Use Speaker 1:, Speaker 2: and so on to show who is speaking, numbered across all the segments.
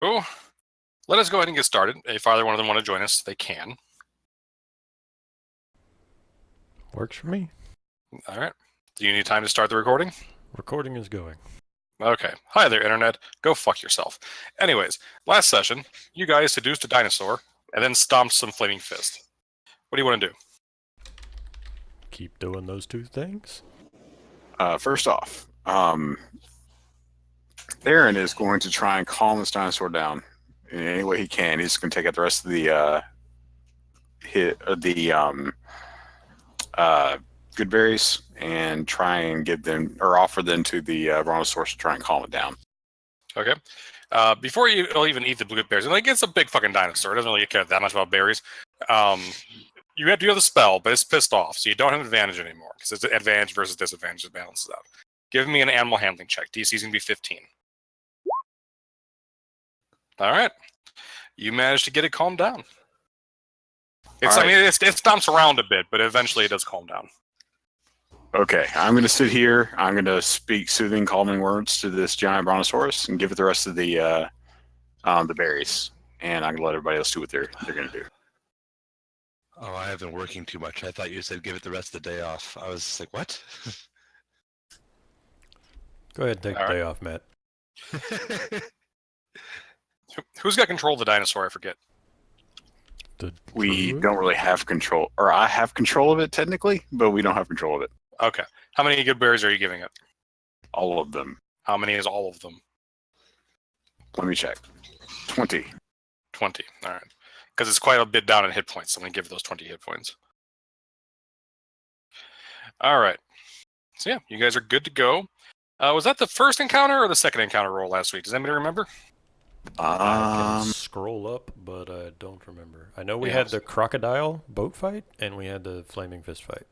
Speaker 1: Oh, let us go ahead and get started. If either one of them want to join us, they can.
Speaker 2: Works for me.
Speaker 1: All right. Do you need time to start the recording?
Speaker 2: Recording is going.
Speaker 1: Okay. Hi there, Internet. Go fuck yourself. Anyways, last session, you guys seduced a dinosaur and then stomped some flaming fist. What do you want to do?
Speaker 2: Keep doing those two things.
Speaker 3: First off, Aaron is going to try and calm this dinosaur down in any way he can. He's going to take out the rest of the good berries and try and give them or offer them to the brontosaurus to try and calm it down.
Speaker 1: Okay. Before you'll even eat the blue berries, and like it's a big fucking dinosaur. It doesn't really care that much about berries. You have the spell, but it's pissed off, so you don't have advantage anymore because it's advantage versus disadvantage that balances out. Give me an animal handling check. DC's gonna be 15. All right. You managed to get it calmed down. It's
Speaker 3: All right.
Speaker 1: I mean it stomps around a bit, but eventually it does calm down.
Speaker 3: Okay, I'm going to sit here. I'm going to speak soothing, calming words to this giant brontosaurus and give it the rest of the berries, and I'm going to let everybody else do what they're going to do.
Speaker 4: Oh, I have been working too much. I thought you said give it the rest of the day off. I was like, what?
Speaker 2: Go ahead and take the day off, Matt.
Speaker 1: Who's got control of the dinosaur? I forget.
Speaker 3: We don't really have control, or I have control of it technically, but we don't have control of it.
Speaker 1: Okay. How many good berries are you giving it?
Speaker 3: All of them.
Speaker 1: How many is all of them?
Speaker 3: Let me check. 20.
Speaker 1: 20. All right. Because it's quite a bit down in hit points. So I'm going to give it those 20 hit points. All right. So yeah, you guys are good to go. Was that the first encounter or the second encounter roll last week? Does anybody remember?
Speaker 2: I can scroll up, but I don't remember. I know we had the crocodile boat fight, and we had the flaming fist fight.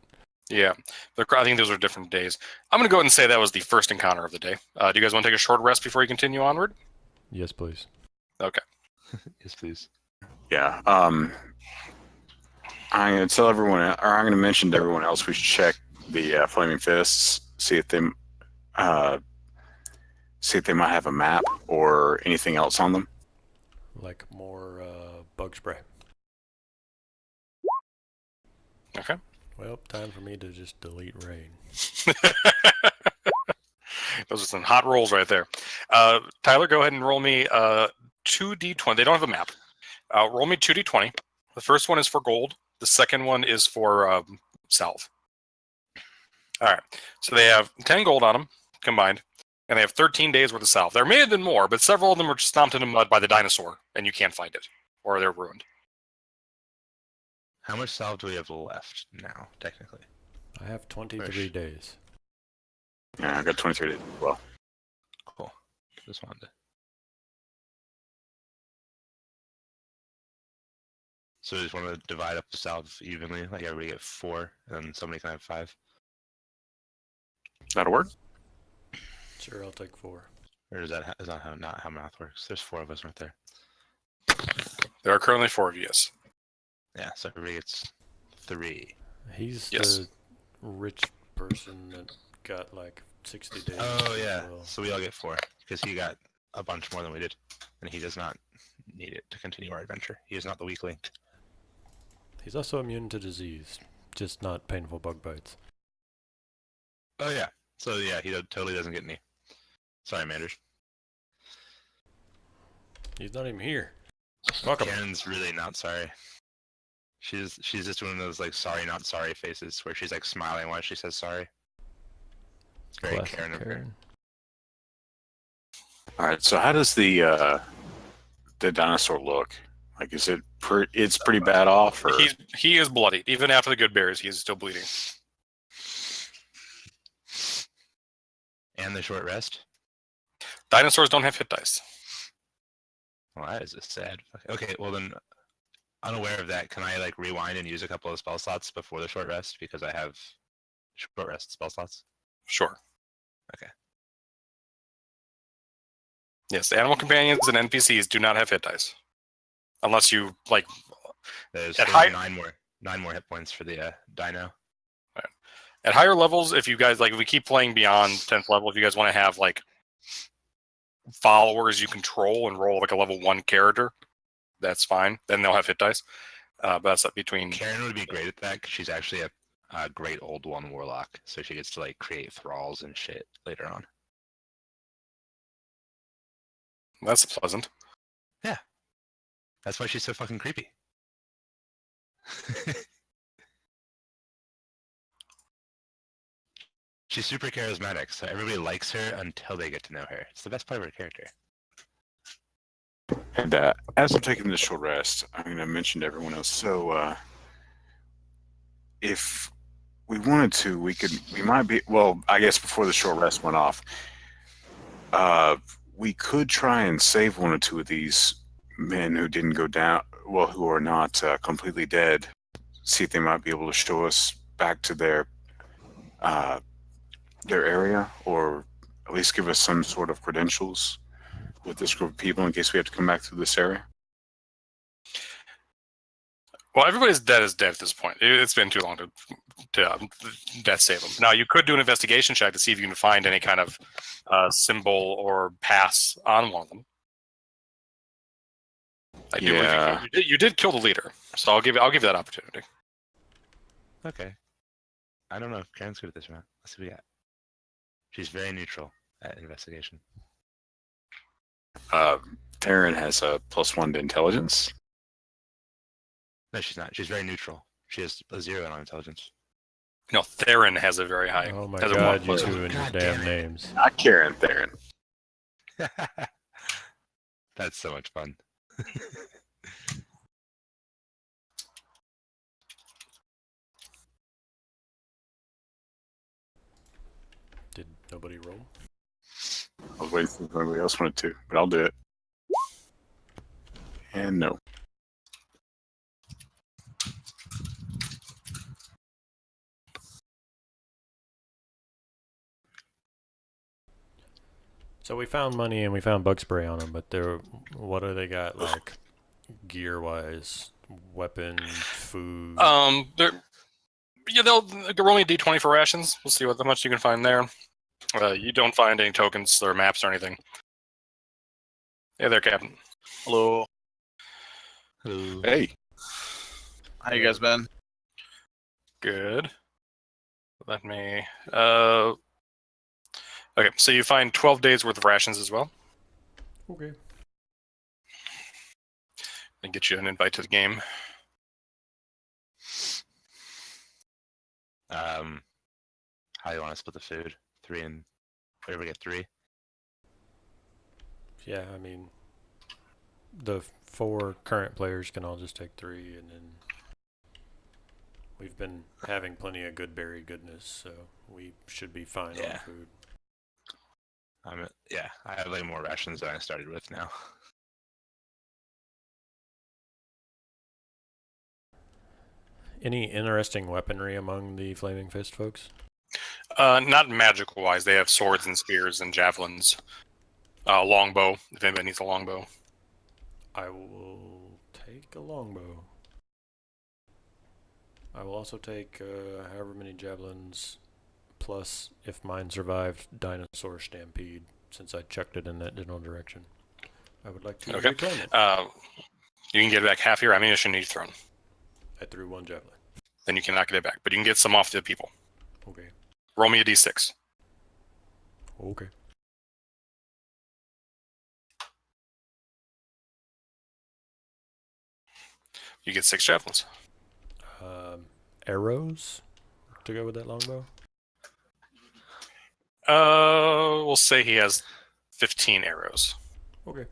Speaker 1: Yeah. I think those are different days. I'm going to go ahead and say that was the first encounter of the day. Do you guys want to take a short rest before you continue onward?
Speaker 2: Yes, please.
Speaker 1: Okay.
Speaker 4: Yes, please.
Speaker 3: Yeah. I'm going to tell everyone, or I'm going to mention to everyone else, we should check the flaming fists, see if they might have a map or anything else on them.
Speaker 2: Like more bug spray.
Speaker 1: Okay.
Speaker 2: Well, time for me to just delete rain.
Speaker 1: Those are some hot rolls right there. Tyler, go ahead and roll me 2d20. They don't have a map. Roll me 2d20. The first one is for gold. The second one is for salve. All right. So they have 10 gold on them combined, and they have 13 days worth of salve. There may have been more, but several of them were stomped into mud by the dinosaur, and you can't find it, or they're ruined.
Speaker 4: How much salve do we have left now, technically?
Speaker 2: I have 23 days.
Speaker 3: Yeah, I got 23 days as well.
Speaker 4: Cool. Just wanted to. So we just want to divide up the salve evenly, like everybody get 4, and somebody can have 5.
Speaker 3: That'll work.
Speaker 2: Sure, I'll take 4.
Speaker 4: Or is that not how math works? There's 4 of us, right there.
Speaker 1: There are currently 4 of you, yes.
Speaker 4: Yeah, so everybody gets 3.
Speaker 2: He's
Speaker 1: Yes.
Speaker 2: the rich person that got like 60 days.
Speaker 4: Oh yeah,
Speaker 2: Well,
Speaker 4: so we all get 4 because he got a bunch more than we did, and he does not need it to continue our adventure. He is not the weak link.
Speaker 2: he's also immune to disease, just not painful bug bites.
Speaker 4: Oh yeah, so yeah, he totally doesn't get any. Sorry, Manders.
Speaker 2: He's not even here. Fuck him.
Speaker 4: Karen's really not sorry. She's just one of those like sorry not sorry faces where she's like smiling while she says sorry. It's very
Speaker 2: Classic
Speaker 4: Karen of her.
Speaker 3: All right. So how does the dinosaur look? Like, is it it's pretty bad off? Or?
Speaker 1: He is bloodied. Even after the good berries, he is still bleeding.
Speaker 4: And the short rest?
Speaker 1: Dinosaurs don't have hit dice.
Speaker 4: Well, that is just sad. Okay, well then, unaware of that, can I like rewind and use a couple of spell slots before the short rest because I have short rest spell slots?
Speaker 1: Sure.
Speaker 4: Okay.
Speaker 1: Yes, animal companions and NPCs do not have hit dice. Unless you, like...
Speaker 4: There's
Speaker 1: at high...
Speaker 4: 9 more hit points for the dino.
Speaker 1: Right. At higher levels, if you guys, like, if we keep playing beyond 10th level, if you guys want to have, like, followers you control and roll like a level 1 character, that's fine. Then they'll have hit dice. But that's up between.
Speaker 4: Karen would be great at that because she's actually a great old one warlock, so she gets to like create thralls and shit later on.
Speaker 1: That's pleasant.
Speaker 4: Yeah, that's why she's so fucking creepy. She's super charismatic, so everybody likes her until they get to know her. It's the best part of her character.
Speaker 3: And as I'm taking this short rest, I'm going to mention to everyone else. So, if we wanted to, we might be. Well, I guess before the short rest went off, we could try and save one or two of these men who didn't go down. Well, who are not completely dead. See if they might be able to show us back to their area, or at least give us some sort of credentials with this group of people in case we have to come back through this area.
Speaker 1: Well, everybody's dead is dead at this point. It's been too long to death save them. Now, you could do an investigation check to see if you can find any kind of symbol or pass on one of them. I do believe you did kill the leader, so I'll give you that opportunity.
Speaker 4: Okay. I don't know if Karen's good at this round. Let's see what we got. She's very neutral at investigation.
Speaker 3: Taryn has a +1 to intelligence.
Speaker 4: No, she's not. She's very neutral. She has a 0 on intelligence.
Speaker 1: No, Theron has a very high.
Speaker 2: Oh my
Speaker 1: has a
Speaker 2: god, you
Speaker 1: 1+1.
Speaker 2: two and your
Speaker 4: God
Speaker 2: damn
Speaker 4: damn it.
Speaker 2: names.
Speaker 3: Not Karen, Theron.
Speaker 4: That's so much fun.
Speaker 2: Did nobody roll?
Speaker 3: I was waiting for anybody else wanted to, but I'll do it. And no.
Speaker 2: So we found money and we found bug spray on them, but what do they got, like, gear-wise? Weapons, food?
Speaker 1: They'll roll me a d20 for rations. We'll see how much you can find there. You don't find any tokens or maps or anything. Hey there, Captain.
Speaker 5: Hello.
Speaker 4: Hello.
Speaker 3: Hey.
Speaker 5: How you guys been?
Speaker 1: Good. Let me. Okay, so you find 12 days worth of rations as well.
Speaker 2: Okay.
Speaker 1: And get you an invite to the game.
Speaker 4: How do you want to split the food? 3 and whatever, get 3.
Speaker 2: Yeah, I mean, the 4 current players can all just take 3, and then we've been having plenty of good berry goodness, so we should be fine
Speaker 4: Yeah.
Speaker 2: on food.
Speaker 4: Yeah, I have like more rations than I started with now.
Speaker 2: Any interesting weaponry among the Flaming Fist folks?
Speaker 1: Not magical wise. They have swords and spears and javelins. Longbow, if anybody needs a longbow.
Speaker 2: I will take a longbow. I will also take however many javelins, plus, if mine survived, dinosaur stampede, since I chucked it in that general direction. I would like to reclaim it.
Speaker 1: You can get back half your ammunition you've thrown.
Speaker 2: I threw 1 javelin.
Speaker 1: Then you cannot get it back, but you can get some off the people.
Speaker 2: Okay.
Speaker 1: Roll me a d6.
Speaker 2: Okay.
Speaker 1: You get 6 javelins.
Speaker 2: Arrows to go with that longbow?
Speaker 1: We'll say he has 15 arrows.
Speaker 2: Okay.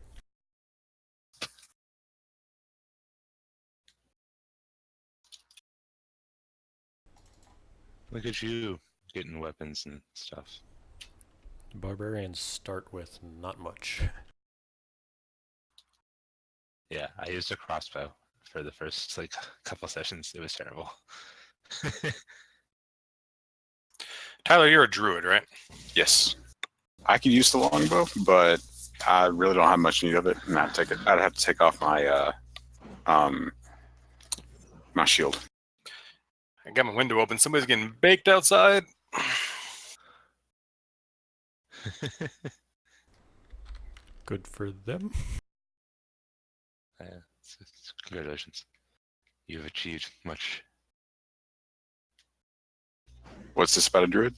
Speaker 4: Look at you getting weapons and stuff.
Speaker 2: Barbarians start with not much.
Speaker 4: Yeah, I used a crossbow for the first like couple sessions. It was terrible.
Speaker 1: Tyler, you're a druid, right?
Speaker 3: Yes. I could use the longbow, but I really don't have much need of it. And I'd have to take off my my shield.
Speaker 1: I got my window open. Somebody's getting baked outside.
Speaker 2: Good for them.
Speaker 4: Yeah, congratulations. You've achieved much.
Speaker 3: What's this about a druid?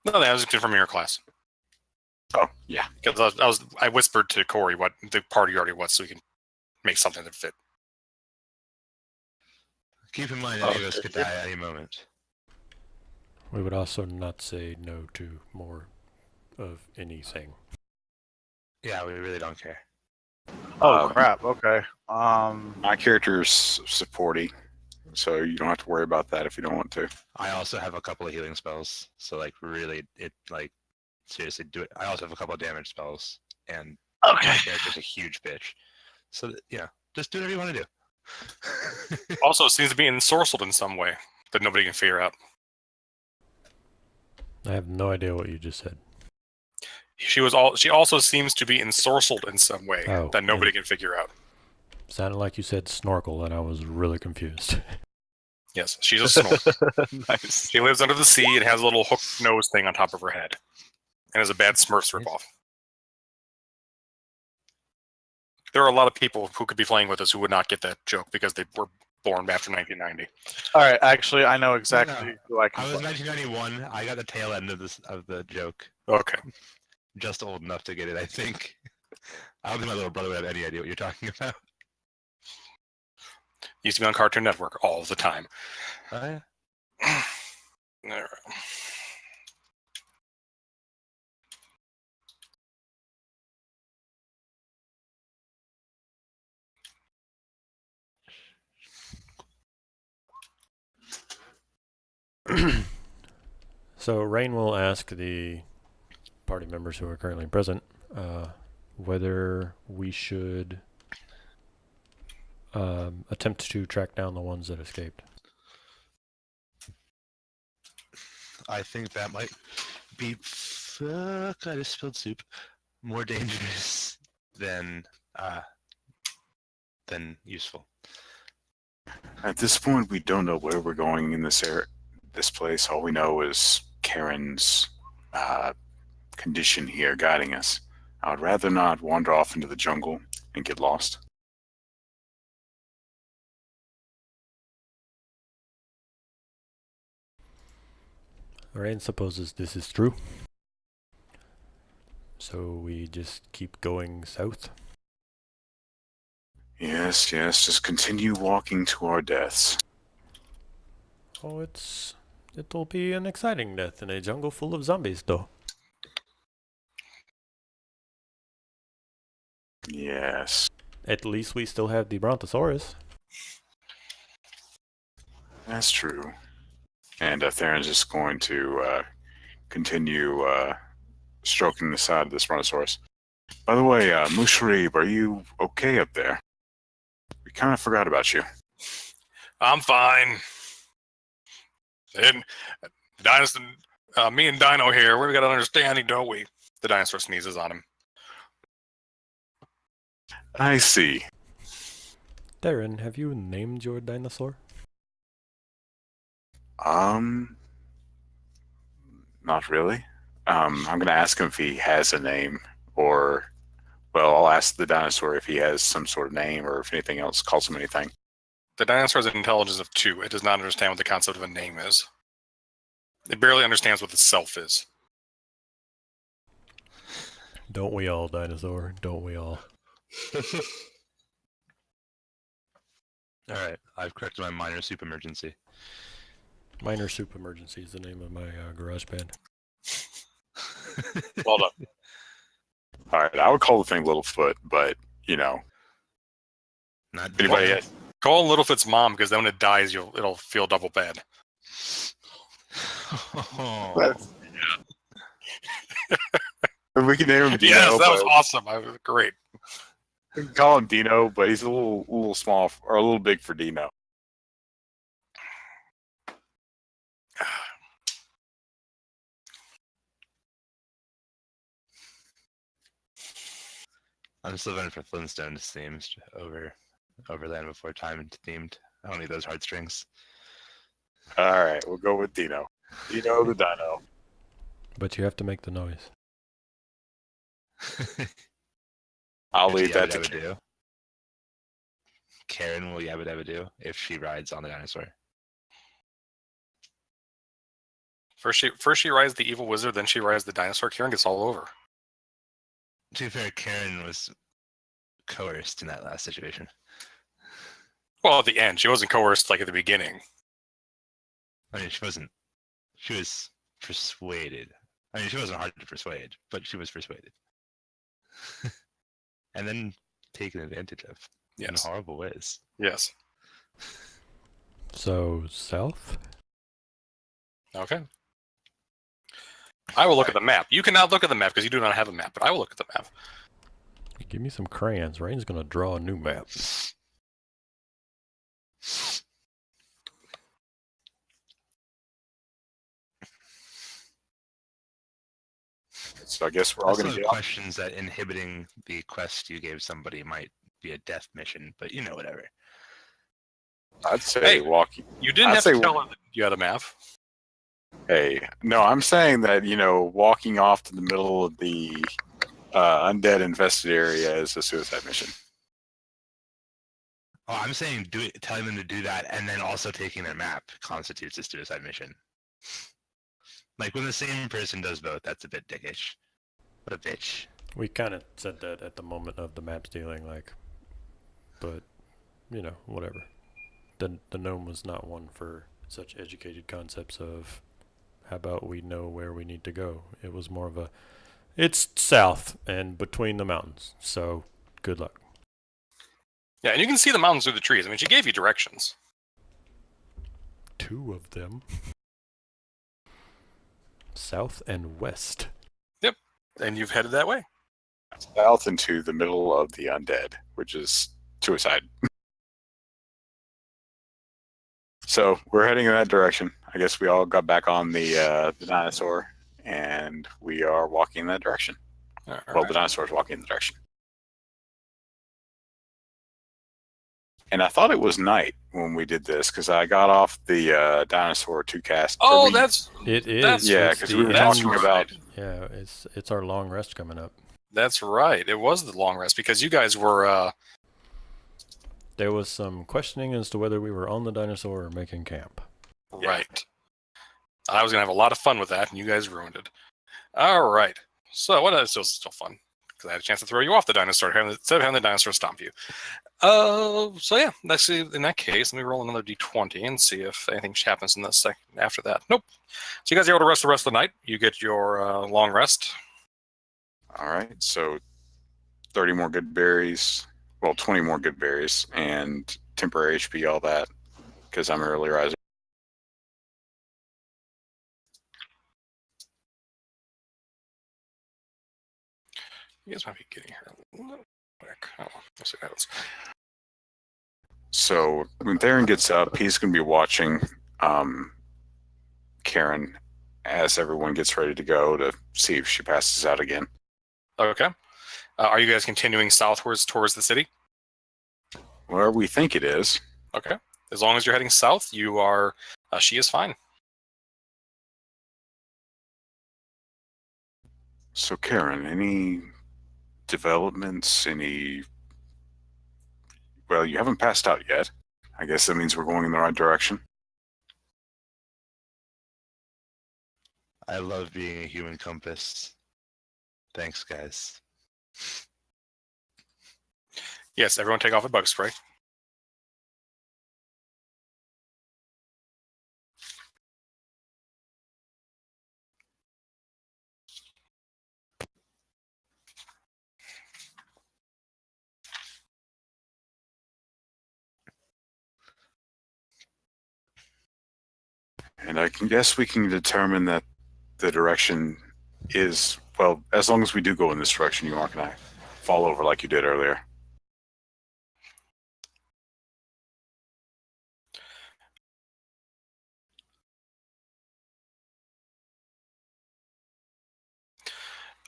Speaker 1: No, that was from your class.
Speaker 3: Oh, yeah.
Speaker 1: Because I whispered to Corey what the party already was, so we can make something that fit.
Speaker 4: Keep in mind, any of us could die at any moment.
Speaker 2: We would also not say no to more of anything.
Speaker 4: Yeah, we really don't care.
Speaker 5: Oh crap. Okay.
Speaker 3: My character's supporty, so you don't have to worry about that if you don't want to.
Speaker 4: I also have a couple of healing spells, so like really, seriously do it. I also have a couple of damage spells, and
Speaker 5: Okay.
Speaker 4: my character's a huge bitch. So just do whatever you want to do.
Speaker 1: Also, it seems to be ensorcelled in some way that nobody can figure out.
Speaker 2: I have no idea what you just said.
Speaker 1: She also seems to be ensorcelled in some way that nobody can figure out.
Speaker 2: Sounded like you said snorkel, and I was really confused.
Speaker 1: Yes, she's a snorkel.
Speaker 5: Nice.
Speaker 1: She lives under the sea and has a little hooked nose thing on top of her head, and is a bad Smurfs ripoff. There are a lot of people who could be playing with us who would not get that joke because they were born after 1990.
Speaker 5: All right. Actually, I know exactly who I can.
Speaker 4: I was
Speaker 5: play.
Speaker 4: 1991. I got the tail end of the joke.
Speaker 1: Okay.
Speaker 4: Just old enough to get it, I think. I don't think my little brother would have any idea what you're talking about.
Speaker 1: Used to be on Cartoon Network all the time.
Speaker 4: Oh yeah.
Speaker 1: All right.
Speaker 2: So Rain will ask the party members who are currently present whether we should attempt to track down the ones that escaped.
Speaker 4: I think that might be. Fuck! I just spilled soup. More dangerous than useful.
Speaker 3: At this point, we don't know where we're going in this place. All we know is Karen's condition here guiding us. I would rather not wander off into the jungle and get lost.
Speaker 2: Rain supposes this is true. So we just keep going south.
Speaker 3: Yes, just continue walking to our deaths.
Speaker 2: Oh, it'll be an exciting death in a jungle full of zombies, though.
Speaker 3: Yes.
Speaker 2: At least we still have the Brontosaurus.
Speaker 3: That's true. And Theron's just going to continue stroking the side of this Brontosaurus. By the way, Musharib, are you okay up there? We kind of forgot about you.
Speaker 1: I'm fine. And Dinosaur, me and Dino here, we've got an understanding, don't we? The dinosaur sneezes on him.
Speaker 3: I see.
Speaker 2: Darren, have you named your dinosaur?
Speaker 3: Not really. I'm going to ask him if he has a name, or, well, I'll ask the dinosaur if he has some sort of name, or if anything else calls him anything.
Speaker 1: The dinosaur has an intelligence of 2. It does not understand what the concept of a name is. It barely understands what the self is.
Speaker 2: Don't we all, dinosaur? Don't we all?
Speaker 4: All right, I've corrected my minor soup emergency.
Speaker 2: Minor Soup Emergency is the name of my garage band.
Speaker 1: Well done.
Speaker 3: All right, I would call the thing Littlefoot, but, you know.
Speaker 4: Not
Speaker 3: Anybody else?
Speaker 1: Call Littlefoot's mom, because then when it dies, it'll feel double bad.
Speaker 4: Oh.
Speaker 3: We can name him Dino.
Speaker 1: Yes, that was
Speaker 3: but-
Speaker 1: awesome. That was great.
Speaker 3: We can call him Dino, but he's a little small, or a little big for Dino.
Speaker 4: I'm still voting for Flintstones themed over Land Before Time themed. I don't need those heartstrings.
Speaker 3: All right, we'll go with Dino. Dino the Dino.
Speaker 2: But you have to make the noise.
Speaker 3: I'll leave that to
Speaker 4: do. Karen will yabba dabba do if she rides on the dinosaur.
Speaker 1: First she rides the evil wizard, then she rides the dinosaur. Kieran gets all over.
Speaker 4: To be fair, Karen was coerced in that last situation.
Speaker 1: Well, at the end, she wasn't coerced like at the beginning.
Speaker 4: I mean, she wasn't. She was persuaded. I mean, she wasn't hard to persuade, but she was persuaded. And then taken advantage of in
Speaker 1: Yes.
Speaker 4: horrible ways.
Speaker 1: Yes.
Speaker 2: So south.
Speaker 1: Okay. I will look at the map. You cannot look at the map because you do not have a map, but I will look at the map.
Speaker 2: Give me some crayons. Rain's gonna draw a new map.
Speaker 3: So I guess we're all
Speaker 4: Also,
Speaker 3: going to get off.
Speaker 4: questions that inhibiting the quest you gave somebody might be a death mission, but whatever.
Speaker 3: I'd say
Speaker 1: Hey.
Speaker 3: walking.
Speaker 1: You didn't
Speaker 3: I'd
Speaker 1: have to
Speaker 3: say-
Speaker 1: tell her that you had a map.
Speaker 3: Hey, no, I'm saying that walking off to the middle of the undead infested area is a suicide mission.
Speaker 4: Oh, I'm saying telling them to do that and then also taking their map constitutes a suicide mission. Like when the same person does both, that's a bit dickish. What a bitch.
Speaker 2: We kind of said that at the moment of the map stealing, but whatever. The gnome was not one for such educated concepts of how about we know where we need to go. It was more of it's south and between the mountains, so good luck.
Speaker 1: Yeah, and you can see the mountains through the trees. I mean, she gave you directions.
Speaker 2: 2 of them. South and west.
Speaker 1: And you've headed that way.
Speaker 3: South into the middle of the undead, which is suicide. So we're heading in that direction. I guess we all got back on the dinosaur, and we are walking in that direction.
Speaker 1: All
Speaker 3: Well,
Speaker 1: right.
Speaker 3: the dinosaur's walking in the direction. And I thought it was night when we did this because I got off the dinosaur to cast.
Speaker 1: Oh,
Speaker 3: or we-
Speaker 1: that's
Speaker 2: It is.
Speaker 1: That's-
Speaker 3: yeah,
Speaker 2: it's
Speaker 3: because
Speaker 2: the
Speaker 3: we were
Speaker 2: end-
Speaker 3: talking about.
Speaker 2: Yeah, it's our long rest coming up.
Speaker 1: That's right. It was the long rest because you guys were.
Speaker 2: There was some questioning as to whether we were on the dinosaur or making camp.
Speaker 3: Yeah.
Speaker 1: Right. I was gonna have a lot of fun with that, and you guys ruined it. All right. So what else was still fun? Because I had a chance to throw you off the dinosaur instead of having the dinosaur stomp you. So yeah, actually, in that case, let me roll another d20 and see if anything happens in the second after that. Nope. So you guys are able to rest the rest of the night. You get your long rest.
Speaker 3: All right, so 30 more good berries. Well, 20 more good berries and temporary HP, all that, because I'm an early riser.
Speaker 1: You guys might be getting here a little quick. Oh, we'll see what happens.
Speaker 3: So when Theron gets up, he's going to be watching Karen as everyone gets ready to go to see if she passes out again.
Speaker 1: Okay. Are you guys continuing southwards towards the city?
Speaker 3: Where we think it is.
Speaker 1: Okay. As long as you're heading south, you are. She is fine.
Speaker 3: So Karen, any developments? Well, you haven't passed out yet. I guess that means we're going in the right direction.
Speaker 4: I love being a human compass. Thanks, guys.
Speaker 1: Yes, everyone take off a bug spray.
Speaker 3: And I can guess we can determine that the direction is, well, as long as we do go in this direction, you aren't going to fall over like you did earlier.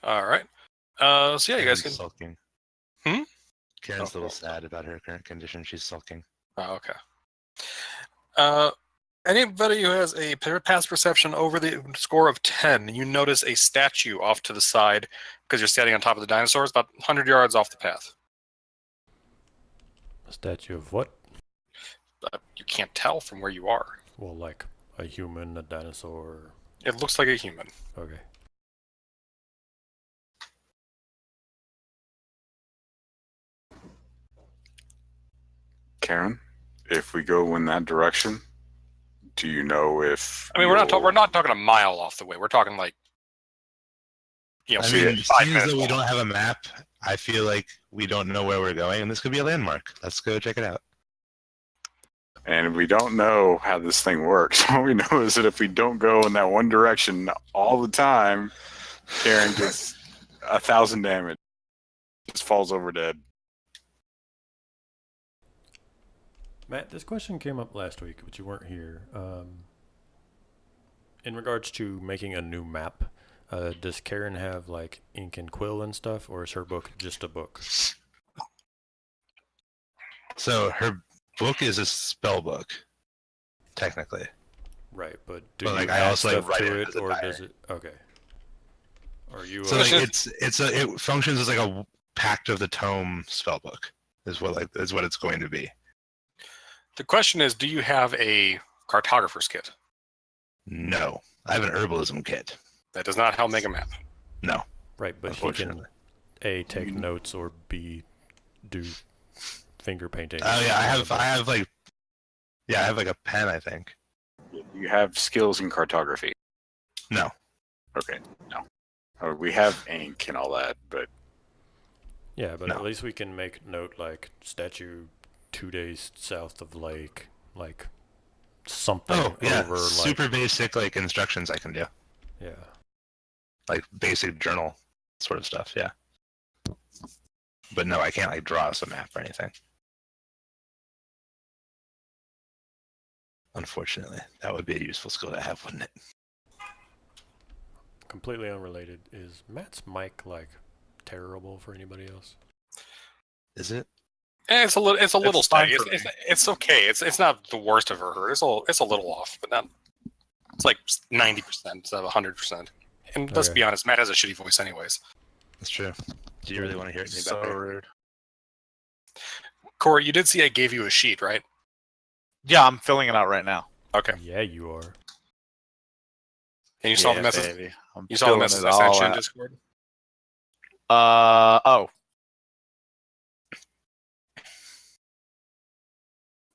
Speaker 1: All right. So yeah, you guys
Speaker 4: Karen's
Speaker 1: can.
Speaker 4: sulking.
Speaker 1: Hmm?
Speaker 4: Karen's a
Speaker 1: Oh.
Speaker 4: little sad about her current condition. She's sulking.
Speaker 1: Oh, okay. Anybody who has a pass perception over the score of 10, you notice a statue off to the side because you're standing on top of the dinosaurs, about 100 yards off the path.
Speaker 2: A statue of what?
Speaker 1: You can't tell from where you are.
Speaker 2: Well, like a human, a dinosaur.
Speaker 1: It looks like a human.
Speaker 2: Okay.
Speaker 3: Karen, if we go in that direction, do you know if?
Speaker 1: I mean, we're not talking a mile off the way. We're talking like,
Speaker 4: I mean,
Speaker 1: 5
Speaker 4: seeing as
Speaker 1: minutes.
Speaker 4: though we
Speaker 1: Long.
Speaker 4: don't have a map, I feel like we don't know where we're going, and this could be a landmark. Let's go check it out.
Speaker 3: And we don't know how this thing works. All we know is that if we don't go in that one direction all the time, Karen gets 1,000 damage. Just falls over dead.
Speaker 2: Matt, this question came up last week, but you weren't here. In regards to making a new map, does Karen have like ink and quill and stuff, or is her book just a book?
Speaker 4: So her book is a spell book, technically.
Speaker 2: Right, but do
Speaker 4: But,
Speaker 2: you
Speaker 4: like, I
Speaker 2: add
Speaker 4: also, like,
Speaker 2: stuff
Speaker 4: write
Speaker 2: to
Speaker 4: it
Speaker 2: it,
Speaker 4: as a
Speaker 2: or
Speaker 4: diary.
Speaker 2: does it? Okay. Are you?
Speaker 4: So like,
Speaker 1: It's
Speaker 4: it functions as like a Pact of the Tome spell book. Is what it's going to be.
Speaker 1: The question is, do you have a cartographer's kit?
Speaker 4: No, I have an herbalism kit.
Speaker 1: That does not help make a map.
Speaker 4: No,
Speaker 2: right, but he can
Speaker 4: unfortunately.
Speaker 2: A, take notes, or B, do finger painting.
Speaker 4: Oh yeah, I have like a pen, I think.
Speaker 3: You have skills in cartography.
Speaker 4: No.
Speaker 3: Okay, no. We have ink and all that, but
Speaker 2: Yeah, but
Speaker 4: No.
Speaker 2: at least we can make note like statue 2 days south of lake, like something
Speaker 4: Oh yeah,
Speaker 2: over
Speaker 4: super
Speaker 2: like
Speaker 4: basic like instructions I can do,
Speaker 2: yeah.
Speaker 4: like basic journal sort of stuff. Yeah. But no, I can't like draw us a map or anything. Unfortunately, that would be a useful skill to have, wouldn't it?
Speaker 2: Completely unrelated. Is Matt's mic like terrible for anybody else?
Speaker 4: Is it?
Speaker 1: It's a little. It's a little
Speaker 5: fine
Speaker 1: steady.
Speaker 5: for
Speaker 1: It's okay. It's not the worst I've ever heard. It's a little off, but not. It's like 90% instead of 100%. And let's
Speaker 2: Okay.
Speaker 1: be honest, Matt has a shitty voice, anyways.
Speaker 4: That's true. Do you really want to hear it any
Speaker 5: So
Speaker 4: better?
Speaker 5: rude.
Speaker 1: Corey, you did see I gave you a sheet, right?
Speaker 5: Yeah, I'm filling it out right now.
Speaker 1: Okay.
Speaker 2: Yeah, you are.
Speaker 1: And you saw the
Speaker 5: Yeah,
Speaker 1: message.
Speaker 5: baby. I'm
Speaker 1: You saw the
Speaker 5: filling
Speaker 1: message
Speaker 5: it
Speaker 1: I sent
Speaker 5: all
Speaker 1: you in
Speaker 5: out.
Speaker 1: Discord.
Speaker 5: Oh.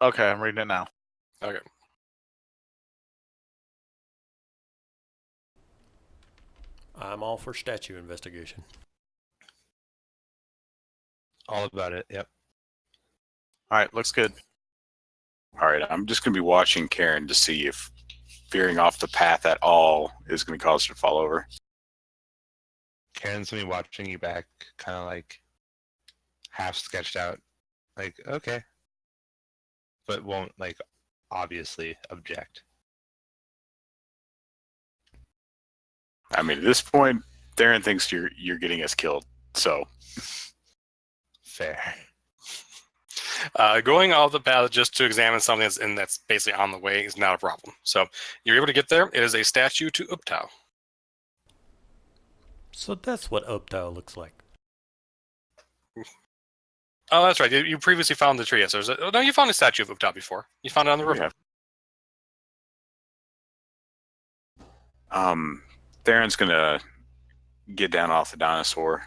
Speaker 5: Okay, I'm reading it now.
Speaker 1: Okay.
Speaker 2: I'm all for statue investigation.
Speaker 4: All about it. Yep.
Speaker 5: All right, looks good.
Speaker 3: all right, I'm just gonna be watching Karen to see if veering off the path at all is gonna cause her to fall over.
Speaker 4: Karen's gonna be watching you back, kind of like half sketched out, like okay, but won't like obviously object.
Speaker 3: I mean, at this point, Theron thinks you're getting us killed. So
Speaker 4: Fair.
Speaker 1: Going off the path just to examine something that's basically on the way is not a problem. So you're able to get there. It is a statue to Uptau.
Speaker 2: So that's what Uptau looks like.
Speaker 1: Oh, that's right. You previously found the tree. Yes, no, you found a statue of Uptau before. You found it on the river.
Speaker 3: Theron's gonna get down off the dinosaur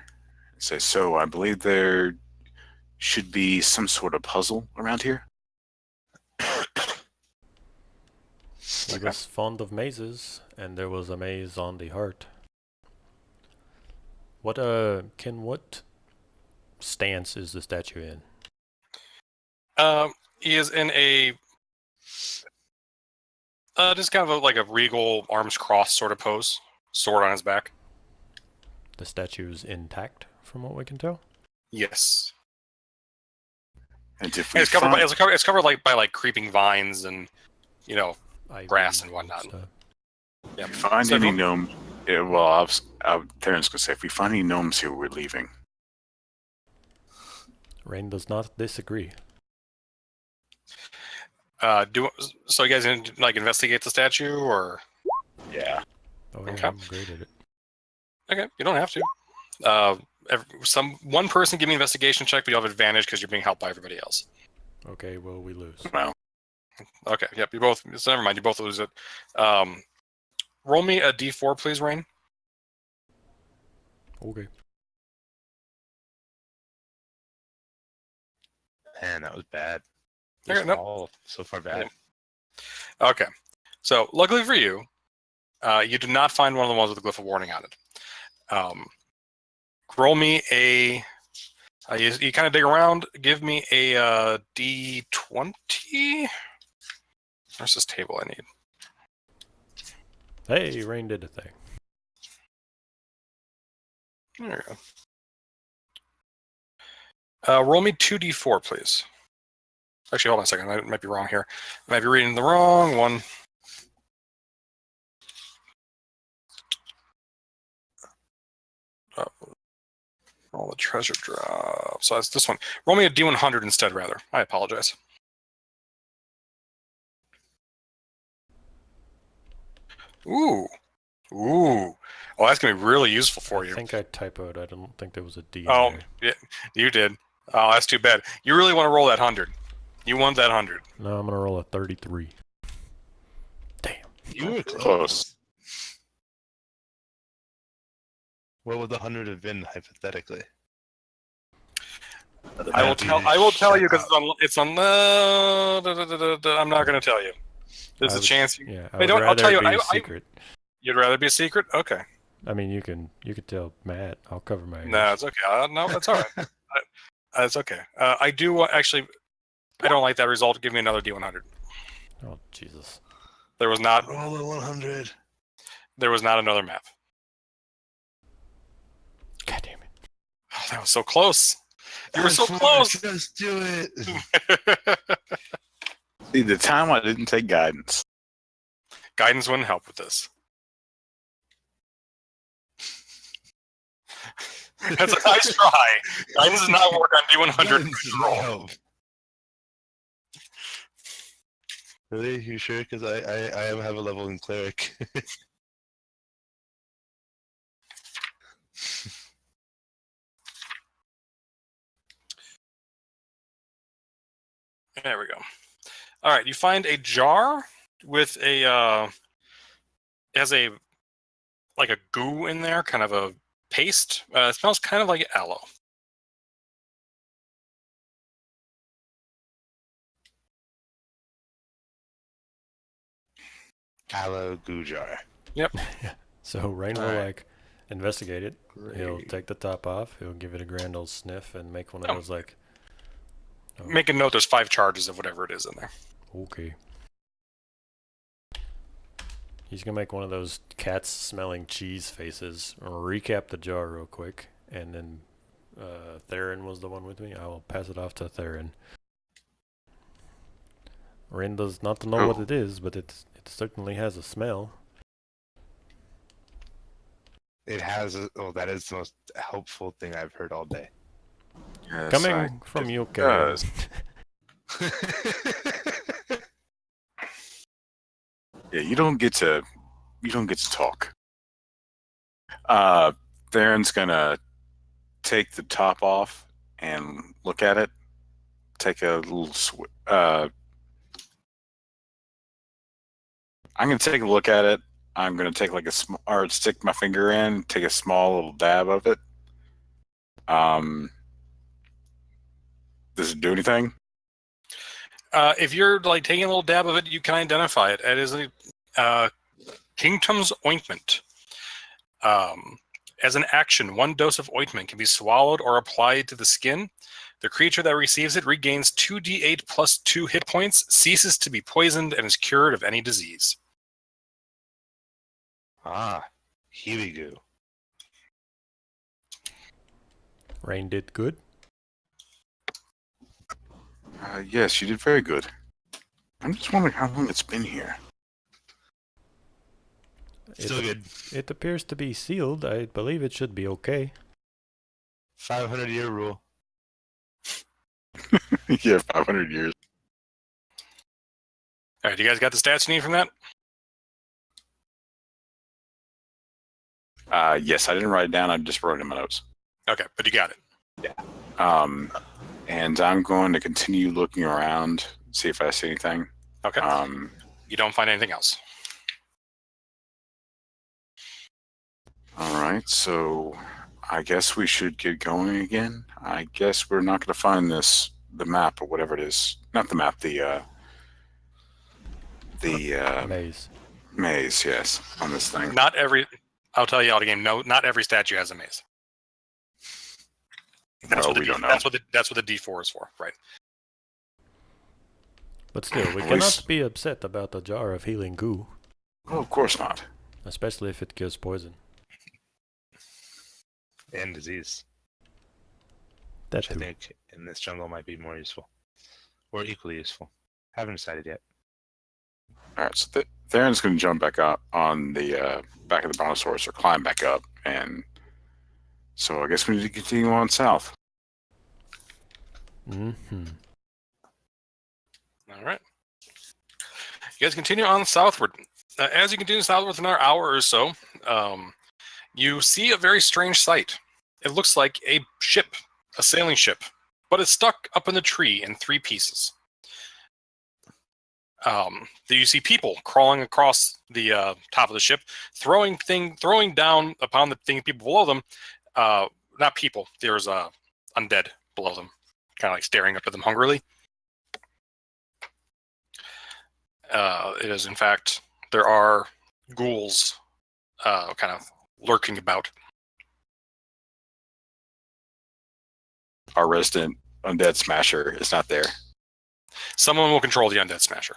Speaker 3: and say, "So I believe there should be some sort of puzzle around here."
Speaker 2: He was fond of mazes, and there was a maze on the heart. What what stance is the statue in?
Speaker 1: He is in a just kind of like a regal arms crossed sort of pose, sword on his back.
Speaker 2: The statue's intact, from what we can tell.
Speaker 1: Yes,
Speaker 3: And if
Speaker 1: and
Speaker 3: we
Speaker 1: it's covered by
Speaker 3: find-
Speaker 1: it's covered like by like creeping vines and
Speaker 2: Ivy
Speaker 1: Grass and whatnot.
Speaker 2: stuff.
Speaker 1: yeah.
Speaker 3: if we find
Speaker 1: So
Speaker 3: any
Speaker 1: if-
Speaker 3: gnome, Theron's gonna say, if we find any gnomes here, we're leaving.
Speaker 2: Rain does not disagree.
Speaker 1: So you guys gonna, like, investigate the statue, or
Speaker 3: Yeah.
Speaker 2: Oh yeah,
Speaker 1: Okay.
Speaker 2: I'm great at it.
Speaker 1: okay, you don't have to. One person give me an investigation check, but you have advantage because you're being helped by everybody else.
Speaker 2: Okay, well we lose.
Speaker 3: Well,
Speaker 1: Okay, yep, you both. So never mind, you both lose it. Roll me a d4, please, Rain.
Speaker 2: Okay.
Speaker 4: Man, that was bad.
Speaker 1: Okay,
Speaker 4: It's
Speaker 1: nope.
Speaker 4: all so far bad.
Speaker 1: Okay, so luckily for you, you did not find one of the ones with the glyph of warning on it. Roll me a. You kind of dig around. Give me a d20. Where's this table I need?
Speaker 2: Hey, Rain did a thing.
Speaker 1: There we go. Roll me 2d4, please. Actually, hold on a second. I might be wrong here. I might be reading the wrong one. Roll the treasure drop. So that's this one. Roll me a d100 instead, rather. I apologize. Ooh. Ooh. Oh, that's going to be really useful for
Speaker 2: I
Speaker 1: you.
Speaker 2: think I typoed. I don't think there was a D in
Speaker 1: Oh,
Speaker 2: there.
Speaker 1: yeah, you did. Oh, that's too bad. You really want to roll that 100. You want that 100.
Speaker 2: No, I'm gonna roll a 33. Damn.
Speaker 4: You were
Speaker 3: close.
Speaker 4: What would the 100 have been hypothetically?
Speaker 1: I will tell you because it's on the. I'm not going to tell you. There's a chance.
Speaker 2: Yeah, I
Speaker 1: Hey,
Speaker 2: would
Speaker 1: don't- I'll
Speaker 2: rather
Speaker 1: tell you,
Speaker 2: it be
Speaker 1: I-
Speaker 2: secret.
Speaker 1: You'd rather be a secret? Okay.
Speaker 2: I mean, you could tell Matt. I'll cover my ears.
Speaker 1: No, it's okay. No, that's all right. It's okay. I do actually. I don't like that result. Give me another D100.
Speaker 2: Oh Jesus.
Speaker 1: There was not.
Speaker 4: Roll the 100.
Speaker 1: There was not another map.
Speaker 2: God damn it.
Speaker 1: Oh, that was so close. You were so close.
Speaker 4: Just do it.
Speaker 3: see, the time I didn't take guidance.
Speaker 1: Guidance wouldn't help with this. That's a nice try. Guidance does not work on D100.
Speaker 4: Roll. Really? You sure? Because I have a level in cleric.
Speaker 1: There we go. All right, you find a jar with a. It has a like a goo in there, kind of a paste. It smells kind of like aloe.
Speaker 4: Aloe goo jar.
Speaker 2: So Rain will
Speaker 4: Alright.
Speaker 2: like investigate it. He'll
Speaker 4: Great.
Speaker 2: take the top off. He'll give it a grand old sniff and make one of
Speaker 1: Oh.
Speaker 2: those like. Oh,
Speaker 1: Make a note. There's 5 charges of whatever it is in there.
Speaker 2: okay. He's gonna make one of those cats smelling cheese faces. Recap the jar real quick, and then Theron was the one with me. I will pass it off to Theron. Rin does not know what
Speaker 3: Oh.
Speaker 2: it is, but it certainly has a smell.
Speaker 4: It has. That is the most helpful thing I've heard all day.
Speaker 3: Yes,
Speaker 2: Coming from you,
Speaker 3: does. Yeah, you don't get to talk. Theron's gonna take the top off and look at it. Take a little I'm gonna take a look at it. I'm gonna take like or stick my finger in, take a small little dab of it. Does it do anything?
Speaker 1: If you're like taking a little dab of it, you can identify it. It is a Kingdom's ointment. As an action, 1 dose of ointment can be swallowed or applied to the skin. The creature that receives it regains 2d8 plus 2 hit points, ceases to be poisoned, and is cured of any disease.
Speaker 4: Here we go.
Speaker 2: Rain did good.
Speaker 3: Yes, you did very good. I'm just wondering how long it's been here.
Speaker 4: Still good.
Speaker 2: It appears to be sealed. I believe it should be okay.
Speaker 4: 500-year rule.
Speaker 3: Yeah, 500 years.
Speaker 1: All right, you guys got the stats you need from that?
Speaker 3: Yes, I didn't write it down. I just wrote it in my notes.
Speaker 1: Okay, but you got it.
Speaker 3: And I'm going to continue looking around, see if I see anything.
Speaker 1: Okay. You don't find anything else.
Speaker 3: All right, so I guess we should get going again. I guess we're not going to find the map or whatever it is. Not the map, the
Speaker 2: Maze.
Speaker 3: maze. Yes, on this thing.
Speaker 1: Not every. I'll tell you out of game. No, not every statue has a maze. That's
Speaker 3: No,
Speaker 1: what the
Speaker 3: we
Speaker 1: D,
Speaker 3: don't know.
Speaker 1: That's what the D4 is for, right?
Speaker 2: But still, we
Speaker 3: At
Speaker 2: cannot
Speaker 3: least-
Speaker 2: be upset about the jar of healing goo,
Speaker 3: Oh, of course not.
Speaker 2: especially if it gives poison.
Speaker 4: And disease,
Speaker 2: That
Speaker 4: which I
Speaker 2: too.
Speaker 4: think in this jungle might be more useful, or equally useful. Haven't decided yet.
Speaker 3: All right, so Theron's going to jump back up on the back of the brontosaurus or climb back up, and so I guess we need to continue on south.
Speaker 2: Mm-hmm.
Speaker 1: All right. You guys continue on southward. As you continue southward for another hour or so, you see a very strange sight. It looks like a ship, a sailing ship, but it's stuck up in the tree in 3 pieces. You see people crawling across the top of the ship, throwing down upon the people below them. Not people. There's undead below them, kind of like staring up at them hungrily. It is, in fact, there are ghouls kind of lurking about.
Speaker 3: Our resident undead smasher is not there.
Speaker 1: Someone will control the undead smasher.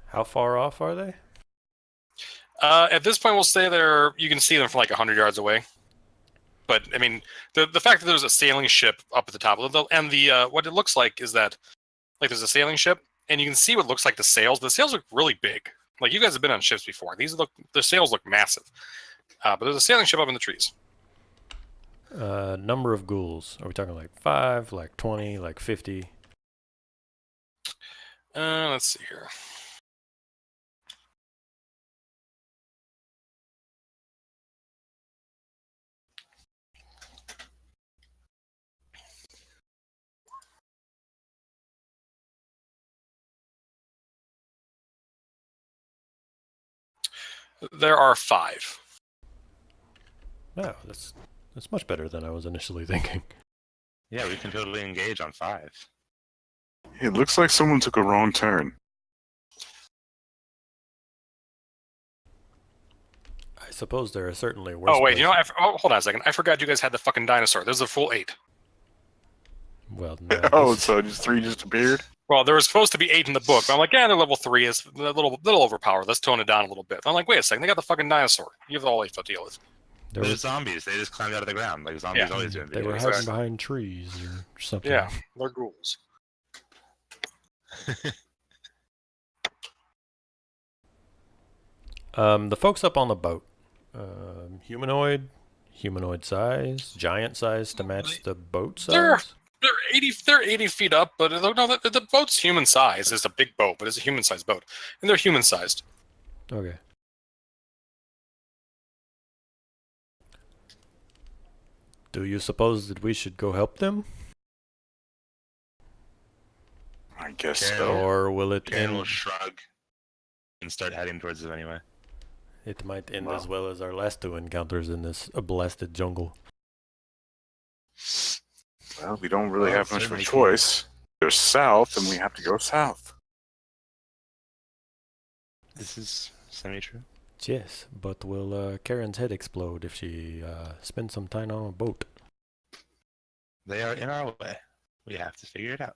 Speaker 2: How far off are they?
Speaker 1: At this point, we'll say you can see them from like 100 yards away. But I mean, the fact that there's a sailing ship up at the top of and what it looks like is that like there's a sailing ship, and you can see what looks like the sails. The sails look really big. Like, you guys have been on ships before. The sails look massive. But there's a sailing ship up in the trees.
Speaker 2: Number of ghouls. Are we talking like 5, like 20, like 50?
Speaker 1: Let's see here. There are 5.
Speaker 2: No, that's much better than I was initially thinking.
Speaker 4: Yeah, we can totally engage on 5.
Speaker 3: It looks like someone took a wrong turn.
Speaker 2: I suppose there are certainly worse.
Speaker 1: Oh wait,
Speaker 2: places.
Speaker 1: hold on a second. I forgot you guys had the fucking dinosaur. There's a full 8.
Speaker 2: Well, no,
Speaker 3: Oh,
Speaker 2: this-
Speaker 3: so just 3 just appeared?
Speaker 1: Well, there was supposed to be 8 in the book, but I'm like, yeah, they're level 3. It's a little overpowered. Let's tone it down a little bit. I'm like, wait a second, they got the fucking dinosaur. You have all 8 to deal with.
Speaker 2: there
Speaker 4: They're
Speaker 2: was,
Speaker 4: zombies. They just climbed out of the ground like zombies
Speaker 1: Yeah.
Speaker 4: always do. in
Speaker 2: they
Speaker 4: video
Speaker 2: were
Speaker 4: games.
Speaker 2: hiding behind trees or something.
Speaker 1: Yeah, they're ghouls.
Speaker 2: The folks up on the boat, humanoid size, giant size to match the boat
Speaker 1: They're-
Speaker 2: size.
Speaker 1: They're 80 feet up, but no, the boat's human size. It's a big boat, but it's a human sized boat, and they're human sized.
Speaker 2: Okay. Do you suppose that we should go help them,
Speaker 3: I guess
Speaker 4: Yeah.
Speaker 3: so.
Speaker 2: or will it
Speaker 4: Karen will
Speaker 2: end?
Speaker 4: shrug and start heading towards them anyway.
Speaker 2: It might end
Speaker 3: Well.
Speaker 2: as well as our last 2 encounters in this blasted jungle.
Speaker 3: Well, we don't really
Speaker 4: Well,
Speaker 3: have much of a
Speaker 4: certainly
Speaker 3: choice. Go south, and we have to go south.
Speaker 4: This is semi-true.
Speaker 2: Yes, but will Karen's head explode if she spends some time on a boat?
Speaker 4: They are in our way. We have to figure it out.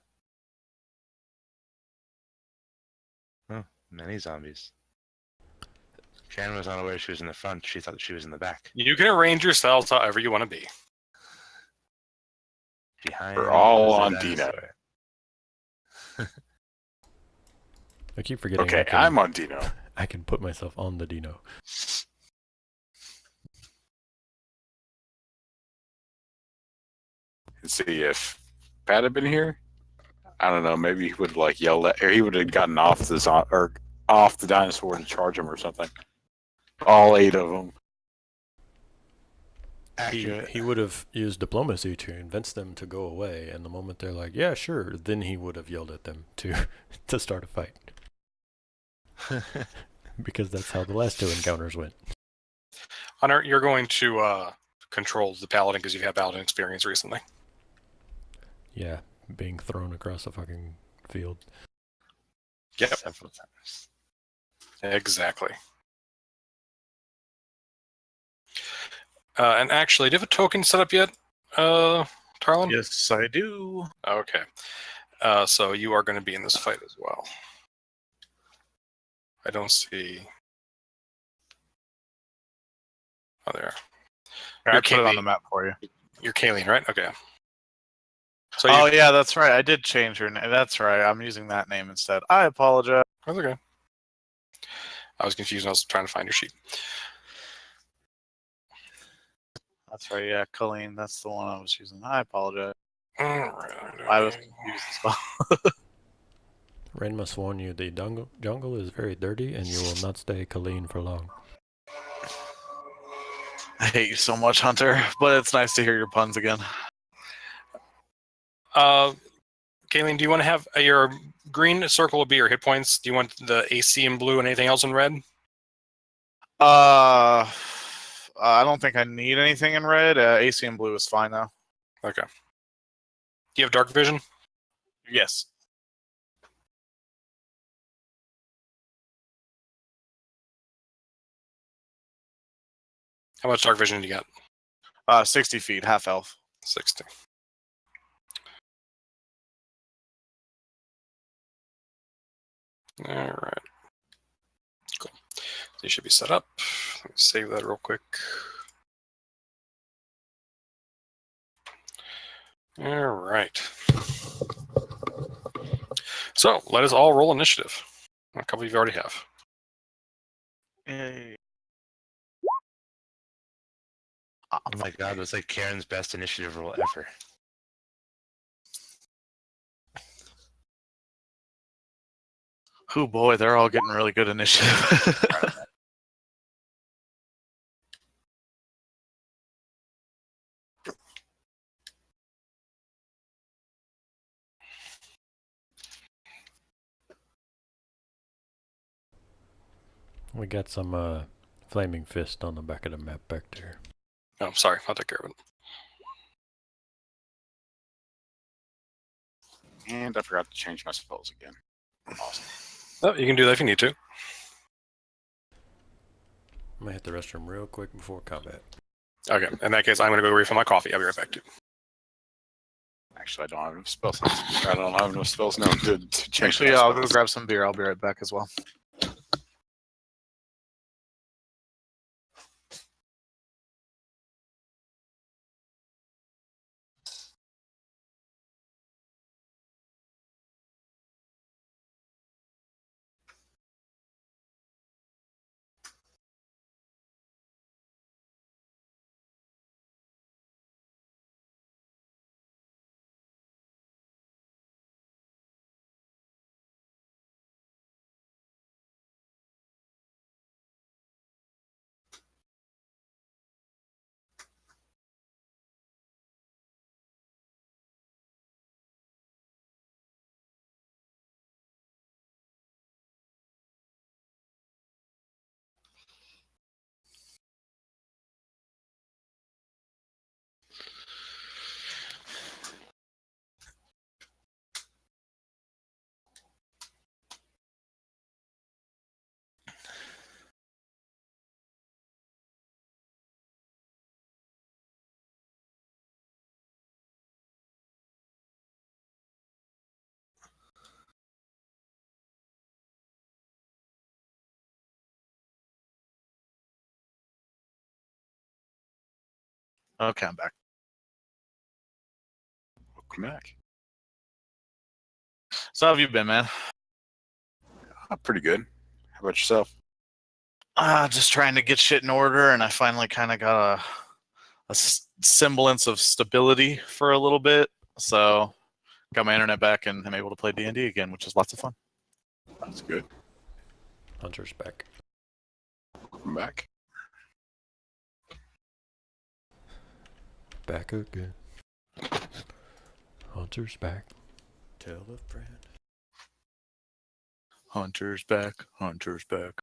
Speaker 4: Oh, many zombies. Karen was unaware she was in the front. She thought that she was in the back.
Speaker 1: You can arrange yourselves however you want to be.
Speaker 4: Behind.
Speaker 3: We're all
Speaker 4: the
Speaker 3: on
Speaker 4: dinosaur.
Speaker 2: I keep forgetting.
Speaker 3: Okay,
Speaker 2: I can,
Speaker 3: I'm on Dino.
Speaker 2: I can put myself on the Dino.
Speaker 3: And see if Pat had been here, I don't know. Maybe he would like yell at, or he would have gotten off or off the dinosaur to charge him or something. All 8 of them.
Speaker 4: Accurate.
Speaker 2: He would have used diplomacy to convince them to go away, and the moment they're like, yeah, sure, then he would have yelled at them to to start a fight. Because that's how the last 2 encounters went.
Speaker 1: Hunter, you're going to control the paladin because you've had paladin experience recently.
Speaker 2: Yeah, being thrown across a fucking field.
Speaker 1: Yep.
Speaker 4: Several times.
Speaker 1: Exactly. And actually, do you have a token set up yet, Tarlin?
Speaker 5: Yes, I do.
Speaker 1: Okay. So you are going to be in this fight as well. I don't see. Oh, there.
Speaker 5: I
Speaker 1: You're
Speaker 5: put it on
Speaker 1: Kaylee.
Speaker 5: the map for you.
Speaker 1: You're Kayleen, right? Okay. So
Speaker 5: Oh,
Speaker 1: you,
Speaker 5: yeah, that's right. I did change her name. That's right. I'm using that name instead. I apologize.
Speaker 1: that's okay. I was confused when I was trying to find your sheet.
Speaker 5: That's right. Yeah, Colleen. That's the one I was using. I apologize.
Speaker 1: Alright.
Speaker 5: I was confused as well.
Speaker 2: Ren must warn you, the jungle is very dirty, and you will not stay clean for long.
Speaker 5: I hate you so much, Hunter, but it's nice to hear your puns again.
Speaker 1: Kayleen, do you want to have your green circle will be your hit points? Do you want the AC in blue and anything else in red?
Speaker 5: I don't think I need anything in red. AC and blue is fine, though.
Speaker 1: Okay. Do you have dark vision?
Speaker 5: Yes.
Speaker 1: How much dark vision do you got?
Speaker 5: 60 feet, half elf.
Speaker 1: 60. All right. Cool. So you should be set up. Let me save that real quick. All right. So let us all roll initiative. A couple of you already have.
Speaker 5: Yay.
Speaker 4: Oh my god, that's like Karen's best initiative roll ever.
Speaker 5: Oh boy, they're all getting really good initiative.
Speaker 2: We got some flaming fist on the back of the map back there.
Speaker 1: Oh, sorry. I'll take care of it.
Speaker 3: And I forgot to change my spells again. Awesome.
Speaker 1: Oh, you can do that if you need to.
Speaker 2: I'm gonna hit the restroom real quick before combat.
Speaker 1: Okay. In that case, I'm going to go refill my coffee. I'll be right back, too.
Speaker 3: Actually, I don't have enough spells. I don't have enough spells now to change.
Speaker 5: Actually,
Speaker 3: my
Speaker 5: I'll go
Speaker 3: spells.
Speaker 5: grab some beer. I'll be right back as well. Okay, I'm back.
Speaker 3: Welcome back.
Speaker 5: So how have you been, man?
Speaker 3: Pretty good. How about yourself?
Speaker 5: Just trying to get shit in order, and I finally kind of got a semblance of stability for a little bit. So got my internet back and I'm able to play D&D again, which is lots of fun.
Speaker 3: That's good.
Speaker 2: Hunter's back.
Speaker 3: Welcome back.
Speaker 2: Back again. Hunter's back. Tell a friend.
Speaker 5: Hunter's back. Hunter's back.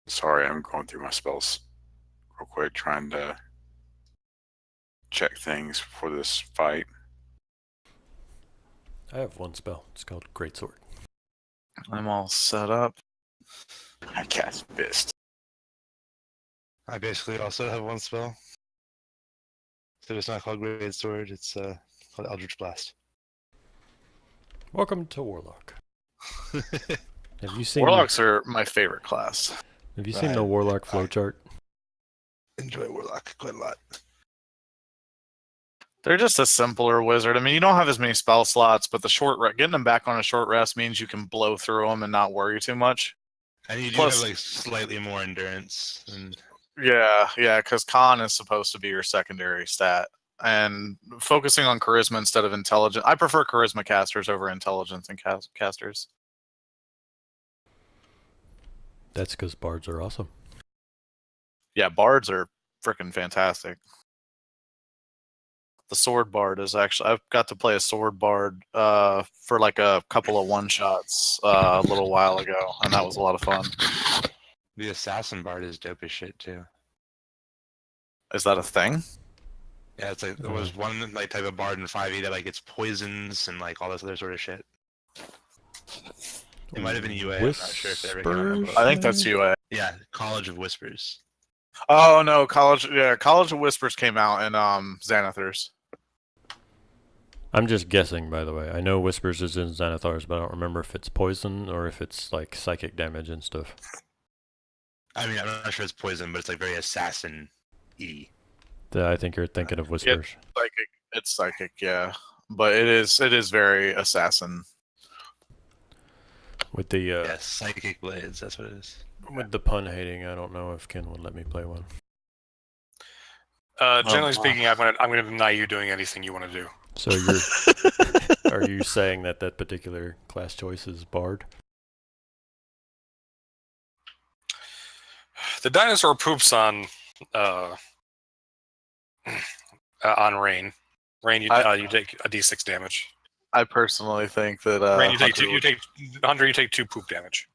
Speaker 3: Sorry, I'm going through my spells real quick, trying to check things for this fight.
Speaker 2: I have one spell. It's called Greatsword.
Speaker 5: I'm all set up.
Speaker 3: I cast Fist.
Speaker 4: I basically also have one spell. So it's not called Great Sword, it's called Eldritch Blast.
Speaker 2: Welcome to Warlock. Have you seen
Speaker 5: Warlocks are my favorite class.
Speaker 2: Have you seen the Warlock flowchart?
Speaker 4: Enjoy Warlock quite a lot.
Speaker 5: They're just a simpler wizard. I mean, you don't have as many spell slots, but the getting them back on a short rest means you can blow through them and not worry too much.
Speaker 4: And you do
Speaker 5: Plus-
Speaker 4: have like slightly more endurance. And
Speaker 5: Yeah, because con is supposed to be your secondary stat. And focusing on charisma instead of intelligence. I prefer charisma casters over intelligence and casters.
Speaker 2: That's because bards are awesome.
Speaker 5: Yeah, bards are freaking fantastic. The sword bard is actually, I've got to play a sword bard for like a couple of one-shots a little while ago, and that was a lot of fun.
Speaker 4: the Assassin Bard is dope as shit too.
Speaker 5: Is that a thing?
Speaker 4: Yeah, it's like there was one like type of bard in 5e that like gets poisons and like all this other sort of shit. It might have been UA. I'm not sure if they ever came out with
Speaker 2: Whispers?
Speaker 5: I think that's UA.
Speaker 4: Yeah, College of Whispers.
Speaker 5: Oh no, College of Whispers came out in Xanathars.
Speaker 2: I'm just guessing, by the way. I know Whispers is in Xanathars, but I don't remember if it's poison or if it's like psychic damage and stuff.
Speaker 4: I mean, I'm not sure it's poison, but it's like very assassin-y.
Speaker 2: I think you're thinking of Whispers.
Speaker 5: Psychic. It's psychic, yeah. But it is very assassin.
Speaker 2: With the
Speaker 4: Yeah, psychic blades. That's what it is.
Speaker 2: with the pun hating, I don't know if Ken would let me play one.
Speaker 1: Generally speaking, I'm gonna deny you doing anything you want to do.
Speaker 2: So you're are you saying that that particular class choice is bard?
Speaker 1: The dinosaur poops on Rain. Rain, you take a d6 damage.
Speaker 5: I personally think that
Speaker 1: Rain, you take
Speaker 5: Hunter
Speaker 1: two. Hunter, you take 2 poop damage.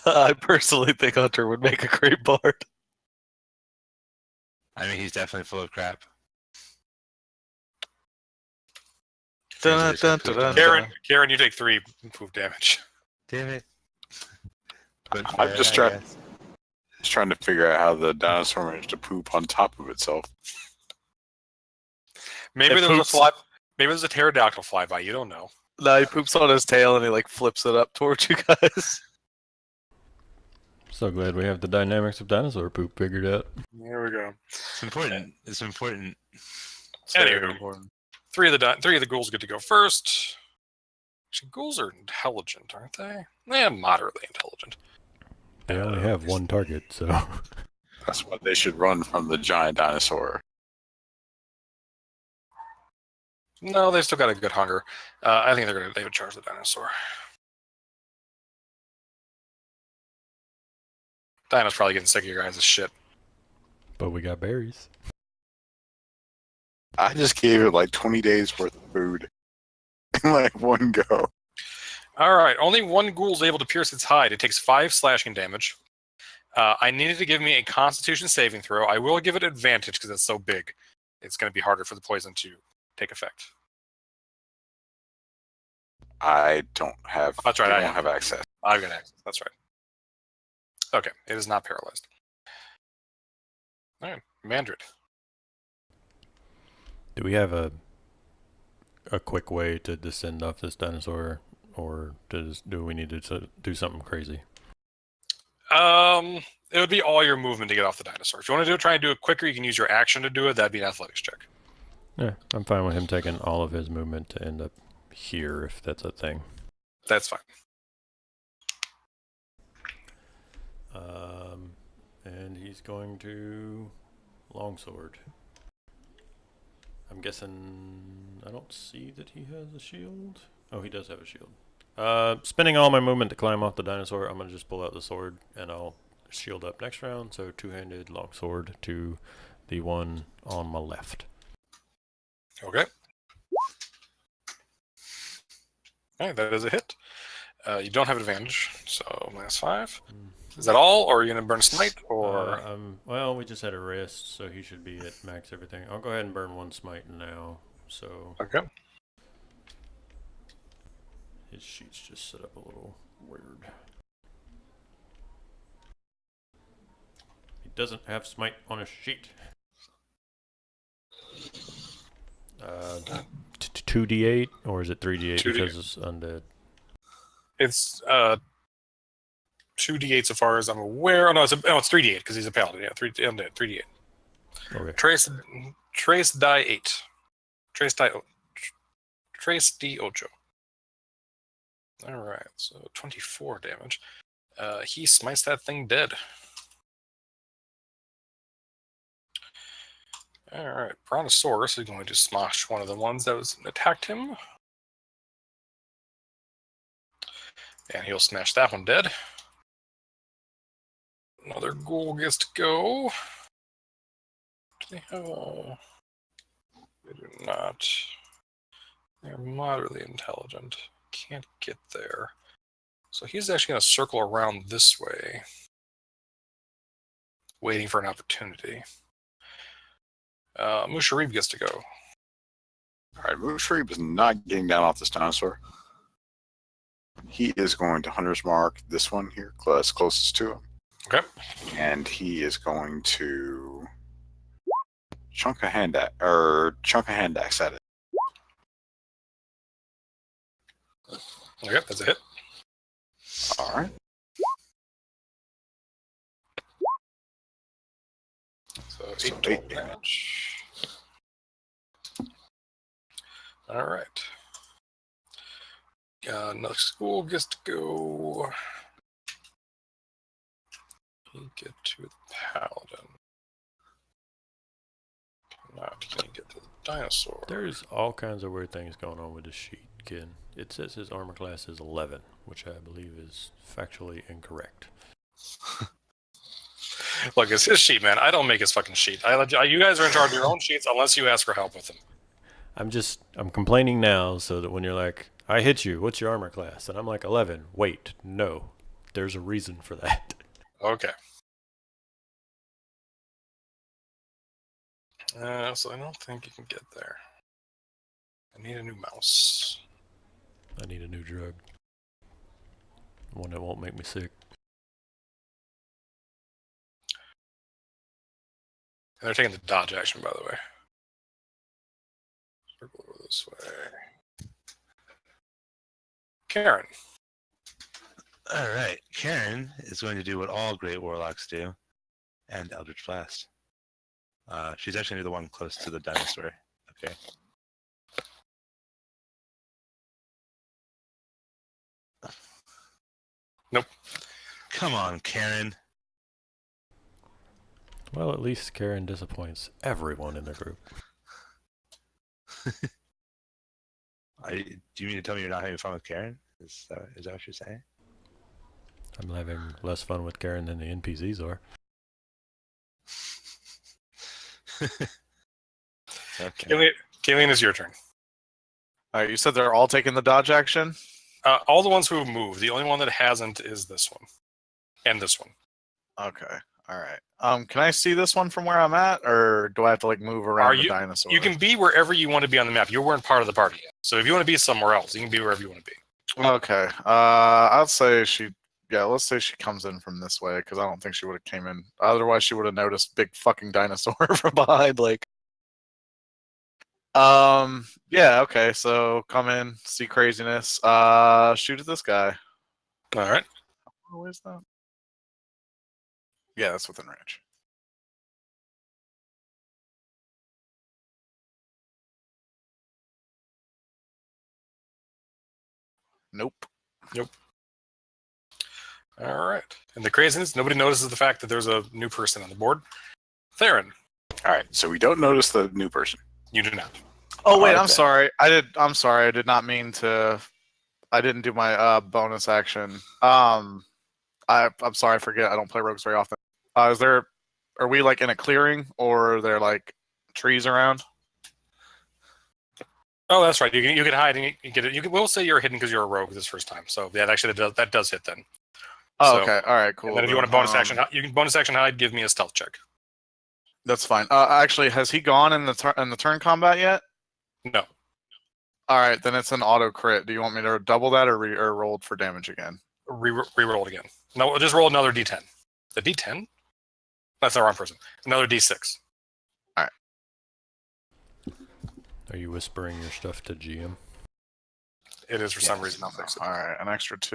Speaker 5: I personally think Hunter would make a great bard.
Speaker 4: I mean, he's definitely full of crap.
Speaker 5: Dun, dun, dun, dun, dun.
Speaker 1: Karen, you take 3 poop damage.
Speaker 4: Damn it. But
Speaker 3: I'm just
Speaker 4: fair, I
Speaker 3: trying-
Speaker 4: guess.
Speaker 3: Just trying to figure out how the dinosaur managed to poop on top of itself.
Speaker 1: Maybe
Speaker 5: It
Speaker 1: there's a
Speaker 5: poops.
Speaker 1: fly. Maybe there's a pterodactyl flyby. You don't know.
Speaker 5: No, he poops on his tail and he like flips it up towards you guys.
Speaker 2: So glad we have the dynamics of dinosaur poop figured out.
Speaker 1: There we go.
Speaker 4: It's important. It's important.
Speaker 5: It's very
Speaker 1: Anywho.
Speaker 5: important.
Speaker 1: 3 of the ghouls get to go first. Actually, ghouls are intelligent, aren't they? Yeah, moderately intelligent.
Speaker 2: They only have one target, so
Speaker 3: That's what they should run from the giant dinosaur.
Speaker 1: No, they still got a good hunger. I think they would charge the dinosaur. Dino's probably getting sick of your guys' shit.
Speaker 2: but we got berries.
Speaker 3: I just gave it like 20 days worth of food in like one go.
Speaker 1: All right, only one ghoul is able to pierce its hide. It takes 5 slashing damage. I needed to give me a Constitution saving throw. I will give it advantage because it's so big. It's going to be harder for the poison to take effect.
Speaker 3: I don't have.
Speaker 1: That's right,
Speaker 3: I
Speaker 1: I
Speaker 3: don't
Speaker 1: have.
Speaker 3: have access.
Speaker 1: I've got access. That's right. Okay, it is not paralyzed. All right, Mandrid.
Speaker 2: Do we have a quick way to descend off this dinosaur, or do we need to do something crazy?
Speaker 1: It would be all your movement to get off the dinosaur. If you want to try and do it quicker, you can use your action to do it. That'd be an athletics check.
Speaker 2: Yeah, I'm fine with him taking all of his movement to end up here, if that's a thing.
Speaker 1: That's fine.
Speaker 2: And he's going to longsword. I'm guessing I don't see that he has a shield. Oh, he does have a shield. Spending all my movement to climb off the dinosaur, I'm gonna just pull out the sword and I'll shield up next round. So two-handed longsword to the one on my left.
Speaker 1: Okay. Alright, that is a hit. You don't have advantage, so -5. Is that all, or are you gonna burn smite, or
Speaker 2: well, we just had a rest, so he should be at max everything. I'll go ahead and burn one smite now. So
Speaker 1: okay?
Speaker 2: his sheet's just set up a little weird. He doesn't have smite on his sheet. 2d8, or is it 3d8
Speaker 1: 2d8.
Speaker 2: because it's undead?
Speaker 1: It's 2d8 so far as I'm aware. Oh no, it's 3d8 because he's a paladin. Yeah, 3d8.
Speaker 2: Okay.
Speaker 1: Trace die 8. Trace d8. All right, so 24 damage. He smites that thing dead. All right, Brontosaurus is going to smash one of the ones that attacked him. And he'll smash that one dead. Another ghoul gets to go. Do they have a... They do not. They're moderately intelligent. Can't get there. So he's actually going to circle around this way, waiting for an opportunity. Musharib gets to go.
Speaker 3: All right, Musharib is not getting down off this dinosaur. He is going to Hunter's Mark this one here, closest to him.
Speaker 1: Okay.
Speaker 3: And he is going to chunk a hand axe at it.
Speaker 1: Okay, that's a hit.
Speaker 3: All right.
Speaker 1: So
Speaker 3: So
Speaker 1: 8
Speaker 3: 8
Speaker 1: damage. All right. Another school gets to go. You get to the paladin. Not can you get to the dinosaur?
Speaker 2: There's all kinds of weird things going on with this sheet, kid. It says his armor class is 11, which I believe is factually incorrect.
Speaker 1: Look, it's his sheet, man. I don't make his fucking sheet. You guys are in charge of your own sheets unless you ask for help with them.
Speaker 2: I'm complaining now so that when you're like, I hit you, what's your armor class? And I'm like, 11. Wait, no. There's a reason for that.
Speaker 1: Okay. So I don't think you can get there. I need a new mouse.
Speaker 2: I need a new drug. One that won't make me sick.
Speaker 1: And they're taking the dodge action, by the way. Circle over this way. Karen.
Speaker 4: All right, Karen is going to do what all great warlocks do, and Eldritch Blast. She's actually going to be the one close to the dinosaur. Okay.
Speaker 1: Nope.
Speaker 4: Come on, Karen.
Speaker 2: Well, at least Karen disappoints everyone in the group.
Speaker 4: Do you mean to tell me you're not having fun with Karen? Is that what you're saying?
Speaker 2: I'm having less fun with Karen than the NPCs are.
Speaker 4: Okay.
Speaker 1: Kayleen, is your turn.
Speaker 5: All right, you said they're all taking the dodge action?
Speaker 1: All the ones who have moved. The only one that hasn't is this one. And this one.
Speaker 5: Okay. All right. Can I see this one from where I'm at, or do I have to like move around the dinosaur?
Speaker 1: You can be wherever you want to be on the map. You weren't part of the party yet. So if you want to be somewhere else, you can be wherever you want to be.
Speaker 5: Okay. I'll say let's say she comes in from this way, because I don't think she would have came in. Otherwise, she would have noticed big fucking dinosaur from behind. Like, yeah. Okay. So come in, see craziness. Shoot at this guy.
Speaker 1: All right.
Speaker 5: Oh, where's that? Yeah, that's within range. Nope.
Speaker 1: All right. And the craziness, nobody notices the fact that there's a new person on the board. Theron.
Speaker 3: All right, so we don't notice the new person.
Speaker 1: You do not.
Speaker 5: Oh wait,
Speaker 3: Okay.
Speaker 5: I'm sorry. I'm sorry. I did not mean to. I didn't do my bonus action. I'm sorry. I forget. I don't play rogues very often. Are we like in a clearing, or are there like trees around?
Speaker 1: Oh, that's right. You can hide and you get it. We'll say you're hidden because you're a rogue this first time. So yeah, actually that does hit then.
Speaker 5: Oh,
Speaker 1: So,
Speaker 5: okay. All right. Cool.
Speaker 1: And then if you want a bonus action, you can bonus action hide. Give me a stealth check.
Speaker 5: That's fine. Actually, has he gone in the turn combat yet?
Speaker 1: No.
Speaker 5: All right, then it's an auto crit. Do you want me to double that or roll for damage again?
Speaker 1: Reroll it again. No, just roll another d10. The d10? That's the wrong person. Another d6.
Speaker 2: Are you whispering your stuff to GM?
Speaker 1: It is for some reason. I'll fix it.
Speaker 5: All right, an extra 2,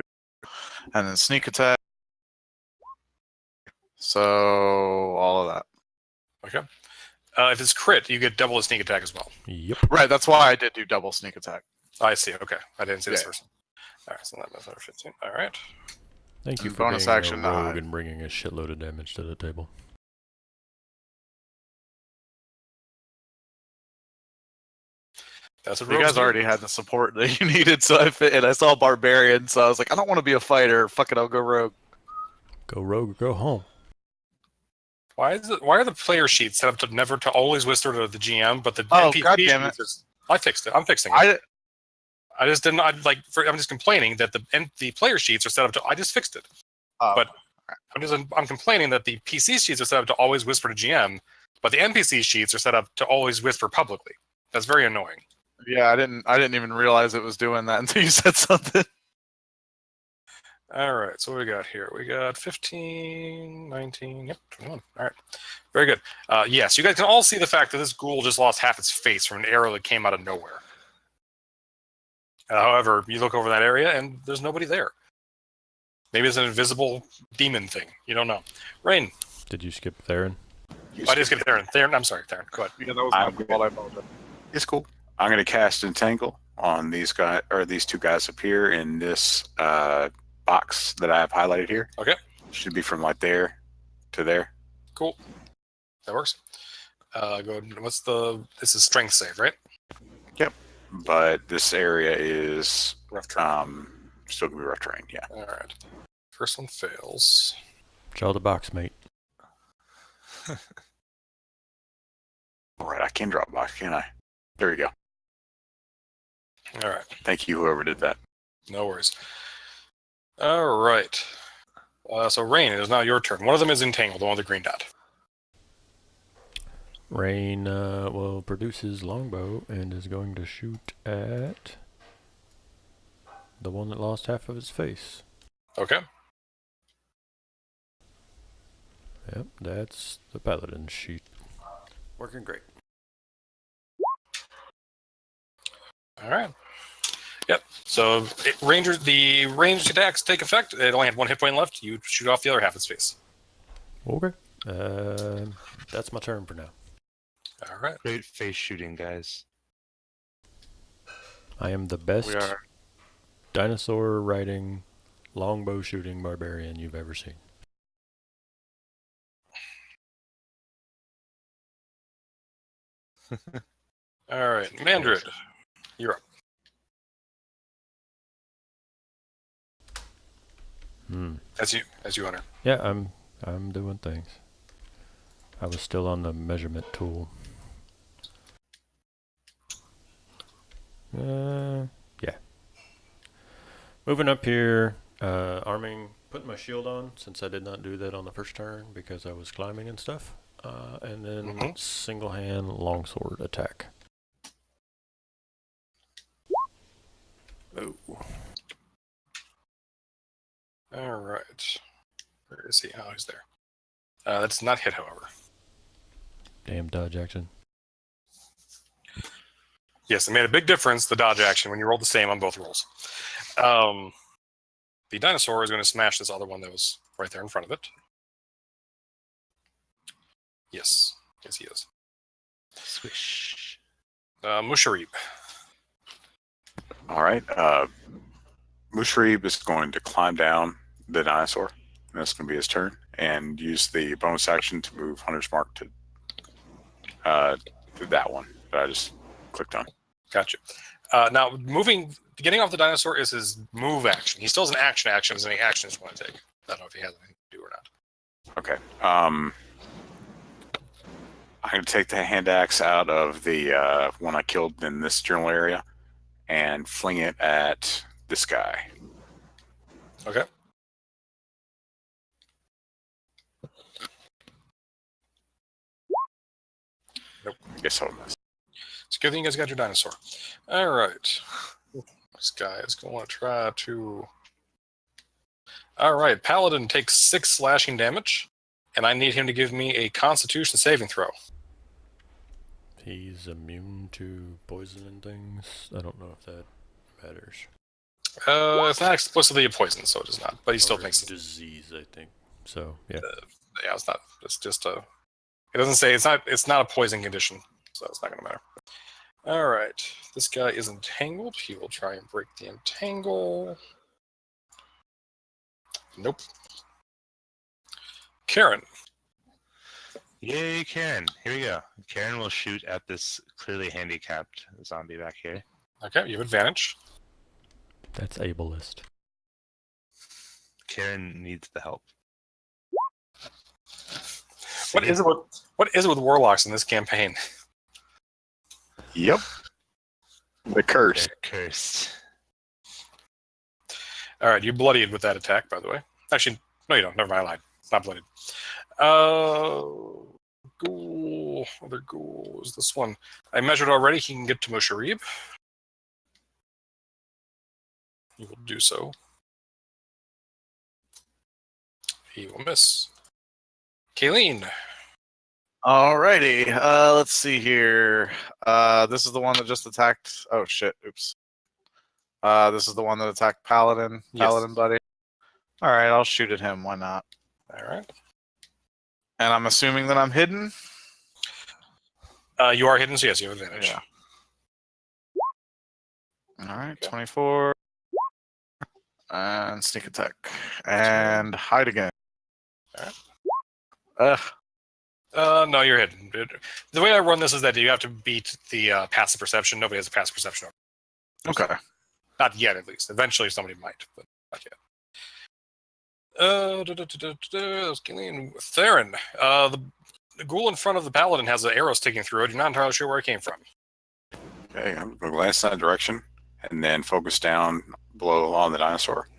Speaker 5: and then sneak attack. So all of that.
Speaker 1: Okay. If it's crit, you get double the sneak attack as well.
Speaker 2: Yep.
Speaker 5: Right, that's why I did do double sneak attack.
Speaker 1: I see. Okay. I didn't see this
Speaker 5: Yeah.
Speaker 1: person. All right. So that was another 15. All right.
Speaker 2: Thank you
Speaker 5: And
Speaker 2: for
Speaker 5: bonus
Speaker 2: being
Speaker 5: action
Speaker 2: a
Speaker 5: to
Speaker 2: rogue
Speaker 5: hide.
Speaker 2: and bringing a shitload of damage to the table.
Speaker 1: That's what
Speaker 5: You
Speaker 1: rogues
Speaker 5: guys
Speaker 1: do.
Speaker 5: already had the support that you needed, so I saw barbarian, so I was like, I don't want to be a fighter. Fuck it, I'll go rogue.
Speaker 2: Go rogue or go home.
Speaker 1: Why are the player sheets set up to never to always whisper to the GM, but the
Speaker 5: Oh,
Speaker 1: NPC
Speaker 5: God damn it.
Speaker 1: sheets is, I fixed it. I'm fixing it.
Speaker 5: I
Speaker 1: I just didn't. I'm just complaining that the player sheets are set up to. I just fixed it. But I'm complaining that the PC sheets are set up to always whisper to GM, but the NPC sheets are set up to always whisper publicly. That's very annoying.
Speaker 5: yeah, I didn't even realize it was doing that until you said something.
Speaker 1: All right. So what we got here? We got 15, 19, yep, 21. All right. Very good. Yes, you guys can all see the fact that this ghoul just lost half its face from an arrow that came out of nowhere. However, you look over that area and there's nobody there. Maybe it's an invisible demon thing. You don't know. Rain.
Speaker 2: Did you skip Theron?
Speaker 1: I just get Theron. Theron. I'm sorry, Theron. Go ahead.
Speaker 5: Yeah, that was
Speaker 3: my
Speaker 5: fault. I apologize.
Speaker 3: It's cool. I'm going to cast Entangle on these guys, or these two guys up here in this box that I have highlighted here.
Speaker 1: Okay.
Speaker 3: Should be from like there to there.
Speaker 1: Cool. That works. Go ahead. This is strength save, right?
Speaker 3: But this area is
Speaker 1: Rough terrain.
Speaker 3: still going to be rough terrain, yeah.
Speaker 1: All right. First one fails.
Speaker 2: Draw the box, mate.
Speaker 3: All right, I can drop box, can I? There we go.
Speaker 1: All right.
Speaker 3: Thank you, whoever did that.
Speaker 1: No worries. All right. So Rain, it is now your turn. One of them is entangled, the one with the green dot.
Speaker 2: Rain will produce his longbow and is going to shoot at the one that lost half of his face.
Speaker 1: Okay.
Speaker 2: Yep, that's the paladin sheet. Working great.
Speaker 1: All right. Yep. So the ranged attacks take effect. It only had one hit point left. You shoot off the other half of its face.
Speaker 2: Okay. That's my turn for now.
Speaker 1: All right.
Speaker 4: Great face shooting, guys.
Speaker 2: I am the best
Speaker 5: We are.
Speaker 2: dinosaur riding, longbow shooting barbarian you've ever seen.
Speaker 1: All right. Mandrid, you're up. As you, Hunter.
Speaker 2: Yeah, I'm doing things. I was still on the measurement tool. Yeah. Moving up here, arming, putting my shield on since I did not do that on the first turn because I was climbing and stuff. And then single hand longsword attack. Oh.
Speaker 1: All right. Where is he? Oh, he's there. That's not hit, however.
Speaker 2: Damn dodge action.
Speaker 1: Yes, it made a big difference, the dodge action, when you rolled the same on both rolls. The dinosaur is going to smash this other one that was right there in front of it. Yes. Yes, he is.
Speaker 4: Swish.
Speaker 1: Musharib.
Speaker 3: All right. Musharib is going to climb down the dinosaur. And that's going to be his turn. And use the bonus action to move Hunter's Mark to that one. that I just clicked on.
Speaker 1: Gotcha. Now, getting off the dinosaur is his move action. He still has an action. Is any actions you want to take? I don't know if he has anything to do or not.
Speaker 3: Okay. I'm going to take the hand axe out of the one I killed in this general area and fling it at this guy.
Speaker 1: Okay. Nope.
Speaker 3: I guess I'll miss.
Speaker 1: It's a good thing you guys got your dinosaur. All right. This guy is going to try to... All right. Paladin takes 6 slashing damage, and I need him to give me a Constitution saving throw.
Speaker 2: He's immune to poison and things. I don't know if that matters.
Speaker 1: It's not explicitly a poison, so it is not. But he still
Speaker 2: Or
Speaker 1: thinks
Speaker 2: disease, I think. So yeah.
Speaker 1: yeah, it's not. It's just a. It doesn't say it's not. It's not a poison condition, so it's not going to matter. All right, this guy is entangled. He will try and break the entangle. Nope. Karen.
Speaker 4: Yay, Karen. Here we go. Karen will shoot at this clearly handicapped zombie back here.
Speaker 1: Okay, you have advantage.
Speaker 2: That's ableist.
Speaker 4: Karen needs the help.
Speaker 1: What is it with warlocks in this campaign?
Speaker 3: Yep. The curse.
Speaker 4: They're cursed.
Speaker 1: All right, you bloodied with that attack, by the way. Actually, no, you don't. Never mind, I lied. It's not bloodied. Ghoul. Other ghoul is this one. I measured already. He can get to Musharib. He will do so. He will miss. Kayleen.
Speaker 5: Alrighty, let's see here. This is the one that just attacked. Oh shit! Oops. This is the one that attacked Paladin.
Speaker 1: Yes.
Speaker 5: Paladin, buddy. All right, I'll shoot at him. Why not?
Speaker 1: All right.
Speaker 5: And I'm assuming that I'm hidden.
Speaker 1: You are hidden, so yes, you have advantage.
Speaker 5: Yeah. All right,
Speaker 1: Okay.
Speaker 5: 24. And sneak attack. And hide again.
Speaker 1: Alright. No, you're hidden. The way I run this is that you have to beat the passive perception. Nobody has a passive perception.
Speaker 5: Okay.
Speaker 1: Not yet, at least. Eventually, somebody might, but not yet. That was Kayleen. Theron. The ghoul in front of the paladin has an arrow sticking through it. You're not entirely sure where it came from.
Speaker 3: Okay, I'm going to glance in that direction and then focus down below along the dinosaur.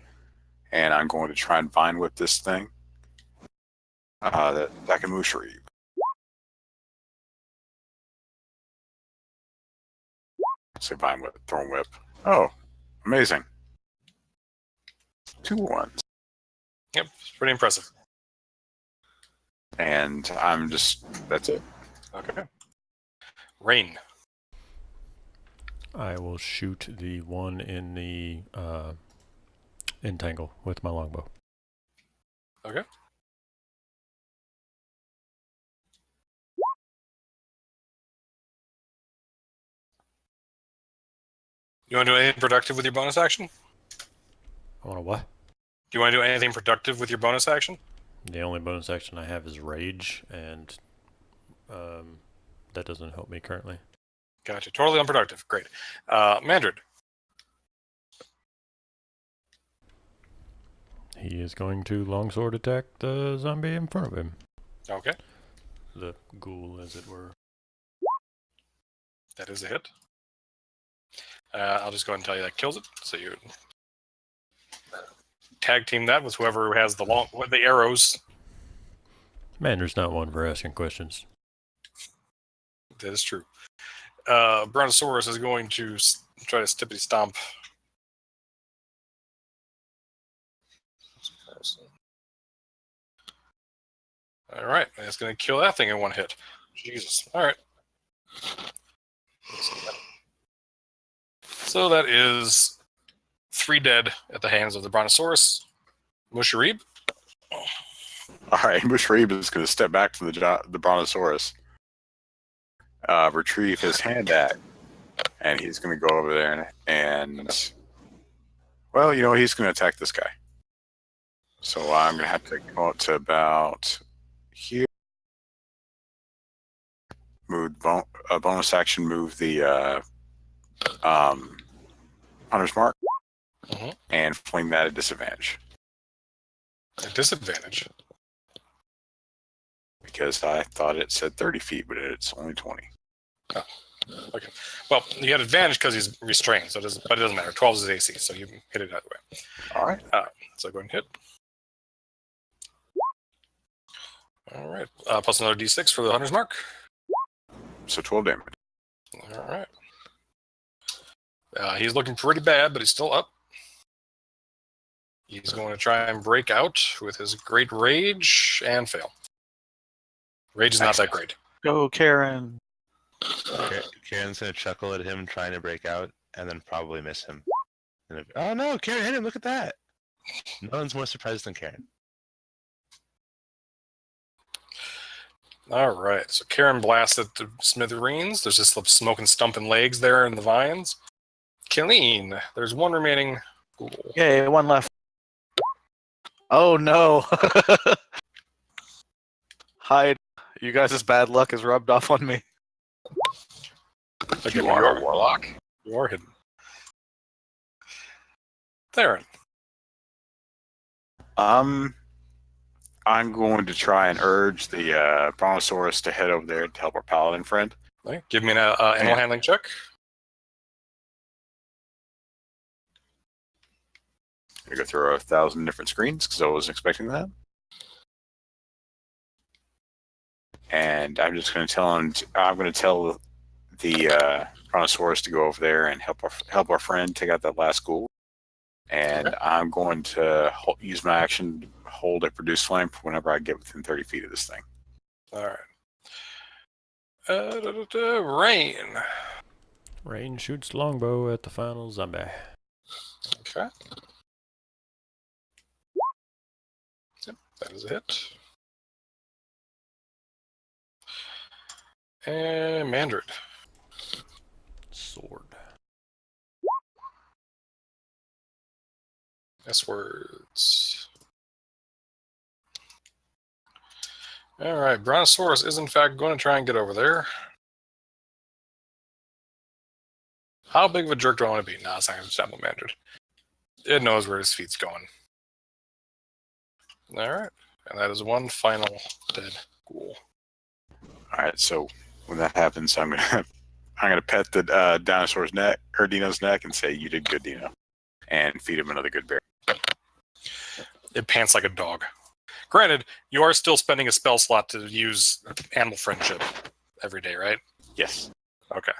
Speaker 3: And I'm going to try and vine whip this thing. That can Musharib. Say vine whip, thorn whip. Oh, amazing. 2 1s.
Speaker 1: Yep, it's pretty impressive.
Speaker 3: And I'm just, that's it.
Speaker 1: Okay. Rain.
Speaker 2: I will shoot the one in the entangle with my longbow.
Speaker 1: Okay. You want to do anything productive with your bonus action?
Speaker 2: I want to what?
Speaker 1: Do you want to do anything productive with your bonus action?
Speaker 2: The only bonus action I have is rage, and that doesn't help me currently.
Speaker 1: Gotcha. Totally unproductive. Great. Mandred.
Speaker 2: He is going to longsword attack the zombie in front of him.
Speaker 1: Okay.
Speaker 2: The ghoul, as it were.
Speaker 1: That is a hit. I'll just go ahead and tell you that kills it. So you tag team that with whoever has the arrows.
Speaker 2: Man, there's not one for asking questions.
Speaker 1: That is true. Brontosaurus is going to try to stippity stomp. All right, that's going to kill that thing in one hit. Jesus. All right. So that is 3 dead at the hands of the Brontosaurus. Musharib.
Speaker 3: All right, Musharib is going to step back to the Brontosaurus, retrieve his hand axe, and he's going to go over there and, well, you know, he's going to attack this guy. So I'm going to have to go up to about here. Move a bonus action move the Hunter's Mark
Speaker 1: Mhm.
Speaker 3: and fling that at disadvantage
Speaker 1: A disadvantage.
Speaker 3: because I thought it said 30 feet, but it's only 20.
Speaker 1: Okay. Well, you had advantage because he's restrained, so but it doesn't matter. 12 is his AC, so you can hit it either way.
Speaker 3: All right.
Speaker 1: So go ahead and hit. All right. Plus another D6 for the Hunter's Mark.
Speaker 3: So 12 damage.
Speaker 1: All right. He's looking pretty bad, but he's still up. He's going to try and break out with his Great Rage and fail. Rage is not that great.
Speaker 5: Go, Karen.
Speaker 4: Karen's gonna chuckle at him trying to break out, and then probably miss him. Oh no, Karen hit him! Look at that. No one's more surprised than Karen.
Speaker 1: All right. So Karen blasts at the smithereens. There's just smoke and stumping legs there in the vines. Killeen, there's one remaining ghoul.
Speaker 5: Yay, one left. Oh no. Hide. You guys' bad luck is rubbed off on me.
Speaker 1: Okay,
Speaker 3: You are a warlock.
Speaker 1: You are hidden. Theron.
Speaker 3: I'm going to try and urge the Brontosaurus to head over there to help our paladin friend.
Speaker 1: Okay, give me an animal handling check.
Speaker 3: I'm going to go through 1,000 different screens because I wasn't expecting that. And I'm just going to tell him. I'm going to tell the Brontosaurus to go over there and help our friend take out that last ghoul. And
Speaker 1: Okay.
Speaker 3: I'm going to use my action to hold a produce flame whenever I get within 30 feet of this thing.
Speaker 1: All right. Rain.
Speaker 2: Rain shoots longbow at the final zombie.
Speaker 1: Okay. Yep, that is a hit. And Mandrid.
Speaker 2: Sword.
Speaker 1: S-words. All right, Brontosaurus is in fact going to try and get over there. How big of a jerk do I want to be? Nah, it's not going to resemble Mandrid. It knows where his feet's going. All right, and that is one final dead ghoul.
Speaker 3: All right, so when that happens, I'm gonna pet the dinosaur's neck or Dino's neck and say, "You did good, Dino," and feed him another good berry.
Speaker 1: It pants like a dog. Granted, you are still spending a spell slot to use animal friendship every day, right?
Speaker 3: Yes.
Speaker 1: Okay.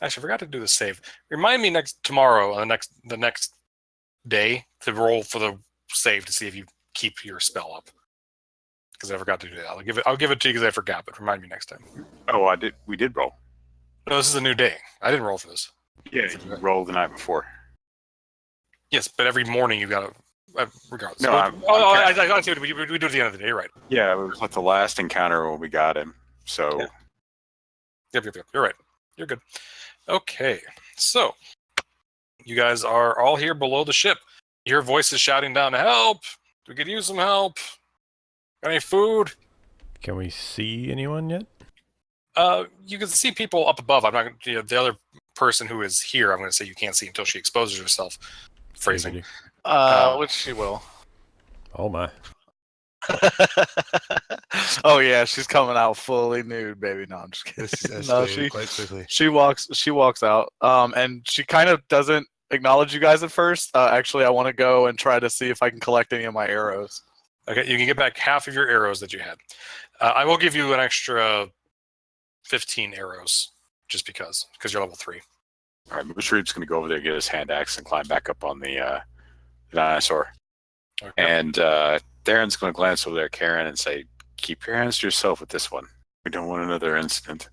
Speaker 1: Actually, I forgot to do the save. Remind me tomorrow, the next day, to roll for the save to see if you keep your spell up. Because I forgot to do that. I'll give it to you because I forgot, but remind me next time.
Speaker 3: Oh, I did. We did roll.
Speaker 1: No, this is a new day. I didn't roll for this.
Speaker 3: Yeah, you rolled the night before.
Speaker 1: Yes, but every morning you got to, regardless.
Speaker 3: No,
Speaker 1: I see what we do at the end of the day, right?
Speaker 3: Yeah, it was like the last encounter when we got him. So
Speaker 1: Yeah. Yep. You're right. You're good. Okay, so you guys are all here below the ship. You hear voices shouting down, "Help! We could use some help. Got any food?"
Speaker 2: Can we see anyone yet?
Speaker 1: You can see people up above. I'm not going to. The other person who is here, I'm going to say you can't see until she exposes herself. Phrasing.
Speaker 5: Which she will.
Speaker 2: Oh my.
Speaker 5: Oh yeah, she's coming out fully nude, baby. No, I'm just kidding.
Speaker 4: This
Speaker 5: No,
Speaker 4: escalated quite quickly.
Speaker 5: she walks out. And she kind of doesn't acknowledge you guys at first. Actually, I want to go and try to see if I can collect any of my arrows.
Speaker 1: Okay, you can get back half of your arrows that you had. I will give you an extra 15 arrows just because you're level 3.
Speaker 3: all right, Mooshreep's gonna go over there, get his hand axe, and climb back up on the dinosaur.
Speaker 1: Okay.
Speaker 3: And Darren's gonna glance over there at Karen and say, "Keep your hands to yourself with this one. We don't want another incident."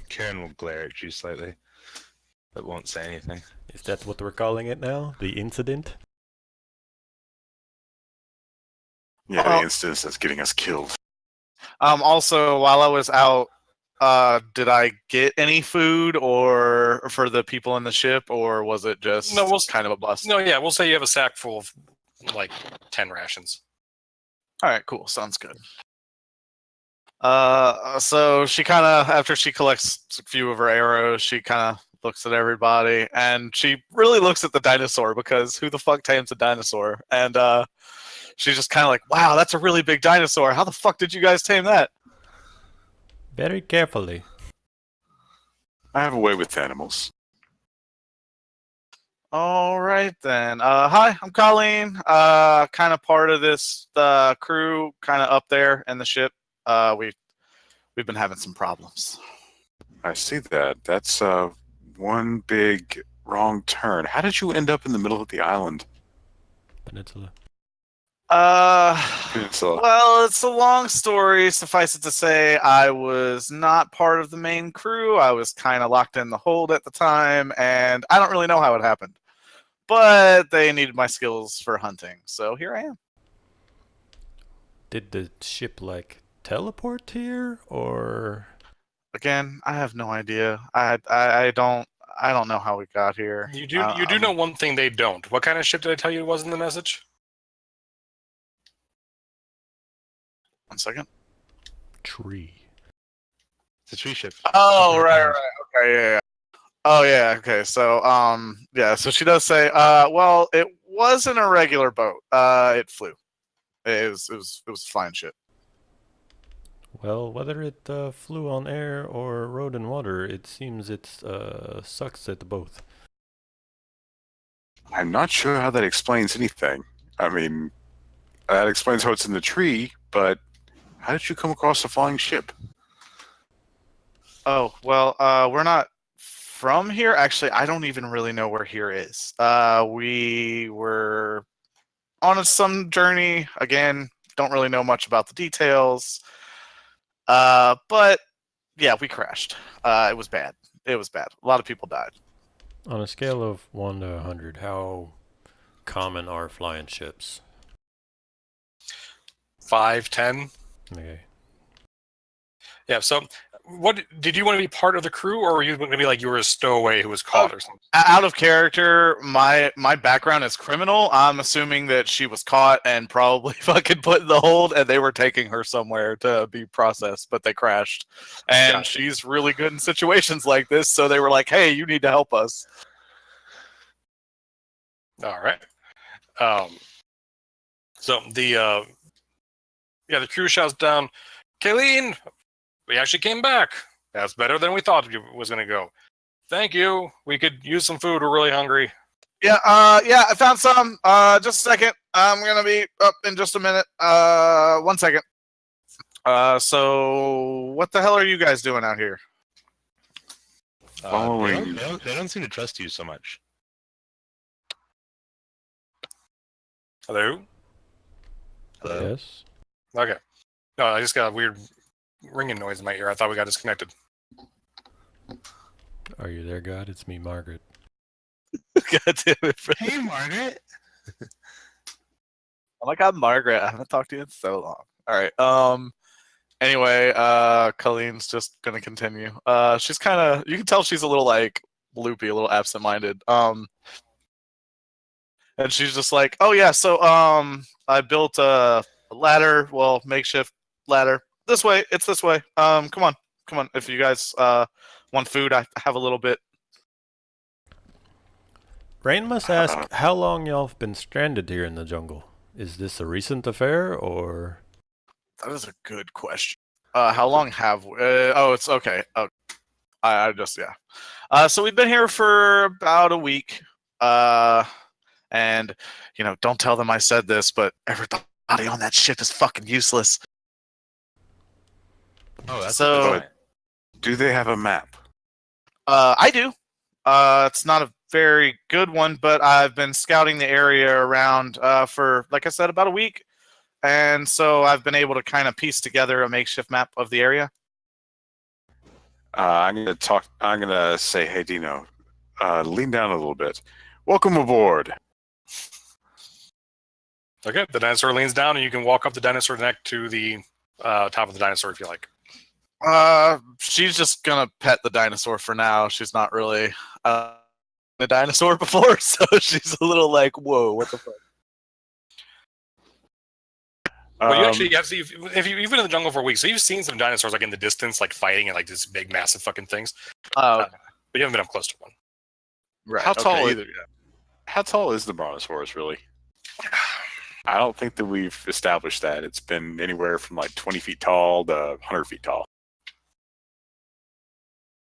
Speaker 4: Karen will glare at you slightly, but won't say anything.
Speaker 2: Is that what we're calling it now? The incident?
Speaker 3: Yeah,
Speaker 5: Oh.
Speaker 3: the instance that's getting us killed.
Speaker 5: Also, while I was out, did I get any food or for the people in the ship, or was it just
Speaker 1: No,
Speaker 5: kind of a bust?
Speaker 1: No, yeah, we'll say you have a sack full of like 10 rations.
Speaker 5: All right, cool. Sounds good. So she kind of, after she collects a few of her arrows, she kind of looks at everybody, and she really looks at the dinosaur because who the fuck tames a dinosaur? And she's just kind of like, wow, that's a really big dinosaur. How the fuck did you guys tame that?
Speaker 2: Very carefully.
Speaker 3: I have a way with animals.
Speaker 5: All right then. Hi, I'm Colleen. Kind of part of this crew, kind of up there in the ship. We've been having some problems.
Speaker 3: I see that. That's one big wrong turn. How did you end up in the middle of the island?
Speaker 2: Peninsula.
Speaker 3: Peninsula.
Speaker 5: Well, it's a long story. Suffice it to say, I was not part of the main crew. I was kind of locked in the hold at the time, and I don't really know how it happened. But they needed my skills for hunting, so here I am.
Speaker 2: Did the ship like teleport here, or
Speaker 5: Again, I have no idea. I don't know how we got here.
Speaker 1: You do know one thing they don't. What kind of ship did I tell you was in the message?
Speaker 5: 1 second.
Speaker 2: tree?
Speaker 4: It's a tree ship.
Speaker 5: Oh,
Speaker 4: Over
Speaker 5: right,
Speaker 4: times.
Speaker 5: right. Okay, yeah. Oh, yeah. Okay. So, yeah. So she does say, well, it wasn't a regular boat. It flew. It was a flying ship.
Speaker 2: Well, whether it flew on air or rode in water, it seems it sucks at both.
Speaker 3: I'm not sure how that explains anything. I mean, that explains how it's in the tree, but how did you come across a flying ship?
Speaker 5: Oh, well, we're not from here. Actually, I don't even really know where here is. We were on some journey. Again, don't really know much about the details. But yeah, we crashed. It was bad. It was bad. A lot of people died.
Speaker 2: On a scale of 1 to 100, how common are flying ships?
Speaker 1: 5, 10.
Speaker 2: Okay.
Speaker 1: Yeah. So, what did you want to be part of the crew, or were you going to be like you were a stowaway who was caught or something?
Speaker 5: Out of character, my background is criminal. I'm assuming that she was caught and probably fucking put in the hold, and they were taking her somewhere to be processed, but they crashed. And
Speaker 1: Gotcha.
Speaker 5: she's really good in situations like this, so they were like, "Hey, you need to help us."
Speaker 1: All right. So the crew shouts down, "Kayleen, we actually came back. That's better than we thought it was going to go. Thank you. We could use some food. We're really hungry."
Speaker 5: Yeah, I found some. Just a second. I'm gonna be up in just a minute. 1 second. So what the hell are you guys doing out here?
Speaker 3: Following.
Speaker 4: They don't seem to trust you so much.
Speaker 1: Hello?
Speaker 4: Hello?
Speaker 2: Yes.
Speaker 1: Okay. No, I just got a weird ringing noise in my ear. I thought we got disconnected.
Speaker 2: Are you there, God? It's me, Margaret.
Speaker 5: God damn it!
Speaker 4: Hey, Margaret.
Speaker 5: Oh my God, Margaret! I haven't talked to you in so long. All right. Anyway, Colleen's just gonna continue. She's kind of. You can tell she's a little like loopy, a little absent-minded. And she's just like, "Oh yeah, so I built a ladder. Well, makeshift ladder. This way. It's this way. Come on. If you guys want food, I have a little bit."
Speaker 2: Rain must ask how long y'all have been stranded here in the jungle. Is this a recent affair, or?
Speaker 5: That is a good question. How long have we? Oh, it's okay. Oh, I just yeah. So we've been here for about a week. And don't tell them I said this, but everybody on that ship is fucking useless.
Speaker 4: Oh, that's
Speaker 5: So-
Speaker 4: a good
Speaker 3: Do they have a map?
Speaker 5: I do. It's not a very good one, but I've been scouting the area around for, like I said, about a week. And so I've been able to kind of piece together a makeshift map of the area.
Speaker 3: I'm gonna say, hey Dino, lean down a little bit. Welcome aboard.
Speaker 1: Okay. The dinosaur leans down, and you can walk up the dinosaur neck to the top of the dinosaur if you like.
Speaker 5: She's just gonna pet the dinosaur for now. She's not really a dinosaur before, so she's a little like, whoa, what the fuck?
Speaker 1: Well, you actually have to, if you've been in the jungle for a week, so you've seen some dinosaurs like in the distance, like fighting and like these big, massive fucking things.
Speaker 5: Oh,
Speaker 1: But you haven't been up close to one.
Speaker 5: right.
Speaker 3: How tall?
Speaker 5: Okay,
Speaker 3: How tall is the brontosaurus really? I don't think that we've established that. It's been anywhere from like 20 feet tall to 100 feet tall.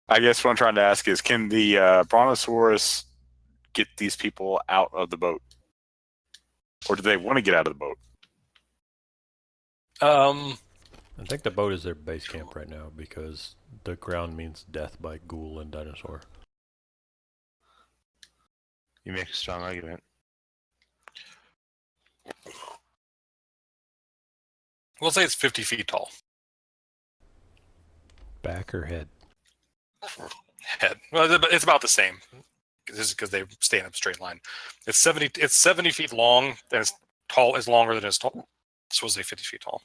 Speaker 3: I guess what I'm trying to ask is, can the brontosaurus get these people out of the boat, or do they want to get out of the boat?
Speaker 2: I think the boat is their base camp right now because the ground means death by ghoul and dinosaur.
Speaker 4: You make a strong argument.
Speaker 1: We'll say it's 50 feet tall.
Speaker 2: Back or head?
Speaker 1: Head. Well, it's about the same. This is because they stay in a straight line. It's 70 feet long, and it's tall is longer than it's tall. So we'll say 50 feet tall.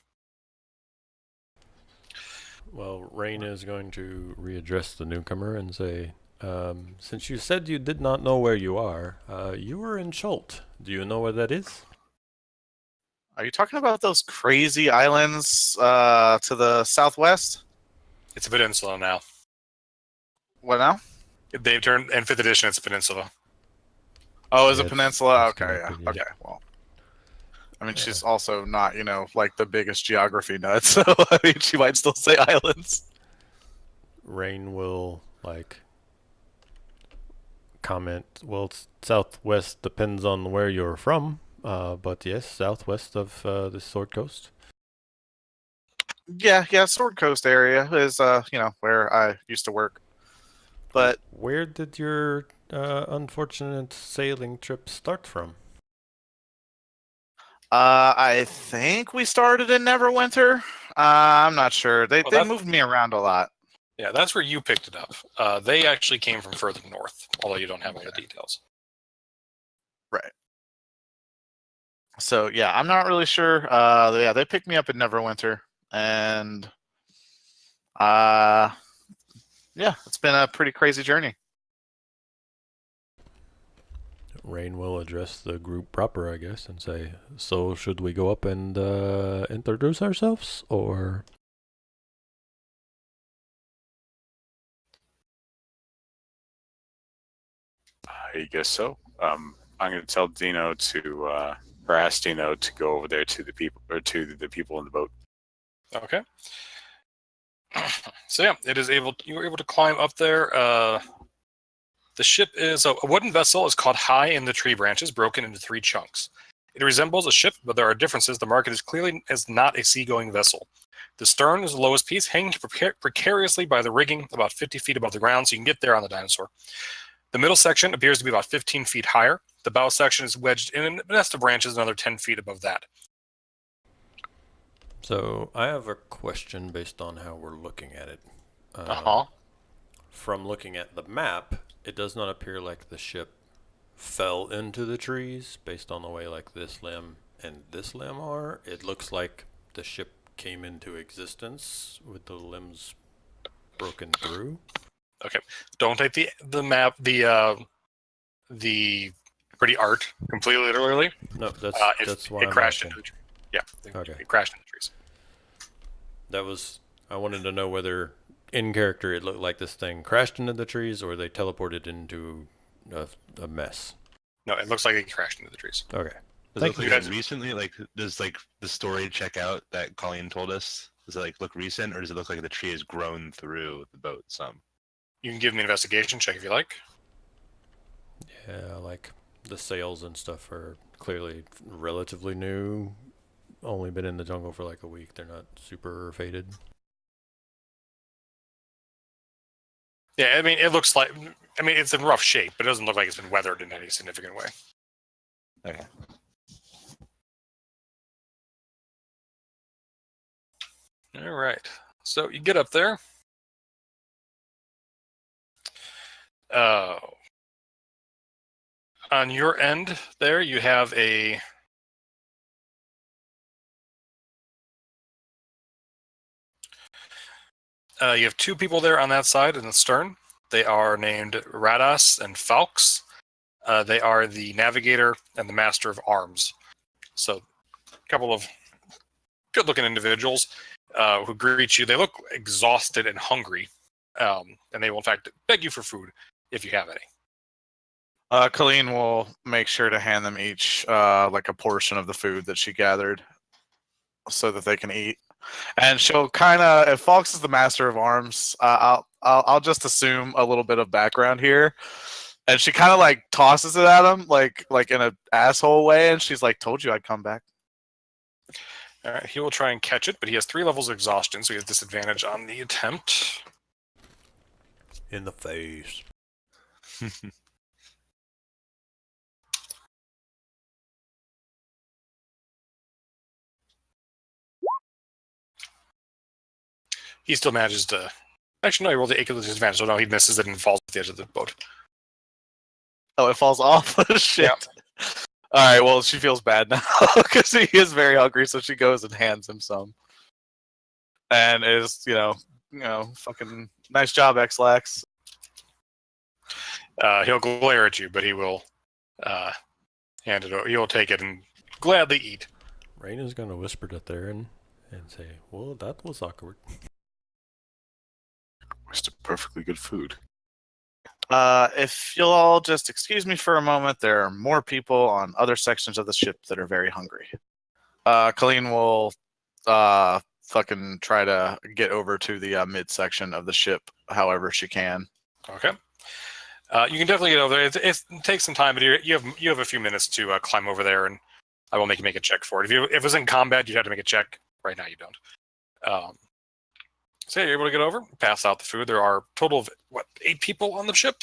Speaker 2: Well, Rain is going to readdress the newcomer and say, since you said you did not know where you are in Schult. Do you know where that is?
Speaker 5: Are you talking about those crazy islands to the southwest?
Speaker 1: It's a peninsula now.
Speaker 5: What now?
Speaker 1: They've turned, in 5th edition, it's a peninsula.
Speaker 5: Oh, is
Speaker 2: Yeah,
Speaker 5: it peninsula?
Speaker 2: it's
Speaker 5: Okay, yeah.
Speaker 2: connected, yeah.
Speaker 5: Okay, well. I mean, she's also not, like the biggest geography nut, so I mean, she might still say islands.
Speaker 2: Rain will, comment, well, southwest depends on where you're from, but yes, southwest of the Sword Coast.
Speaker 5: Yeah, Sword Coast area is, where I used to work. But
Speaker 2: Where did your unfortunate sailing trip start from?
Speaker 5: I think we started in Neverwinter. I'm not sure. They
Speaker 1: that's-
Speaker 5: moved me around a lot.
Speaker 1: Yeah, that's where you picked it up. They actually came from further north, although you don't have all the details.
Speaker 5: Right. So yeah, I'm not really sure. They picked me up in Neverwinter, and it's been a pretty crazy journey.
Speaker 2: Rain will address the group proper, I guess, and say, so should we go up and introduce ourselves, or?
Speaker 3: I guess so. I'm going to tell Dino or ask Dino to go over there to the people in the boat.
Speaker 1: Okay. So yeah, you were able to climb up there. The ship is a wooden vessel, is caught high in the tree branches, broken into 3 chunks. It resembles a ship, but there are differences. The mark is clearly not a seagoing vessel. The stern is the lowest piece, hanging precariously by the rigging about 50 feet above the ground, so you can get there on the dinosaur. The middle section appears to be about 15 feet higher. The bow section is wedged in a nest of branches another 10 feet above that.
Speaker 2: So I have a question based on how we're looking at it. From looking at the map, it does not appear like the ship fell into the trees based on the way like this limb and this limb are. It looks like the ship came into existence with the limbs broken through.
Speaker 1: Okay, don't take the map, the pretty art completely literally.
Speaker 2: No, that's why
Speaker 1: it
Speaker 2: I'm
Speaker 1: crashed
Speaker 2: asking.
Speaker 1: into the tree. Yeah,
Speaker 2: Okay.
Speaker 1: It crashed into the trees.
Speaker 2: I wanted to know whether in character it looked like this thing crashed into the trees or they teleported into a mess.
Speaker 1: No, it looks like it crashed into the trees.
Speaker 2: Okay.
Speaker 4: Does
Speaker 2: Thank
Speaker 4: it
Speaker 1: you.
Speaker 4: look like recently? Like, does the story check out that Colleen told us? Does it look recent, or does it look like the tree has grown through the boat some?
Speaker 1: You can give me an investigation check if you like.
Speaker 2: Yeah, like the sails and stuff are clearly relatively new. Only been in the jungle for like a week. They're not super faded.
Speaker 1: Yeah, I mean, it looks like. I mean, it's in rough shape, but it doesn't look like it's been weathered in any significant way.
Speaker 4: Okay.
Speaker 1: All right. So you get up there. On your end there, you have you have 2 people there on that side in the stern. They are named Radas and Falx. They are the navigator and the master of arms. So, a couple of good-looking individuals who greet you. They look exhausted and hungry, and they will, in fact, beg you for food if you have any.
Speaker 5: Colleen will make sure to hand them each like a portion of the food that she gathered so that they can eat. And she'll kind of, if Fox is the master of arms, I'll just assume a little bit of background here. And she kind of like tosses it at him, like in an asshole way, and she's like, "Told you I'd come back."
Speaker 1: All right, he will try and catch it, but he has 3 levels of exhaustion, so he has disadvantage on the attempt.
Speaker 2: In the face.
Speaker 1: He still manages to... Actually, no, he rolled the 8 with disadvantage, so no, he misses it and falls at the edge of the boat.
Speaker 5: Oh, it falls off. Shit.
Speaker 1: Yeah.
Speaker 5: All right. Well, she feels bad now because he is very hungry, so she goes and hands him some, and is fucking nice job, X-Lax.
Speaker 1: He'll glare at you, but he will hand it over. He'll take it and gladly eat.
Speaker 2: Raina's gonna whisper to Theron and say, "Well, that was awkward."
Speaker 3: It's perfectly good food.
Speaker 5: If you'll all just excuse me for a moment, there are more people on other sections of the ship that are very hungry. Colleen will fucking try to get over to the midsection of the ship however she can.
Speaker 1: Okay. You can definitely get over there. It takes some time, but you have a few minutes to climb over there, and I will make you make a check for it. If it was in combat, you'd have to make a check. Right now, you don't. So yeah, you're able to get over, pass out the food. There are a total of, 8 people on the ship?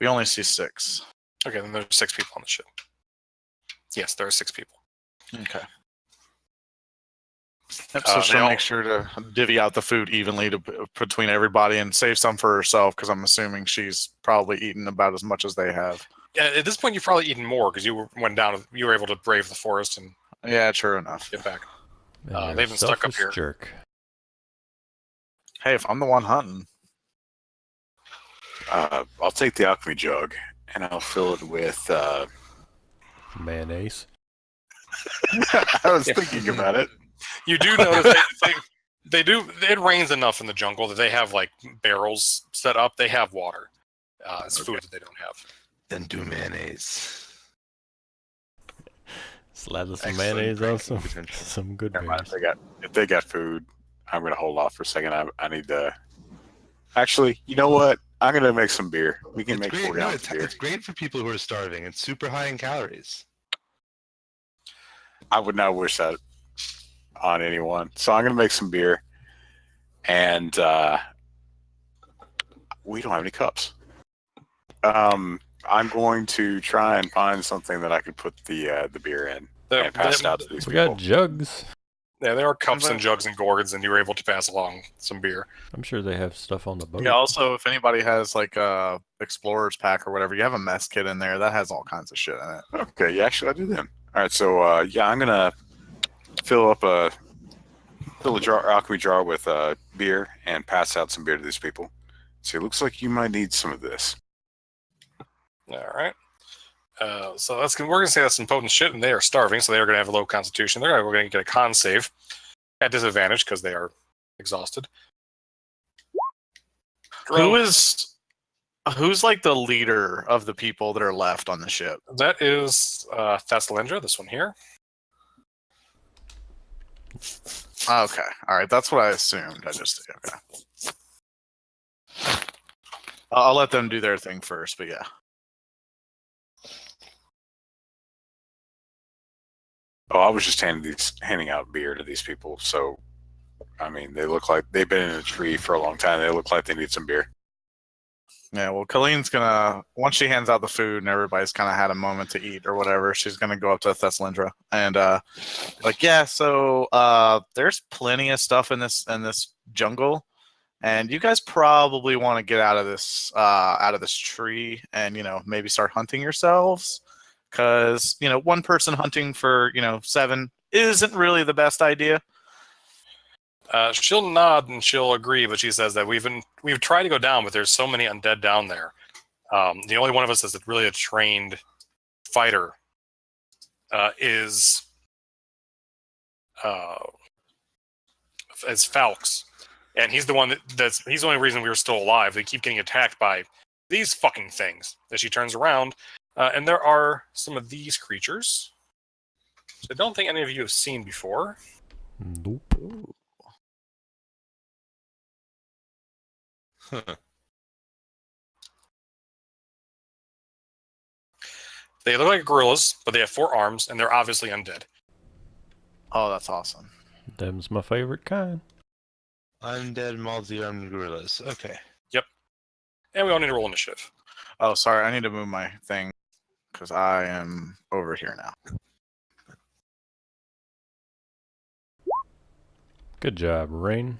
Speaker 5: We only see 6.
Speaker 1: Okay, then there's 6 people on the ship. Yes, there are 6 people.
Speaker 5: Okay. Yep, so she'll make sure to divvy out the food evenly between everybody and save some for herself, because I'm assuming she's probably eaten about as much as they have.
Speaker 1: Yeah, at this point, you've probably eaten more because you were able to brave the forest and
Speaker 5: Yeah, true enough.
Speaker 1: get back.
Speaker 2: And
Speaker 1: They've been stuck up here.
Speaker 2: Jerk.
Speaker 5: Hey, if I'm the one hunting.
Speaker 3: I'll take the alchemy jug and I'll fill it with.
Speaker 2: Mayonnaise.
Speaker 3: I was thinking about it.
Speaker 1: You do notice they do. It rains enough in the jungle that they have like barrels set up. They have water. It's food that they don't have.
Speaker 4: Then do mayonnaise.
Speaker 2: Slather some
Speaker 4: Excellent
Speaker 2: mayonnaise on
Speaker 4: drinking
Speaker 2: some,
Speaker 4: potential.
Speaker 2: some good
Speaker 3: Never mind,
Speaker 2: berries.
Speaker 3: if they got food, I'm gonna hold off for a second. I need to. Actually, you know what? I'm gonna make some beer. We can
Speaker 4: It's
Speaker 3: make
Speaker 4: great.
Speaker 3: 4
Speaker 4: No,
Speaker 3: gallons of beer.
Speaker 4: it's great for people who are starving. It's super high in calories.
Speaker 3: I would not wish that on anyone. So I'm gonna make some beer, and we don't have any cups. I'm going to try and find something that I could put the beer in and pass it out to these
Speaker 2: We
Speaker 3: people.
Speaker 2: got jugs.
Speaker 1: Yeah, there are cups and jugs and gourds, and you were able to pass along some beer.
Speaker 2: I'm sure they have stuff on the boat.
Speaker 5: Yeah, also, if anybody has like a explorer's pack or whatever, you have a mess kit in there that has all kinds of shit in it.
Speaker 3: Okay, yeah, actually I do then. All right, so yeah, I'm gonna fill a alchemy jar with beer and pass out some beer to these people. So it looks like you might need some of this.
Speaker 1: All right. So we're gonna say that's some potent shit, and they are starving, so they are gonna have a low constitution. We're gonna get a con save at disadvantage because they are exhausted.
Speaker 5: Who's like the leader of the people that are left on the ship?
Speaker 1: That is Thessalendra, this one here.
Speaker 5: Okay, all right, that's what I assumed. Okay. I'll let them do their thing first, but yeah.
Speaker 3: Oh, I was just handing out beer to these people. So, I mean, they look like they've been in a tree for a long time. They look like they need some beer.
Speaker 5: Yeah, well, Colleen's gonna, once she hands out the food and everybody's kind of had a moment to eat or whatever, she's gonna go up to Thessalendra and like, yeah, so there's plenty of stuff in this jungle, and you guys probably want to get out of this tree and maybe start hunting yourselves, because one person hunting for 7 isn't really the best idea.
Speaker 1: She'll nod and she'll agree, but she says that we've tried to go down, but there's so many undead down there. The only one of us that's really a trained fighter is as Falx, and he's the one he's the only reason we were still alive. They keep getting attacked by these fucking things. As she turns around, and there are some of these creatures, which I don't think any of you have seen before.
Speaker 2: Nope.
Speaker 4: Huh.
Speaker 1: They look like gorillas, but they have 4 arms, and they're obviously undead.
Speaker 5: Oh, that's awesome.
Speaker 2: Them's my favorite kind.
Speaker 4: Undead multi-armed gorillas. Okay.
Speaker 1: And we all need to roll initiative.
Speaker 5: Oh, sorry. I need to move my thing because I am over here now.
Speaker 2: Good job, Rain.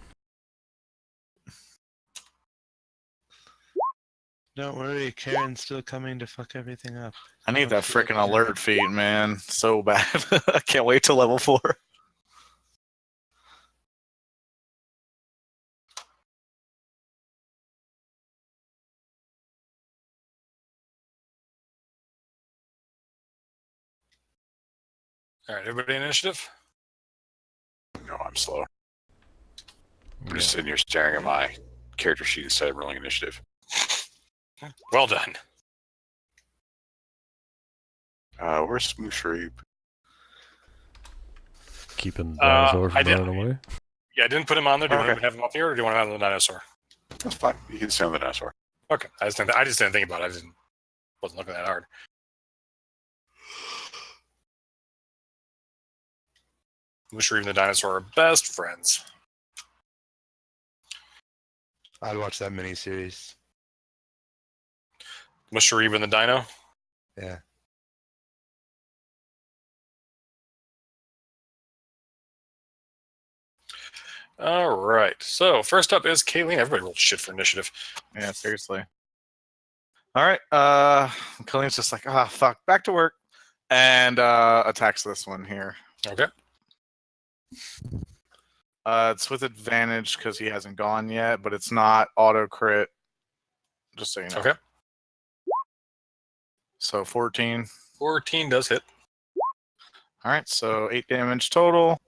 Speaker 4: Don't worry, Karen's still coming to fuck everything up.
Speaker 5: I need that freaking alert feed, man. So bad. I can't wait till level 4.
Speaker 1: All right, everybody in initiative?
Speaker 3: No, I'm slow. I'm just sitting here staring at my character sheet instead of rolling initiative.
Speaker 1: Well done.
Speaker 3: Where's Mushreep?
Speaker 2: Keeping the dinosaur
Speaker 1: I
Speaker 2: from
Speaker 1: did-
Speaker 2: running away.
Speaker 1: Yeah, I didn't put him on there. Do you want
Speaker 3: Okay.
Speaker 1: to have him up here, or do you want to have the dinosaur?
Speaker 3: That's fine. You can stay on the dinosaur.
Speaker 1: Okay, I just didn't think about it. Wasn't looking that hard. Mushroom and the dinosaur are best friends.
Speaker 4: I'd watch that miniseries.
Speaker 1: Mushroom and the dino.
Speaker 4: Yeah.
Speaker 1: All right. So first up is Kayleen. Everybody rolled shit for initiative.
Speaker 5: Yeah, seriously. All right. Colleen's just like, fuck, back to work, and attacks this one here.
Speaker 1: Okay.
Speaker 5: It's with advantage because he hasn't gone yet, but it's not auto crit. Just so you know.
Speaker 1: Okay.
Speaker 5: So 14.
Speaker 1: 14 does hit.
Speaker 5: All right. So 8 damage total.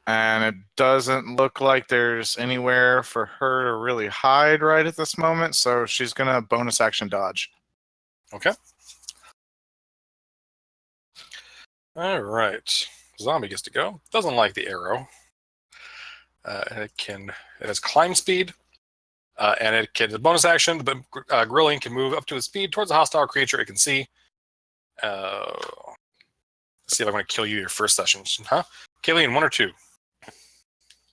Speaker 5: And it doesn't look like there's anywhere for her to really hide right at this moment. So she's going to bonus action dodge.
Speaker 1: Okay. All right. Zombie gets to go. Doesn't like the arrow. It has climb speed. And it can, the bonus action, the grilling can move up to its speed towards a hostile creature it can see. Let's see if I'm going to kill you your first session. Huh? Kayleen, 1 or 2?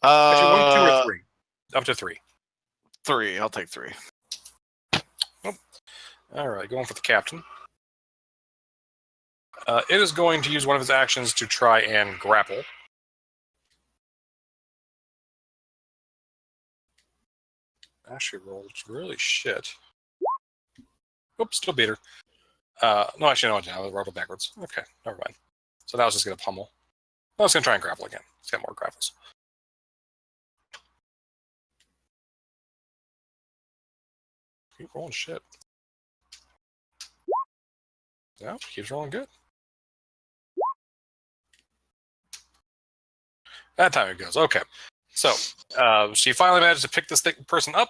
Speaker 1: Actually, 1, 2, or 3. Up to 3.
Speaker 5: 3. I'll take 3.
Speaker 1: All right, going for the captain. It is going to use one of its actions to try and grapple. Actually rolled really shit. Oops, still beat her. No, actually, no, I rolled it backwards. Okay, never mind. So now it's just going to pummel. I was going to try and grapple again. It's got more grapples. Keep rolling shit. Yeah, keeps rolling good. That time it goes. Okay. So, she finally managed to pick this person up.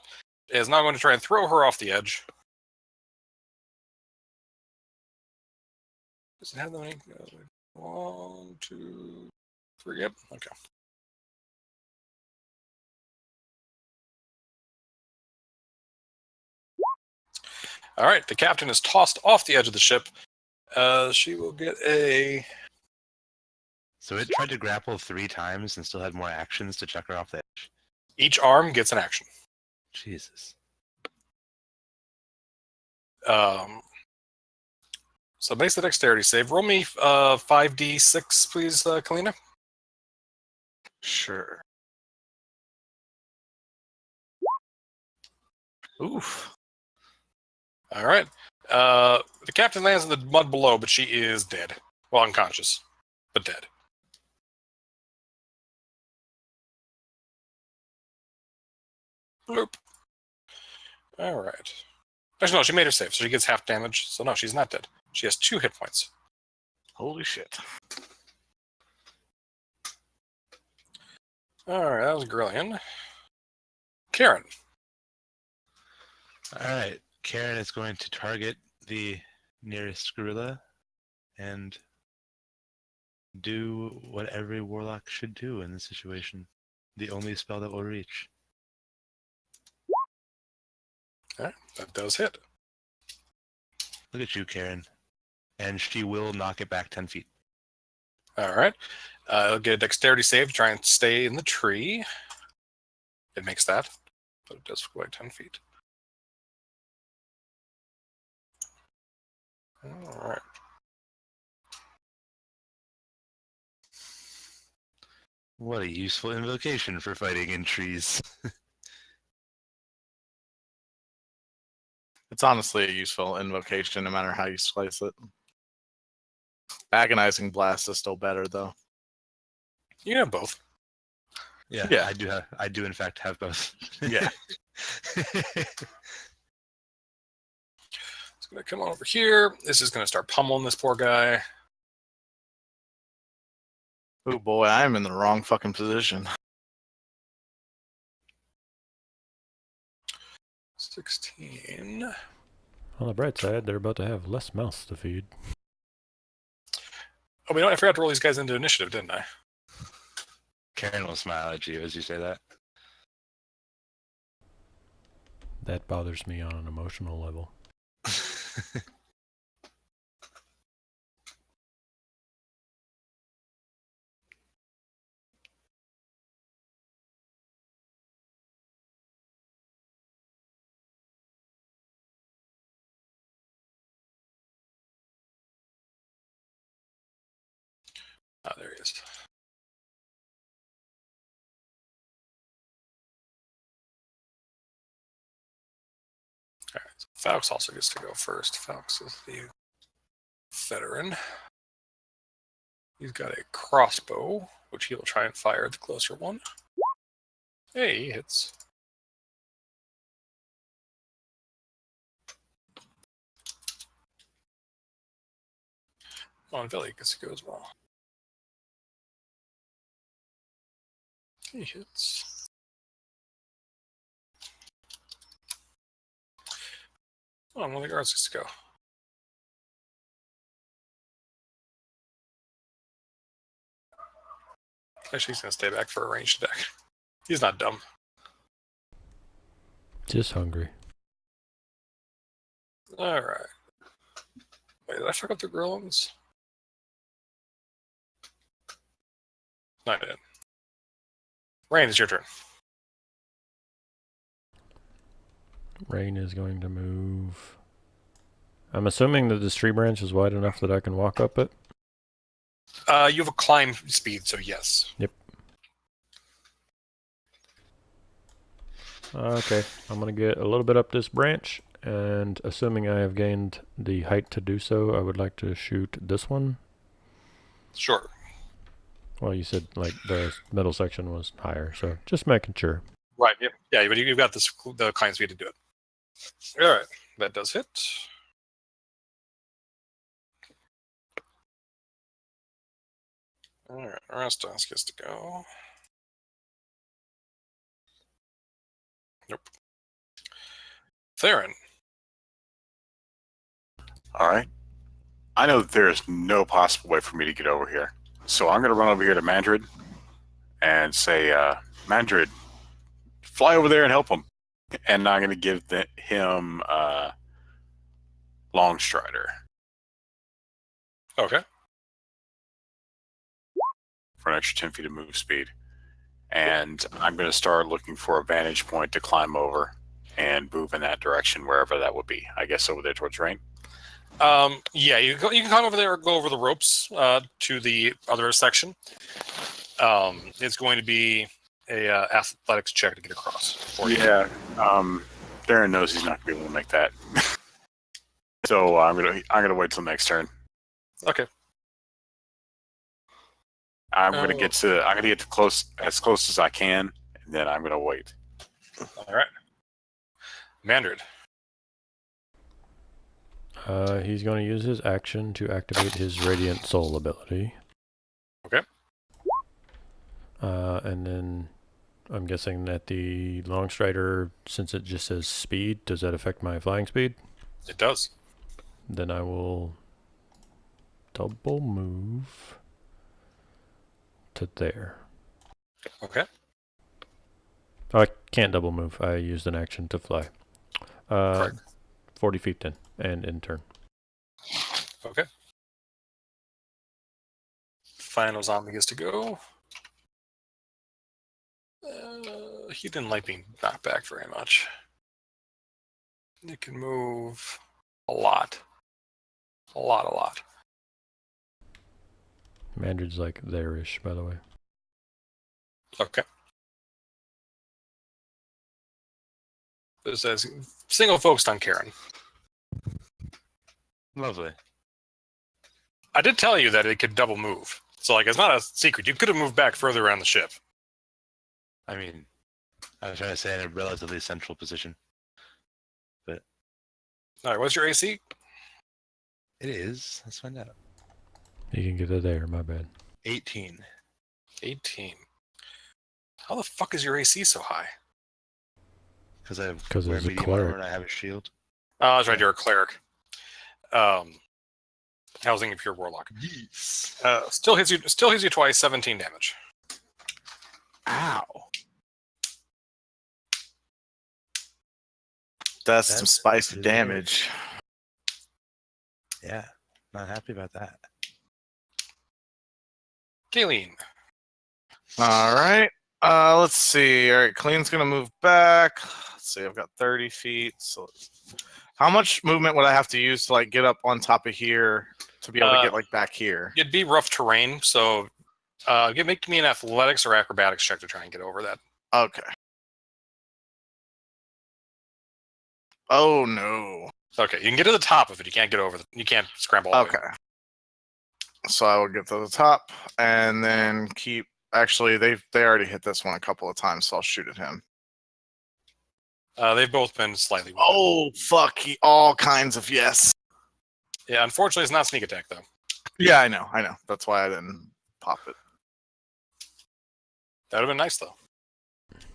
Speaker 1: Is now going to try and throw her off the edge. Does it have the many? 1, 2, 3. Yep. Okay. All right. The captain is tossed off the edge of the ship. She will get a.
Speaker 4: So it tried to grapple 3 times and still had more actions to chuck her off the edge.
Speaker 1: Each arm gets an action.
Speaker 4: Jesus.
Speaker 1: So makes the dexterity save. Roll me 5d6, please, Kalina.
Speaker 5: Sure. Oof.
Speaker 1: All right. The captain lands in the mud below, but she is dead. Well, unconscious, but dead. Bloop. All right. Actually, no, she made her save, so she gets half damage. So no, she's not dead. She has 2 hit points.
Speaker 5: Holy shit.
Speaker 1: Alright, that was Grillian. Karen.
Speaker 4: Alright, Karen is going to target the nearest gorilla and do what every warlock should do in this situation. The only spell that will reach.
Speaker 1: Alright, that does hit.
Speaker 4: Look at you, Karen. And she will knock it back 10 feet.
Speaker 1: Alright. It'll get a dexterity save to try and stay in the tree. It makes that, but it does go like 10 feet. Alright.
Speaker 4: What a useful invocation for fighting in trees.
Speaker 5: It's honestly a useful invocation, no matter how you slice it. Agonizing Blast is still better, though.
Speaker 1: You can have both.
Speaker 4: Yeah,
Speaker 5: Yeah.
Speaker 4: I do in fact have both.
Speaker 5: Yeah.
Speaker 1: It's going to come on over here. This is going to start pummeling this poor guy.
Speaker 5: Oh boy, I'm in the wrong fucking position.
Speaker 1: 16.
Speaker 2: On the bright side, they're about to have less mouths to feed.
Speaker 1: Oh, you know what? I forgot to roll these guys into initiative, didn't I?
Speaker 4: Karen will smile at you as you say that.
Speaker 2: That bothers me on an emotional level.
Speaker 1: Ah, there he is. All right, so Falx also gets to go first. Falx is the veteran. He's got a crossbow, which he will try and fire at the closer one. Hey, he hits. On Billy gets to go as well. He hits. Oh, one of the guards gets to go. Actually, he's going to stay back for a ranged attack. He's not dumb.
Speaker 2: Just hungry.
Speaker 1: Alright. Wait, did I fuck up the grillins? No, I didn't. Rain, it's your turn.
Speaker 2: Rain is going to move. I'm assuming that this tree branch is wide enough that I can walk up it.
Speaker 1: You have a climb speed, so yes.
Speaker 2: Yep. Okay, I'm going to get a little bit up this branch, and assuming I have gained the height to do so, I would like to shoot this one.
Speaker 1: Sure.
Speaker 2: Well, you said like the middle section was higher, so just making sure.
Speaker 1: Right, yep. Yeah, but you've got the climb speed to do it. Alright, that does hit. Alright, Rastos gets to go. Nope. Theron.
Speaker 3: All right. I know that there is no possible way for me to get over here. So I'm going to run over here to Mandrid and say, Mandrid, fly over there and help him. And I'm going to give him Long Strider
Speaker 1: Okay.
Speaker 3: for an extra 10 feet of move speed. And I'm going to start looking for a vantage point to climb over and move in that direction, wherever that would be. I guess over there towards Rain.
Speaker 1: Yeah, you can climb over there or go over the ropes to the other section. It's going to be a athletics check to get across for you.
Speaker 3: Yeah. Darren knows he's not going to be able to make that. So I'm gonna wait till next turn.
Speaker 1: Okay.
Speaker 3: I'm gonna get to as close as I can, and then I'm gonna wait.
Speaker 1: All right. Mandrid.
Speaker 2: He's going to use his action to activate his Radiant Soul ability.
Speaker 1: Okay.
Speaker 2: And then I'm guessing that the long strider, since it just says speed, does that affect my flying speed?
Speaker 1: It does.
Speaker 2: Then I will double move to there.
Speaker 1: Okay.
Speaker 2: Oh, I can't double move. I used an action to fly.
Speaker 1: Correct.
Speaker 2: 40 feet then, and in turn.
Speaker 1: Okay. Final zombie gets to go. He didn't like being knocked back very much. It can move a lot. A lot.
Speaker 2: Mandrid's like there-ish, by the way.
Speaker 1: Okay. It says single focused on Karen.
Speaker 4: Lovely.
Speaker 1: I did tell you that it could double move. So, like, it's not a secret. You could have moved back further around the ship.
Speaker 4: I mean, I was trying to say in a relatively central position.
Speaker 1: All right, what's your AC?
Speaker 4: It is. Let's find out.
Speaker 2: You can get it there, my bad.
Speaker 4: 18.
Speaker 1: 18. How the fuck is your AC so high?
Speaker 4: Because I have
Speaker 2: 'Cause
Speaker 4: wear
Speaker 2: it's a
Speaker 4: medium
Speaker 2: cleric.
Speaker 4: armor and I have a shield.
Speaker 1: Oh, that's right, you're a cleric. I was thinking pure warlock.
Speaker 4: Yes.
Speaker 1: Still hits you twice, 17 damage.
Speaker 4: Ow.
Speaker 5: That's some
Speaker 4: That's
Speaker 5: spicy
Speaker 4: really
Speaker 5: damage.
Speaker 4: Yeah. Not happy about that.
Speaker 1: Kayleen.
Speaker 5: All right. Let's see. All right, Clean's gonna move back. Let's see. I've got 30 feet. So, how much movement would I have to use to like get up on top of here to be able to get like back here?
Speaker 1: It'd be rough terrain, so make me an athletics or acrobatics check to try and get over that.
Speaker 5: Okay. Oh no.
Speaker 1: Okay, you can get to the top of it. You can't get over you can't scramble all the way.
Speaker 5: Okay. So I will get to the top and then keep. Actually, they already hit this one a couple of times, so I'll shoot at him.
Speaker 1: They've both been slightly wounded.
Speaker 5: Oh fuck! All kinds of yes.
Speaker 1: Yeah, unfortunately, it's not sneak attack though.
Speaker 5: Yeah, I know. That's why I didn't pop it.
Speaker 1: That would have been nice though.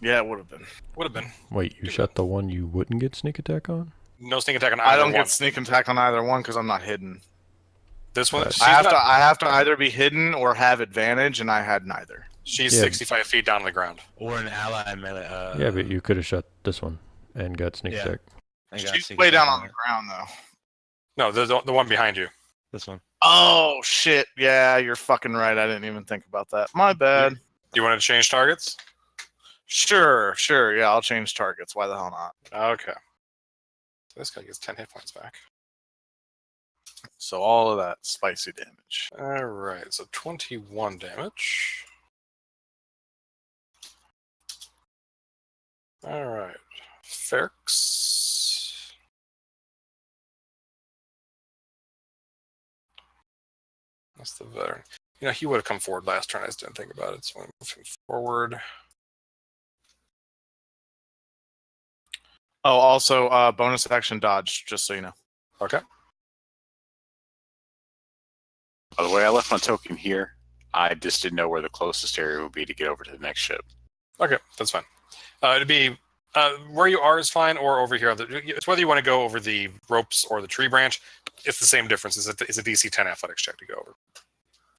Speaker 5: Yeah, it would have been.
Speaker 1: Would have been.
Speaker 2: Wait, you shot the one you wouldn't get sneak attack on?
Speaker 1: No sneak attack on either
Speaker 5: I don't
Speaker 1: one.
Speaker 5: get sneak attack on either one because I'm not hidden.
Speaker 1: This one,
Speaker 2: She's
Speaker 5: I have to either be hidden or have advantage, and I had neither.
Speaker 1: She's
Speaker 2: Yeah.
Speaker 1: 65 feet down on the ground.
Speaker 4: Or an ally melee.
Speaker 2: Yeah, but you could have shot this one and got sneak
Speaker 4: Yeah.
Speaker 2: attack.
Speaker 4: I got
Speaker 5: She's
Speaker 4: sneak
Speaker 5: way
Speaker 4: attack
Speaker 5: down on the
Speaker 4: it.
Speaker 5: ground, though.
Speaker 1: No, the one behind you.
Speaker 4: This one.
Speaker 5: Oh shit! Yeah, you're fucking right. I didn't even think about that. My bad.
Speaker 1: Do you want to change targets?
Speaker 5: Sure. Yeah, I'll change targets. Why the hell not?
Speaker 1: Okay. This guy gets 10 hit points back.
Speaker 5: So all of that spicy damage.
Speaker 1: All right, so 21 damage. All right, Ferx. That's the veteran. You know, he would have come forward last turn. I just didn't think about it, so I'm moving forward.
Speaker 5: Oh, also bonus action dodge, just so you know.
Speaker 1: Okay.
Speaker 3: By the way, I left my token here. I just didn't know where the closest area would be to get over to the next ship.
Speaker 1: Okay, that's fine. It'd be where you are is fine, or over here. It's whether you want to go over the ropes or the tree branch. It's the same difference. It's a DC 10 athletics check to go over.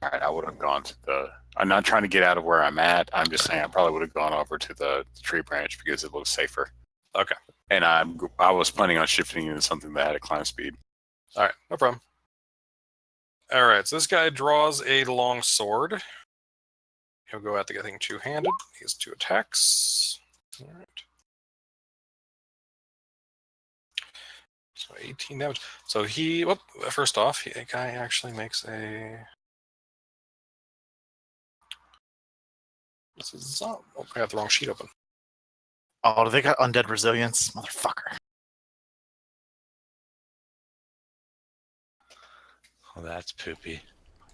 Speaker 3: All right, I would have gone to the. I'm not trying to get out of where I'm at. I'm just saying I probably would have gone over to the tree branch because it looks safer.
Speaker 1: Okay.
Speaker 3: And I was planning on shifting into something that had a climb speed.
Speaker 1: All right, no problem. All right, so this guy draws a long sword. He'll go at the thing two-handed. He has 2 attacks. All right. So 18 damage. So first off, the guy actually makes a. This is I got the wrong sheet open.
Speaker 5: Oh, they got undead resilience, motherfucker.
Speaker 4: Oh, that's poopy.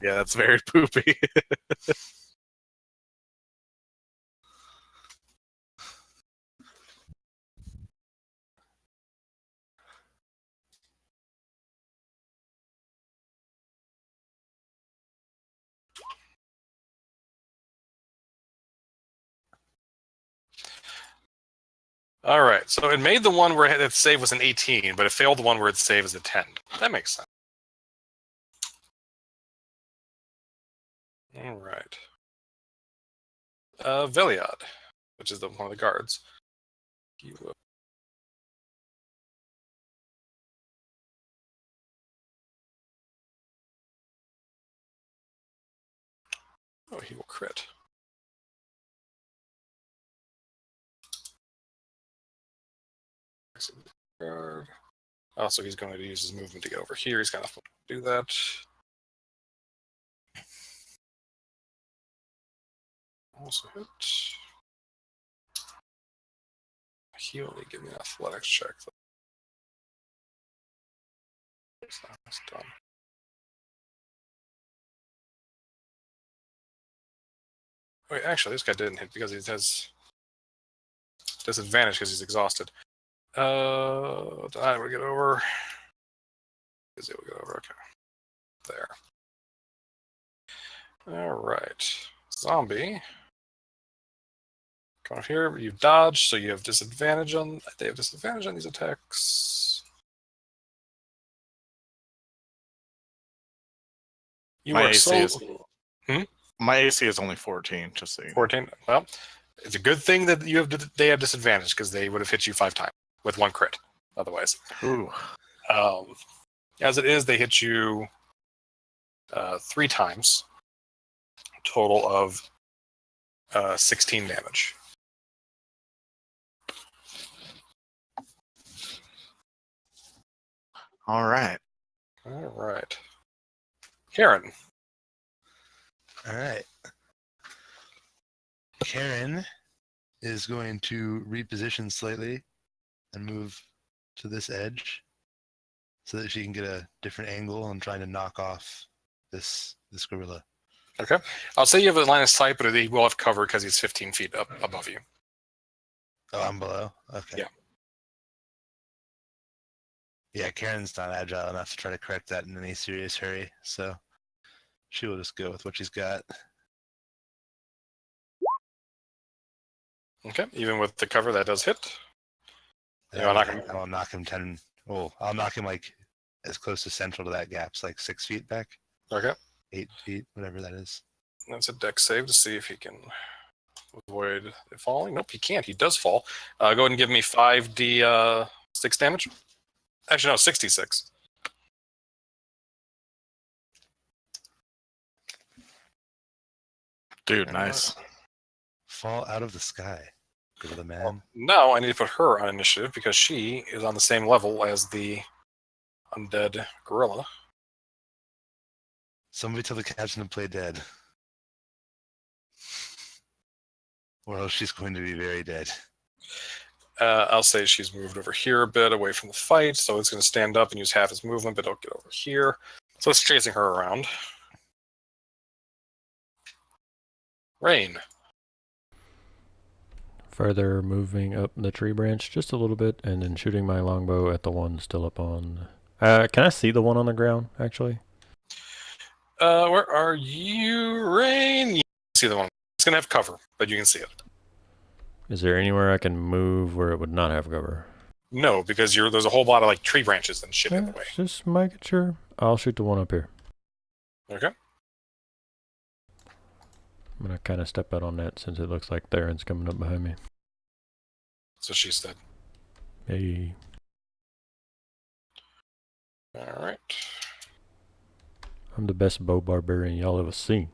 Speaker 5: Yeah, that's very poopy.
Speaker 1: All right, so it made the one where its save was an 18, but it failed the one where its save is a 10. That makes sense. All right. Veliad, which is one of the guards. He will... Oh, he will crit. Guard. Also, he's going to use his movement to get over here. He's going to do that. Also hit. He only give me an athletics check. That's done. Wait, actually, this guy didn't hit because he has disadvantage because he's exhausted. I will get over. Is it will get over? Okay. There. All right. Zombie. Come over here. You dodge, so you have disadvantage on. They have disadvantage on these attacks. You
Speaker 5: My
Speaker 1: are
Speaker 5: AC
Speaker 1: so.
Speaker 5: is my AC is only 14. Just so you know.
Speaker 1: 14. Well, it's a good thing that you have. They have disadvantage because they would have hit you 5 times with 1 crit. Otherwise,
Speaker 5: Ooh.
Speaker 1: As it is, they hit you 3 times. Total of 16 damage.
Speaker 5: All right.
Speaker 1: All right. Karen.
Speaker 4: All right. Karen is going to reposition slightly and move to this edge so that she can get a different angle on trying to knock off this gorilla.
Speaker 1: Okay. I'll say you have a line of sight, but he will have cover because he's 15 feet up above you.
Speaker 4: Oh, I'm below? Okay.
Speaker 1: Yeah.
Speaker 4: Yeah, Karen's not agile enough to try to correct that in any serious hurry, so she will just go with what she's got.
Speaker 1: Okay. Even with the cover, that does hit. Yeah,
Speaker 4: I'll knock him 10. Well, I'll knock him like as close to central to that gap, so like 6 feet back,
Speaker 1: Okay.
Speaker 4: 8 feet, whatever that is.
Speaker 1: That's a dex save to see if he can avoid it falling. Nope, he can't. He does fall. Go ahead and give me 5d 6 damage. Actually, no, 66.
Speaker 5: Dude, nice.
Speaker 4: Fall out of the sky, gorilla man.
Speaker 1: Now I need to put her on initiative because she is on the same level as the undead gorilla.
Speaker 4: Somebody tell the captain to play dead. Or else she's going to be very dead.
Speaker 1: I'll say she's moved over here a bit away from the fight, so it's going to stand up and use half its movement, but it'll get over here. So it's chasing her around. Rain.
Speaker 2: Further moving up the tree branch just a little bit, and then shooting my longbow at the one still up on... can I see the one on the ground, actually?
Speaker 1: Where are you, Rain? You can see the one. It's going to have cover, but you can see it.
Speaker 2: Is there anywhere I can move where it would not have cover?
Speaker 1: No, because there's a whole lot of like tree branches and shit in the way.
Speaker 2: Just making sure. I'll shoot the one up here.
Speaker 1: Okay.
Speaker 2: I'm going to kind of step out on that since it looks like Theron's coming up behind me.
Speaker 1: So she said.
Speaker 2: Hey.
Speaker 1: All right.
Speaker 2: I'm the best bow barbarian y'all ever seen.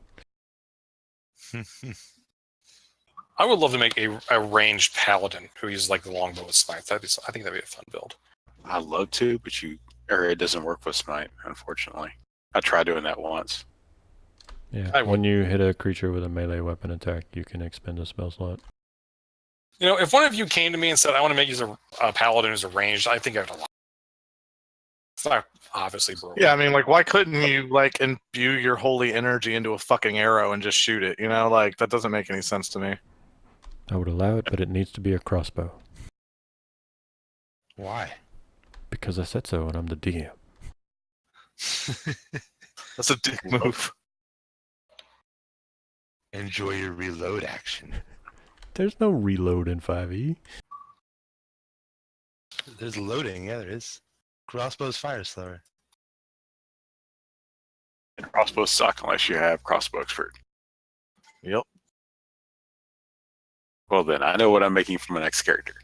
Speaker 1: I would love to make a ranged paladin who uses like the longbow with smite. I think that'd be a fun build.
Speaker 3: I'd love to, but it doesn't work with smite, unfortunately. I tried doing that once.
Speaker 2: Yeah, when you hit a creature with a melee weapon attack, you can expend a spell slot.
Speaker 1: You know, if one of you came to me and said, I want to make use of a paladin who's arranged, I think I'd allow. It's not obviously broken.
Speaker 5: Yeah, I mean, like, why couldn't you, like, imbue your holy energy into a fucking arrow and just shoot it? You know, like, that doesn't make any sense to me.
Speaker 2: I would allow it, but it needs to be a crossbow.
Speaker 4: Why?
Speaker 2: Because I said so, and I'm the DM.
Speaker 5: That's a dick move.
Speaker 4: Enjoy your reload action.
Speaker 2: There's no reload in 5e.
Speaker 4: There's loading. Yeah, there is. Crossbows fire slower.
Speaker 3: And crossbows suck unless you have crossbow expert.
Speaker 5: Yep.
Speaker 3: Well, then I know what I'm making for my next character.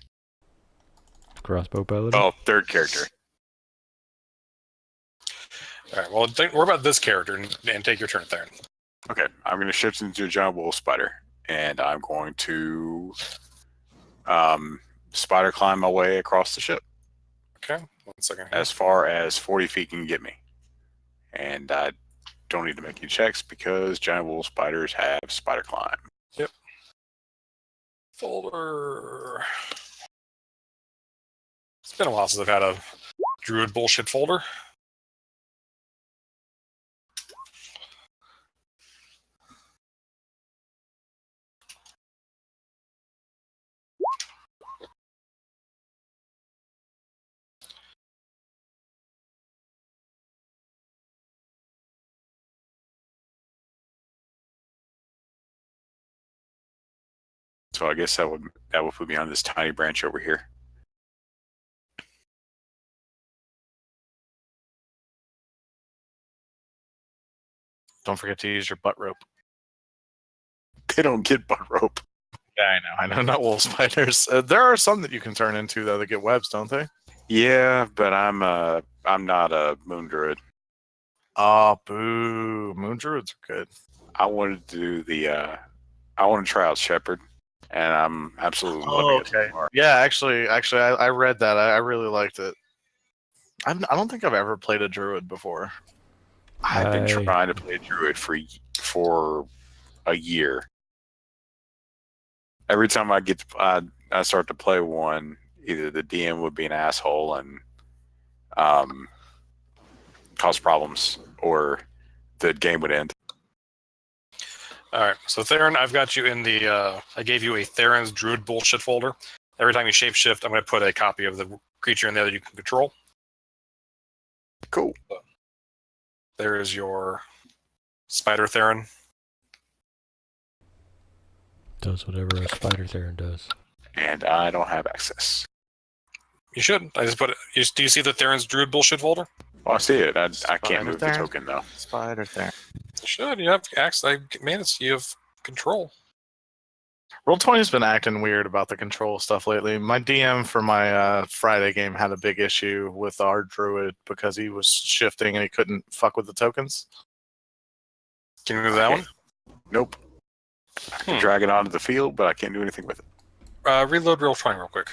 Speaker 2: Crossbow paladin.
Speaker 3: Oh, third character.
Speaker 1: All right. Well, worry about this character and take your turn there.
Speaker 3: Okay, I'm going to shift into a giant wolf spider, and I'm going to spider climb my way across the ship
Speaker 1: Okay. 1 second. Here.
Speaker 3: as far as 40 feet can get me. And I don't need to make any checks because giant wolf spiders have spider climb.
Speaker 1: Folder. It's been a while since I've had a druid bullshit folder.
Speaker 3: So I guess that would put me on this tiny branch over here.
Speaker 5: Don't forget to use your butt rope.
Speaker 3: They don't get butt rope.
Speaker 5: Yeah, I know. Not wolf spiders. There are some that you can turn into though that get webs, don't they?
Speaker 3: Yeah, but I'm not a moon druid.
Speaker 5: Oh, boo! Moon druids are good.
Speaker 3: I wanted to do the I want to try out shepherd, and I'm absolutely loving it so far.
Speaker 5: Yeah, actually, I read that. I really liked it. I don't think I've ever played a druid before.
Speaker 3: I've been trying to play a druid for a year. Every time I start to play one, either the DM would be an asshole and cause problems, or the game would end.
Speaker 1: All right. So Theron, I've got you in the. I gave you a Theron's druid bullshit folder. Every time you shapeshift, I'm going to put a copy of the creature in there that you can control.
Speaker 3: Cool.
Speaker 1: There is your spider Theron.
Speaker 2: Does whatever a spider Theron does.
Speaker 3: And I don't have access.
Speaker 1: You should. I just put it. Do you see the Theron's druid bullshit folder?
Speaker 3: Oh, I see it. I can't move the
Speaker 5: Theron.
Speaker 3: token though.
Speaker 5: Spider there.
Speaker 1: You should. You have access. You have control.
Speaker 5: Roll20's been acting weird about the control stuff lately. My DM for my Friday game had a big issue with our druid because he was shifting and he couldn't fuck with the tokens.
Speaker 1: Can you move that one?
Speaker 3: Nope. I can drag it onto the field, but I can't do anything with it.
Speaker 1: Reload Roll20 real quick.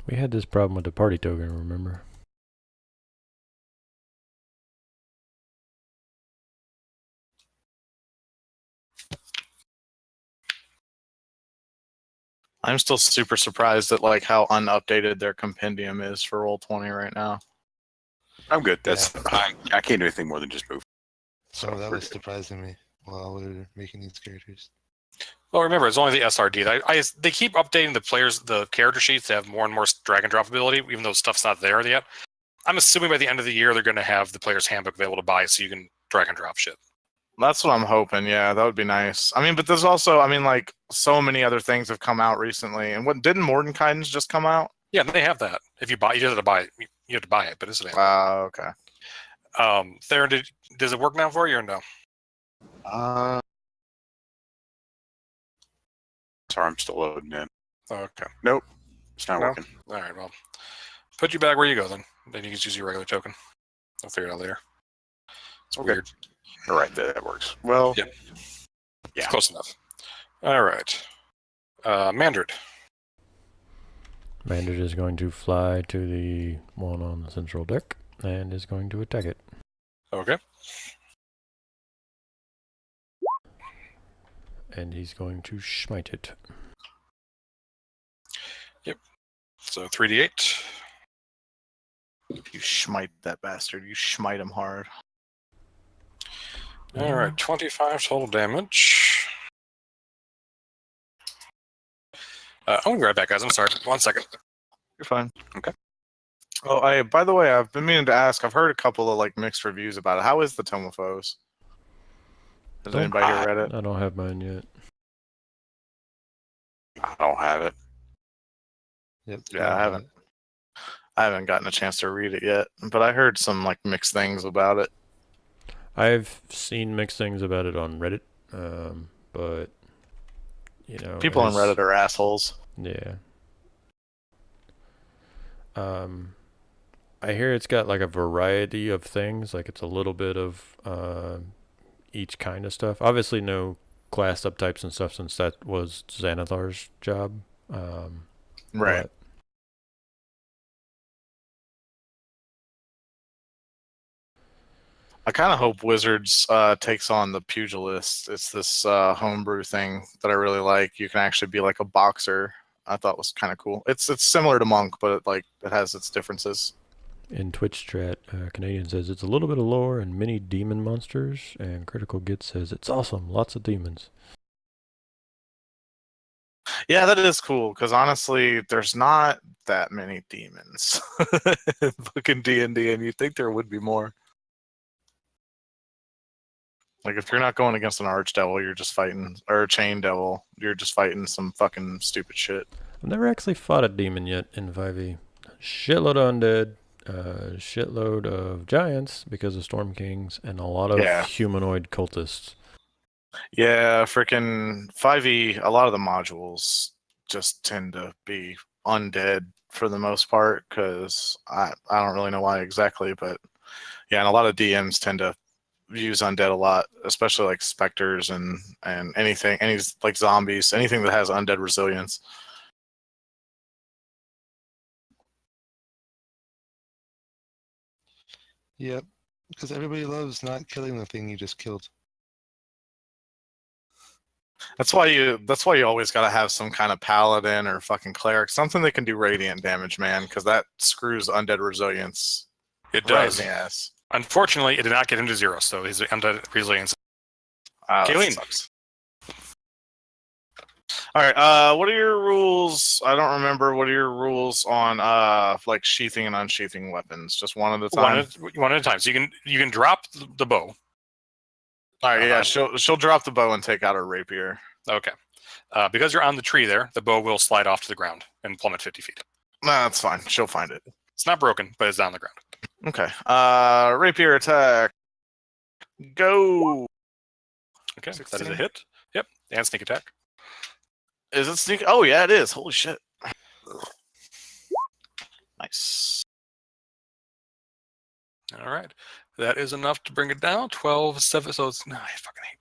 Speaker 2: We had this problem with the party token, remember?
Speaker 5: I'm still super surprised at like how unupdated their compendium is for Roll20 right now.
Speaker 3: I'm good. That's I can't do anything more than just move.
Speaker 4: So that was surprising me while we were making these characters.
Speaker 1: Well, remember, it's only the SRD. They keep updating the character sheets to have more and more drag and drop ability, even though stuff's not there yet. I'm assuming by the end of the year they're going to have the player's handbook available to buy, so you can drag and drop shit.
Speaker 5: That's what I'm hoping. Yeah, that would be nice. I mean, but there's also, I mean, like so many other things have come out recently. And what didn't Mordenkainen's just come out?
Speaker 1: Yeah, they have that. If you buy, you just have to buy it. You have to buy it, but it's available.
Speaker 5: Okay.
Speaker 1: Theron, does it work now for you or no?
Speaker 3: Sorry, I'm still loading in.
Speaker 1: Okay.
Speaker 3: Nope, it's not
Speaker 1: No?
Speaker 3: working.
Speaker 1: All right. Well, put you back where you go then. Then you can just use your regular token. I'll figure it out later. It's
Speaker 3: Okay.
Speaker 1: weird.
Speaker 3: All right, that works. Well,
Speaker 1: Yep.
Speaker 3: Yeah.
Speaker 1: It's close enough. All right. Mandrid.
Speaker 2: Mandrid is going to fly to the one on the central deck and is going to attack it.
Speaker 1: Okay.
Speaker 2: And he's going to smite it.
Speaker 1: So 3d8.
Speaker 5: You smite that bastard. You smite him hard.
Speaker 1: All right. 25 total damage. I'm going to be right back, guys. I'm sorry. 1 second.
Speaker 5: You're fine.
Speaker 3: Okay.
Speaker 5: Oh, by the way, I've been meaning to ask. I've heard a couple of like mixed reviews about it. How is the Tome of Foes? Has
Speaker 2: Don't-
Speaker 5: anybody here read it?
Speaker 2: I don't have mine yet.
Speaker 3: I don't have it.
Speaker 4: Yep.
Speaker 5: Yeah, I haven't. I haven't gotten a chance to read it yet, but I heard some like mixed things about it.
Speaker 2: I've seen mixed things about it on Reddit, but you know,
Speaker 5: People on Reddit are assholes.
Speaker 2: Yeah. I hear it's got like a variety of things. Like it's a little bit of each kind of stuff. Obviously, no class subtypes and stuff since that was Xanathar's job.
Speaker 5: Right.
Speaker 2: But
Speaker 5: I kind of hope Wizards takes on the Pugilist. It's this homebrew thing that I really like. You can actually be like a boxer. I thought was kind of cool. It's similar to Monk, but it has its differences.
Speaker 2: in Twitch chat, Canadian says it's a little bit of lore and many demon monsters, and Critical Git says it's awesome, lots of demons.
Speaker 5: Yeah, that is cool because honestly, there's not that many demons in fucking D&D, and you'd think there would be more. Like if you're not going against an archdevil, you're just fighting, or a chain devil, you're just fighting some fucking stupid shit.
Speaker 2: I've never actually fought a demon yet in 5e. Shitload of undead, shitload of giants because of Storm Kings, and a lot of humanoid cultists.
Speaker 5: Yeah, freaking 5e, a lot of the modules just tend to be undead for the most part, because I don't really know why exactly, but yeah, and a lot of DMs tend to use undead a lot, especially like specters and any like zombies, anything that has undead resilience.
Speaker 4: Yep, because everybody loves not killing the thing you just killed.
Speaker 5: That's why you always gotta have some kind of paladin or fucking cleric, something that can do radiant damage, man, because that screws undead resilience.
Speaker 1: It
Speaker 5: right
Speaker 1: does.
Speaker 5: in the ass.
Speaker 1: Unfortunately, it did not get him to 0, so his undead resilience.
Speaker 5: That
Speaker 1: Kayleen.
Speaker 5: sucks. All right. What are your rules? I don't remember. What are your rules on like sheathing and unsheathing weapons? Just one at a time.
Speaker 1: One at a time. So you can drop the bow.
Speaker 5: All right. Yeah. She'll drop the bow and take out her rapier.
Speaker 1: Okay. Because you're on the tree there, the bow will slide off to the ground and plummet 50 feet.
Speaker 5: Nah, that's fine. She'll find it.
Speaker 1: It's not broken, but it's down the ground.
Speaker 5: Okay. Rapier attack. Go.
Speaker 1: Okay.
Speaker 5: 16.
Speaker 1: That is a hit. Yep. And sneak attack.
Speaker 5: Is it sneak? Oh yeah, it is. Holy shit. Nice.
Speaker 1: All right. That is enough to bring it down. 12, 7. So it's. No, I fucking hate.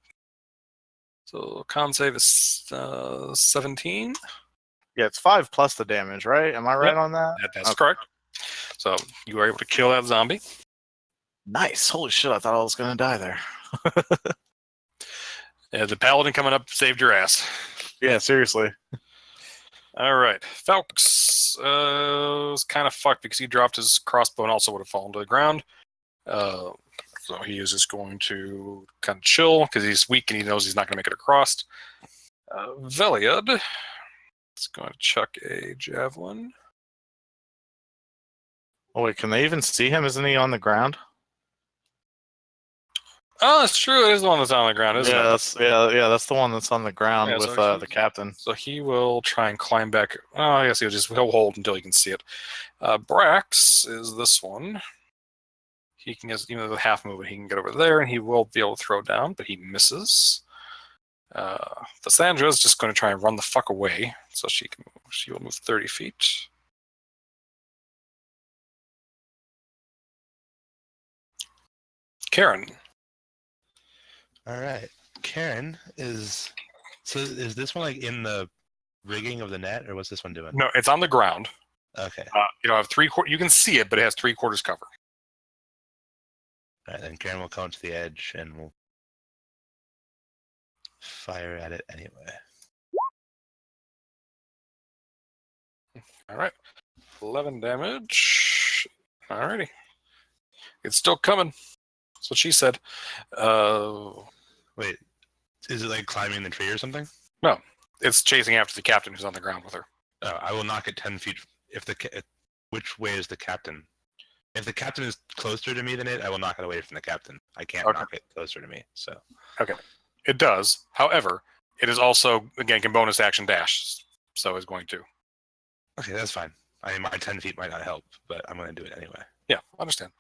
Speaker 1: So con save is 17.
Speaker 5: Yeah, it's 5 plus the damage, right? Am I right
Speaker 1: Yep.
Speaker 5: on that?
Speaker 1: That's correct. So you were able to kill that zombie.
Speaker 5: Nice. Holy shit, I thought I was going to die there.
Speaker 1: The paladin coming up saved your ass.
Speaker 5: Yeah, seriously.
Speaker 1: All right. Falx was kind of fucked because he dropped his crossbow and also would have fallen to the ground. So he is just going to kind of chill because he's weak and he knows he's not going to make it across. Veliad is going to chuck a javelin.
Speaker 5: Oh, wait, can they even see him? Isn't he on the ground?
Speaker 1: Oh, that's true. It is the one that's on the ground, isn't it?
Speaker 5: That's the one that's on the ground with the captain.
Speaker 1: So he will try and climb back. Oh, I guess he'll hold until he can see it. Brax is this one. He can get, even though the half movement, he can get over there, and he will be able to throw down, but he misses. The Sandra is just going to try and run the fuck away, so she will move 30 feet. Karen.
Speaker 4: All right, Karen is. So is this one like in the rigging of the net, or what's this one doing?
Speaker 1: No, it's on the ground.
Speaker 4: Okay.
Speaker 1: You have 3/4. You can see it, but it has 3/4 cover.
Speaker 4: All right, then Karen will come to the edge and we'll fire at it anyway.
Speaker 1: All right, 11 damage. Alrighty, it's still coming. That's what she said.
Speaker 4: Wait, is it like climbing the tree or something?
Speaker 1: No, it's chasing after the captain who's on the ground with her.
Speaker 4: Oh, I will knock it 10 feet. Which way is the captain? If the captain is closer to me than it, I will knock it away from the captain. I can't knock it closer to me. So.
Speaker 1: Okay, it does. However, it is also again can bonus action dash, so it's going to.
Speaker 4: Okay, that's fine. I mean, my 10 feet might not help, but I'm going to do it anyway.
Speaker 1: Yeah, I understand.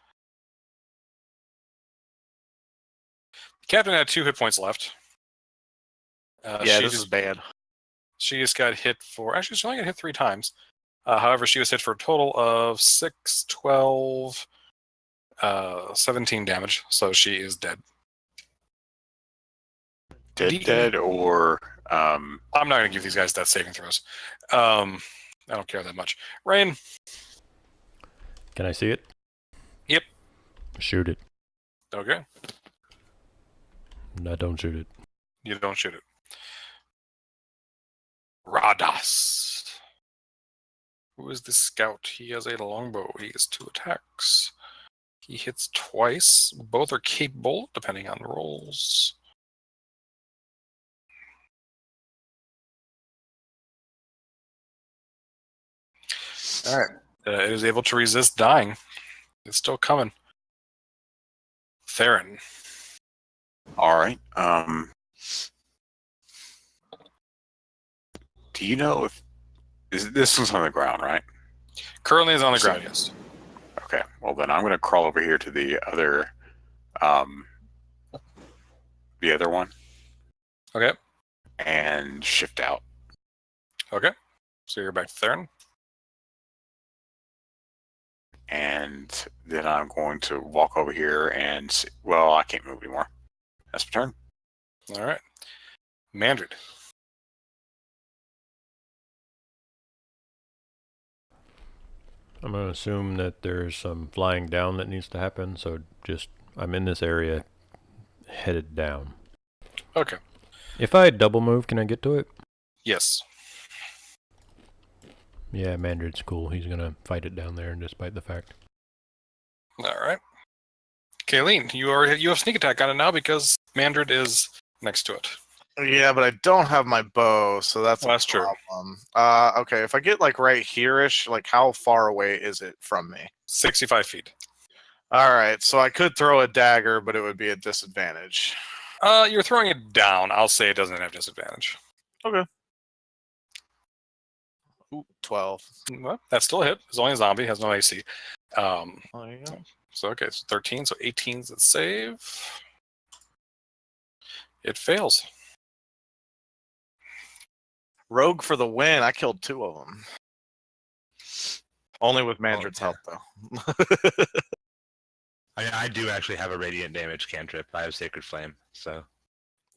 Speaker 1: Captain had 2 hit points left.
Speaker 5: Yeah, this is bad.
Speaker 1: She just got hit for. Actually, she only got hit 3 times. However, she was hit for a total of 6, 12, 17 damage. So she is dead.
Speaker 3: Dead, or
Speaker 1: I'm not going to give these guys death saving throws. I don't care that much. Rain.
Speaker 2: Can I see it?
Speaker 1: Yep.
Speaker 2: Shoot it.
Speaker 1: Okay.
Speaker 2: No, don't shoot it.
Speaker 1: You don't shoot it. Radas. Who is this scout? He has a longbow. He has 2 attacks. He hits twice. Both are capable, depending on the rolls. All right. It is able to resist dying. It's still coming. Theron.
Speaker 3: all right. Do you know if this one's on the ground, right?
Speaker 1: Currently is on the ground, yes.
Speaker 3: Okay. Well, then I'm going to crawl over here to the other one.
Speaker 1: Okay.
Speaker 3: And shift out.
Speaker 1: Okay. So you're back to Theron.
Speaker 3: And then I'm going to walk over here and see, well, I can't move anymore. That's my turn.
Speaker 1: All right. Mandred.
Speaker 2: I'm going to assume that there's some flying down that needs to happen, so just, I'm in this area, headed down.
Speaker 1: Okay.
Speaker 2: If I double move, can I get to it?
Speaker 1: Yes.
Speaker 2: Yeah, Mandred's cool. He's going to fight it down there, despite the fact.
Speaker 1: All right. Kayleen, you have sneak attack on it now because Mandred is next to it.
Speaker 5: Yeah, but I don't have my bow, so that's
Speaker 1: Well, that's true.
Speaker 5: problem. Okay, if I get like right here-ish, like how far away is it from me?
Speaker 1: 65 feet.
Speaker 5: All right, so I could throw a dagger, but it would be a disadvantage.
Speaker 1: You're throwing it down. I'll say it doesn't have disadvantage.
Speaker 5: Ooh, 12.
Speaker 1: Well, that's still a hit. It's only a zombie. Has no AC.
Speaker 5: Oh, yeah.
Speaker 1: So okay, it's 13. So 18's its save. It fails.
Speaker 5: Rogue for the win. I killed 2 of them. Only with Mandred's help, though.
Speaker 4: I do actually have a radiant damage cantrip. I have Sacred Flame, so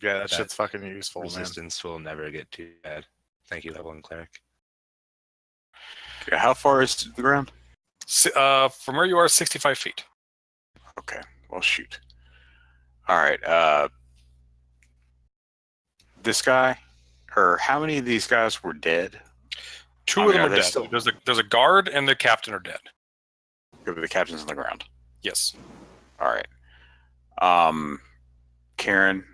Speaker 5: Yeah, that shit's fucking useful,
Speaker 4: resistance will never get too bad. Thank you, Level 1 Cleric.
Speaker 3: Okay, how far is the ground?
Speaker 1: From where you are, 65 feet.
Speaker 3: Okay, well, shoot. All right, this guy, or how many of these guys were dead?
Speaker 1: 2
Speaker 3: I
Speaker 1: of
Speaker 3: mean,
Speaker 1: them
Speaker 3: are
Speaker 1: are
Speaker 3: they
Speaker 1: dead.
Speaker 3: still-
Speaker 1: There's a guard and the captain are dead.
Speaker 3: The captain's on the ground.
Speaker 1: Yes.
Speaker 3: All right. Karen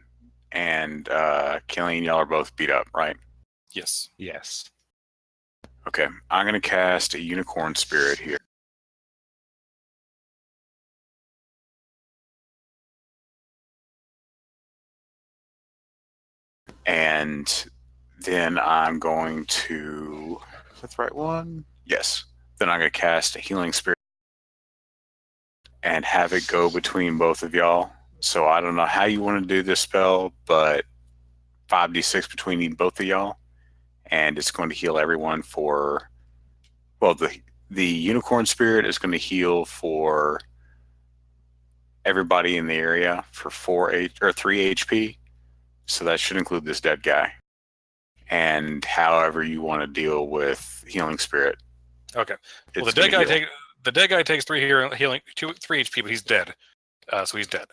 Speaker 3: and Kayleen, y'all are both beat up, right?
Speaker 1: Yes.
Speaker 4: Yes.
Speaker 3: Okay, I'm going to cast a Unicorn Spirit here. And then I'm going to... Is that the right one? Yes. Then I'm going to cast a Healing Spirit and have it go between both of y'all. So I don't know how you want to do this spell, but 5d6 between both of y'all. And it's going to heal everyone for... Well, the Unicorn Spirit is going to heal for everybody in the area for 3 HP. So that should include this dead guy. And however you want to deal with Healing Spirit.
Speaker 1: Okay. Well,
Speaker 3: it's
Speaker 1: the
Speaker 3: gonna
Speaker 1: dead guy takes 3 healing, 3 HP, but he's dead. So he's dead.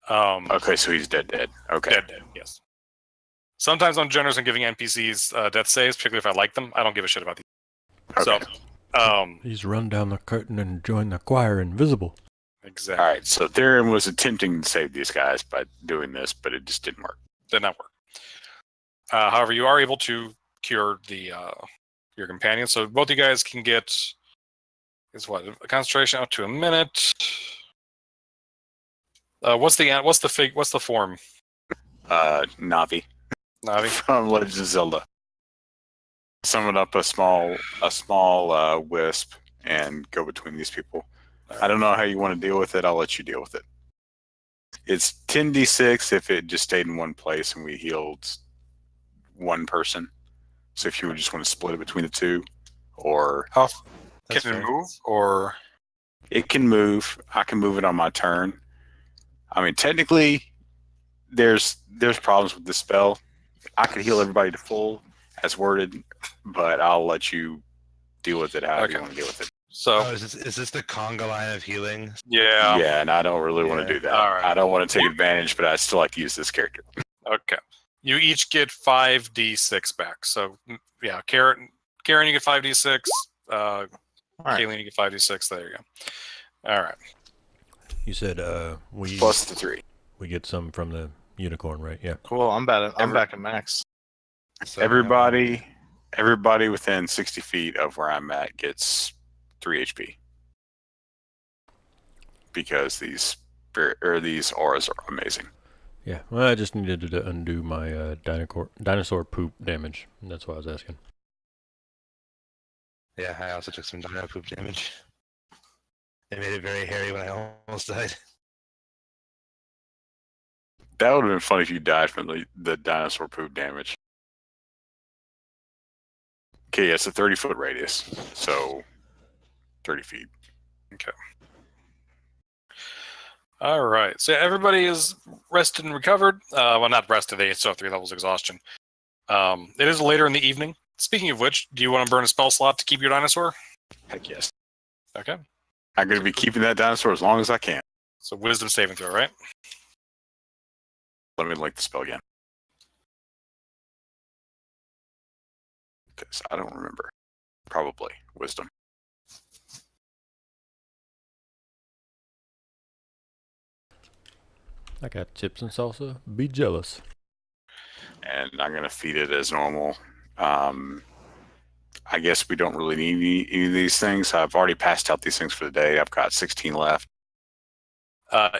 Speaker 3: Okay, so he's dead. Okay.
Speaker 1: Dead. Yes. Sometimes I'm generous in giving NPCs death saves, particularly if I like them. I don't give a shit about these.
Speaker 3: Okay.
Speaker 1: So,
Speaker 2: He's run down the curtain and joined the choir invisible.
Speaker 1: exactly.
Speaker 3: All right, so Theron was attempting to save these guys by doing this, but it just didn't work.
Speaker 1: Did not work. However, you are able to cure the your companion, so both you guys can get a concentration up to a minute. What's the form?
Speaker 3: Navi
Speaker 1: Navi.
Speaker 3: from Legend of Zelda. summon up a small wisp and go between these people. I don't know how you want to deal with it. I'll let you deal with it. It's 10d6 if it just stayed in one place and we healed one person. So if you would just want to split it between the two, or
Speaker 1: How
Speaker 4: That's
Speaker 1: can it
Speaker 4: fair.
Speaker 1: move? Or
Speaker 3: it can move. I can move it on my turn. I mean, technically, there's problems with the spell. I could heal everybody to full as worded, but I'll let you deal with it however you
Speaker 1: Okay.
Speaker 3: want to deal with it.
Speaker 1: so
Speaker 4: Oh, is this the conga line of healing?
Speaker 1: yeah.
Speaker 3: Yeah, and I don't really want
Speaker 4: Yeah.
Speaker 3: to do that.
Speaker 1: All right.
Speaker 3: I don't want to take advantage, but I still like to use this character.
Speaker 1: Okay. You each get 5d6 back. So yeah, Karen, you get 5d6.
Speaker 5: right.
Speaker 1: Kayleen, you get 5d6. There you go. All right.
Speaker 2: You said we
Speaker 3: Plus the 3.
Speaker 2: we get some from the unicorn, right? Yeah.
Speaker 5: Cool. I'm back at max.
Speaker 4: So
Speaker 3: Everybody within 60 feet of where I'm at gets 3 HP. Because these auras are amazing.
Speaker 2: Yeah. Well, I just needed to undo my dinosaur poop damage. That's why I was asking.
Speaker 4: Yeah, I also took some dino poop damage. It made it very hairy when I almost died.
Speaker 3: That would have been funny if you died from the dinosaur poop damage. Okay, yeah, it's a 30-foot radius, so 30 feet.
Speaker 1: All right. So everybody is rested and recovered. Well, not rested. They still have 3 levels exhaustion. It is later in the evening. Speaking of which, do you want to burn a spell slot to keep your dinosaur?
Speaker 3: Heck yes.
Speaker 1: Okay.
Speaker 3: I'm going to be keeping that dinosaur as long as I can.
Speaker 1: So wisdom saving throw, right?
Speaker 3: Let me link the spell again. Because I don't remember. Probably. Wisdom.
Speaker 2: I got chips and salsa. Be jealous.
Speaker 3: And I'm going to feed it as normal. I guess we don't really need any of these things. I've already passed out these things for the day. I've got 16 left.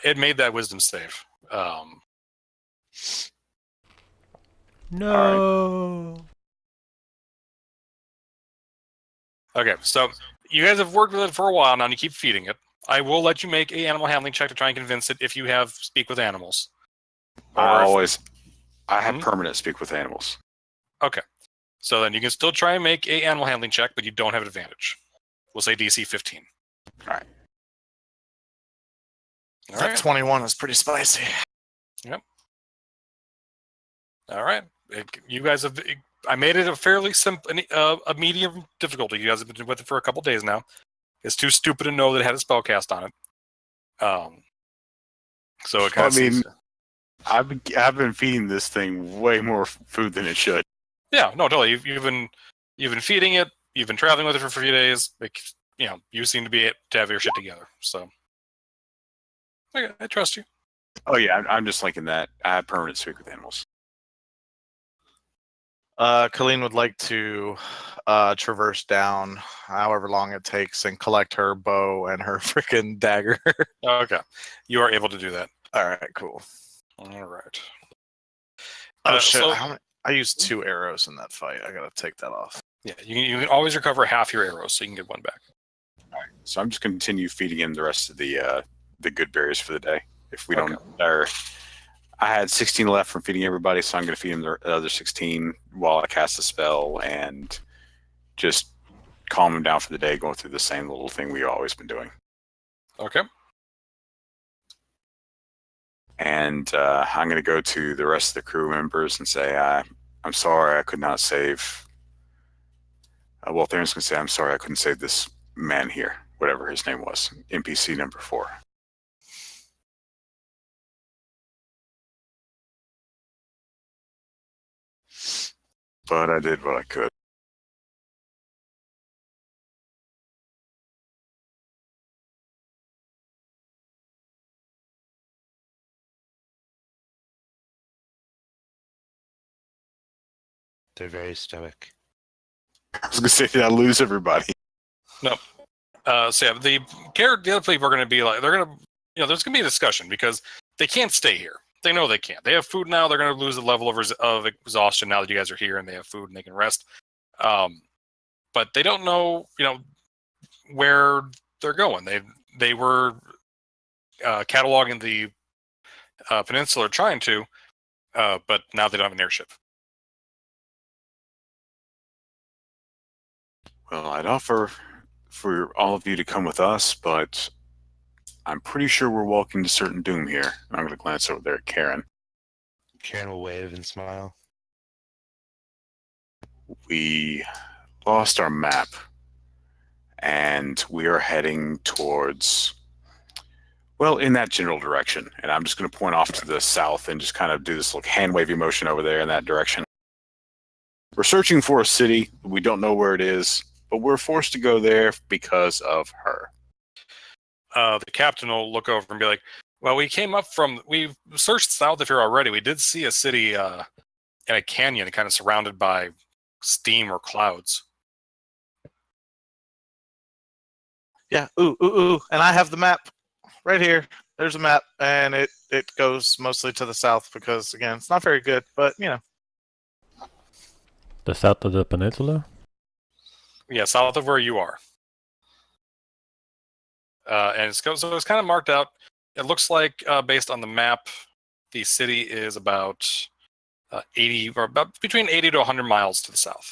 Speaker 1: It made that wisdom save.
Speaker 2: No.
Speaker 1: Okay, so you guys have worked with it for a while now, and you keep feeding it. I will let you make a animal handling check to try and convince it if you have speak with animals.
Speaker 3: I
Speaker 1: if-
Speaker 3: have
Speaker 1: Mhm.
Speaker 3: permanent speak with animals.
Speaker 1: Okay, so then you can still try and make a animal handling check, but you don't have advantage. We'll say DC 15.
Speaker 3: All right.
Speaker 1: All
Speaker 5: That
Speaker 1: right.
Speaker 5: 21 is pretty spicy.
Speaker 1: All right. You guys have. I made it a fairly simple, a medium difficulty. You guys have been with it for a couple days now. It's too stupid to know that it had a spell cast on it. So it kind
Speaker 3: I
Speaker 1: of.
Speaker 3: mean, I've been feeding this thing way more food than it should.
Speaker 1: Yeah. No, totally. You've been feeding it. You've been traveling with it for a few days. Like, you seem to have your shit together. So. Okay, I trust you.
Speaker 3: Oh yeah, I'm just linking that. I have permanent speak with animals.
Speaker 5: Colleen would like to traverse down however long it takes and collect her bow and her freaking dagger.
Speaker 1: Okay. You are able to do that.
Speaker 5: All right, cool.
Speaker 1: All right.
Speaker 5: Oh shit!
Speaker 1: So-
Speaker 5: I used 2 arrows in that fight. I gotta take that off.
Speaker 1: Yeah, you can always recover half your arrows, so you can get one back.
Speaker 3: So I'm just going to continue feeding him the rest of the good berries for the day. If we don't, or I had 16 left from feeding everybody, so I'm going to feed him the other 16 while I cast the spell and just calm him down for the day, going through the same little thing we've always been doing.
Speaker 1: Okay.
Speaker 3: And I'm going to go to the rest of the crew members and say, I'm sorry I could not save. Well, Theron's going to say, I'm sorry I couldn't save this man here, whatever his name was, NPC number 4. But I did what I could.
Speaker 4: They're very stoic.
Speaker 3: I was going to say, did I lose everybody?
Speaker 1: So yeah, the other people are going to be like, they're going to, there's going to be a discussion because they can't stay here. They know they can't. They have food now. They're going to lose the level of exhaustion now that you guys are here and they have food and they can rest. But they don't know, where they're going. They were cataloging the peninsula, trying to, but now they don't have an airship.
Speaker 3: Well, I'd offer for all of you to come with us, but I'm pretty sure we're walking to certain doom here. I'm going to glance over there at Karen.
Speaker 4: Karen will wave and smile.
Speaker 3: We lost our map, and we are heading towards, well, in that general direction. And I'm just going to point off to the south and just kind of do this little hand-wavy motion over there in that direction. We're searching for a city. We don't know where it is, but we're forced to go there because of her.
Speaker 1: The captain will look over and be like, well, we searched south of here already. We did see a city in a canyon kind of surrounded by steam or clouds.
Speaker 5: Yeah. Ooh. And I have the map right here. There's a map, and it goes mostly to the south because, again, it's not very good, but,
Speaker 2: The south of the peninsula?
Speaker 1: Yeah, south of where you are. And so it's kind of marked out. It looks like, based on the map, the city is about 80 or about between 80 to 100 miles to the south.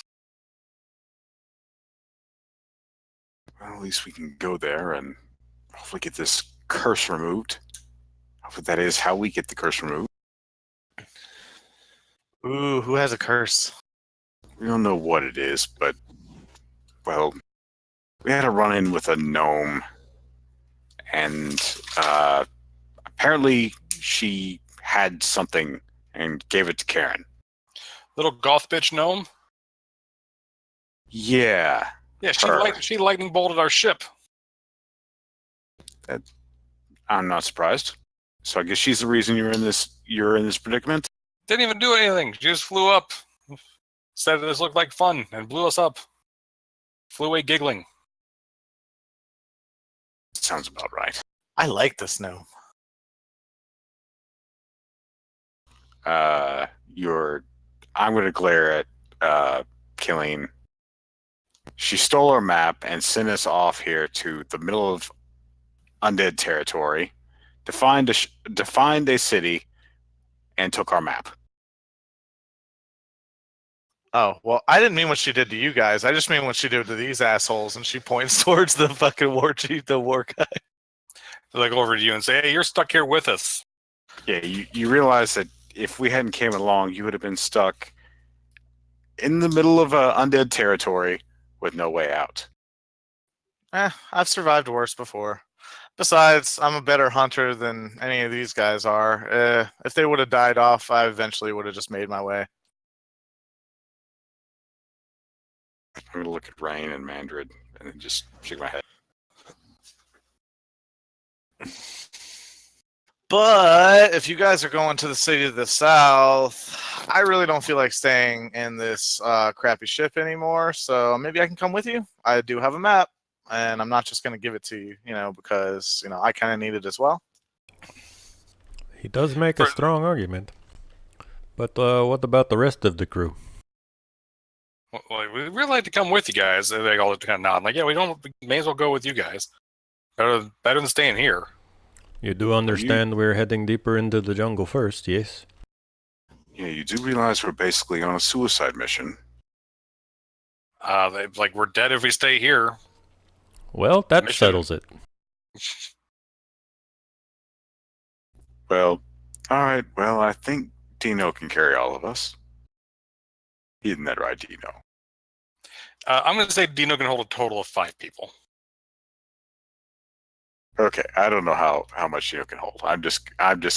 Speaker 3: Well, at least we can go there and hopefully get this curse removed. Hopefully that is how we get the curse removed.
Speaker 5: ooh, who has a curse?
Speaker 3: We don't know what it is, but, well, we had a run-in with a gnome, and apparently she had something and gave it to Karen.
Speaker 1: Little goth bitch gnome.
Speaker 3: Yeah.
Speaker 1: Yeah,
Speaker 3: Her.
Speaker 1: she lightning bolted our ship.
Speaker 3: I'm not surprised. So I guess she's the reason you're in this predicament?
Speaker 1: Didn't even do anything. She just flew up, said this looked like fun, and blew us up. Flew away giggling.
Speaker 3: Sounds about right.
Speaker 5: I like this gnome.
Speaker 3: I'm going to glare at Killeen. She stole our map and sent us off here to the middle of undead territory to find a city and took our map.
Speaker 5: Oh, well, I didn't mean what she did to you guys. I just mean what she did to these assholes, and she points towards the fucking war chief, the war guy.
Speaker 1: They look over to you and say, hey, you're stuck here with us.
Speaker 3: Yeah, you realize that if we hadn't came along, you would have been stuck in the middle of undead territory with no way out.
Speaker 5: I've survived worse before. Besides, I'm a better hunter than any of these guys are. If they would have died off, I eventually would have just made my way.
Speaker 3: I'm going to look at Rain and Mandrid and then just shake my head.
Speaker 5: But if you guys are going to the city to the south, I really don't feel like staying in this crappy ship anymore. So maybe I can come with you. I do have a map, and I'm not just going to give it to you, because, I kind of need it as well.
Speaker 2: He does make a strong argument. But what about the rest of the crew?
Speaker 1: Well, we'd really like to come with you guys. They all kind of nod. I'm like, yeah, we may as well go with you guys. Better than staying here.
Speaker 2: You do understand we're heading deeper into the jungle first, yes?
Speaker 3: Yeah, you do realize we're basically on a suicide mission.
Speaker 1: We're dead if we stay here.
Speaker 2: Well, that
Speaker 1: Mission.
Speaker 2: settles it.
Speaker 3: Well, alright, well, I think Dino can carry all of us. Isn't that right, Dino?
Speaker 1: I'm going to say Dino can hold a total of 5 people.
Speaker 3: Okay, I don't know how much Dino can hold. I'm just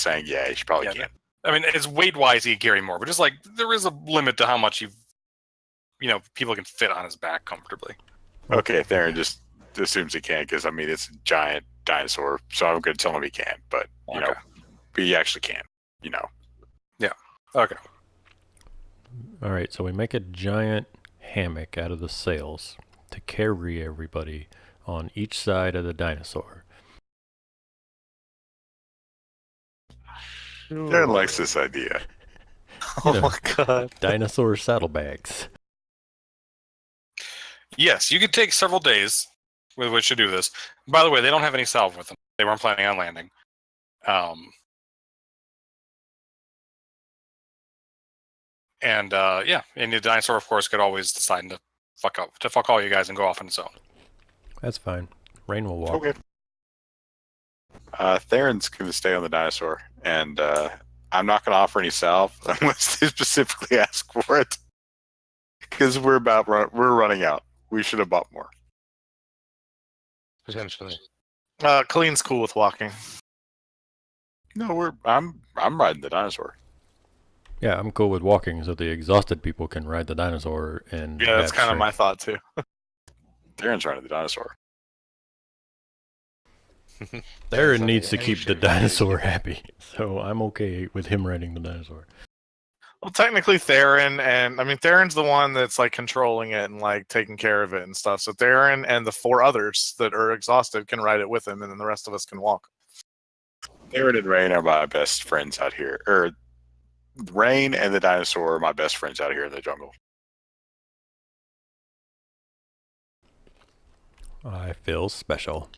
Speaker 3: saying, yeah, he probably can.
Speaker 1: I mean, it's weight-wise, he can carry more, but just there is a limit to how much people can fit on his back comfortably.
Speaker 3: Okay, Theron just assumes he can because, it's a giant dinosaur, so I'm going to tell him he can, but, but he actually can,
Speaker 1: Yeah, okay.
Speaker 2: Alright, so we make a giant hammock out of the sails to carry everybody on each side of the dinosaur.
Speaker 3: Theron likes this idea.
Speaker 5: Oh my god.
Speaker 2: Dinosaur saddlebags.
Speaker 1: Yes, you could take several days with which to do this. By the way, they don't have any salve with them. They weren't planning on landing. And the dinosaur, of course, could always decide to fuck all you guys and go off on its own.
Speaker 2: That's fine. Rain will walk.
Speaker 3: Okay. Theron's going to stay on the dinosaur, and I'm not going to offer any salve unless they specifically ask for it, because we're running out. We should have bought more.
Speaker 4: Potentially.
Speaker 5: Colleen's cool with walking.
Speaker 3: No, I'm riding the dinosaur.
Speaker 2: Yeah, I'm cool with walking so the exhausted people can ride the dinosaur and.
Speaker 5: Yeah, that's
Speaker 2: have
Speaker 5: kind of
Speaker 2: strength.
Speaker 5: my thought too.
Speaker 3: Theron's riding the dinosaur.
Speaker 2: Theron needs to
Speaker 4: Any
Speaker 2: keep the
Speaker 4: shirt
Speaker 2: dinosaur happy, so I'm okay with him riding the dinosaur.
Speaker 5: Well, technically Theron, and I mean Theron's the one that's like controlling it and like taking care of it and stuff. So Theron and the 4 others that are exhausted can ride it with him, and then the rest of us can walk.
Speaker 3: Theron and Rain are my best friends out here. Or Rain and the dinosaur are my best friends out here in the jungle.
Speaker 2: I feel special.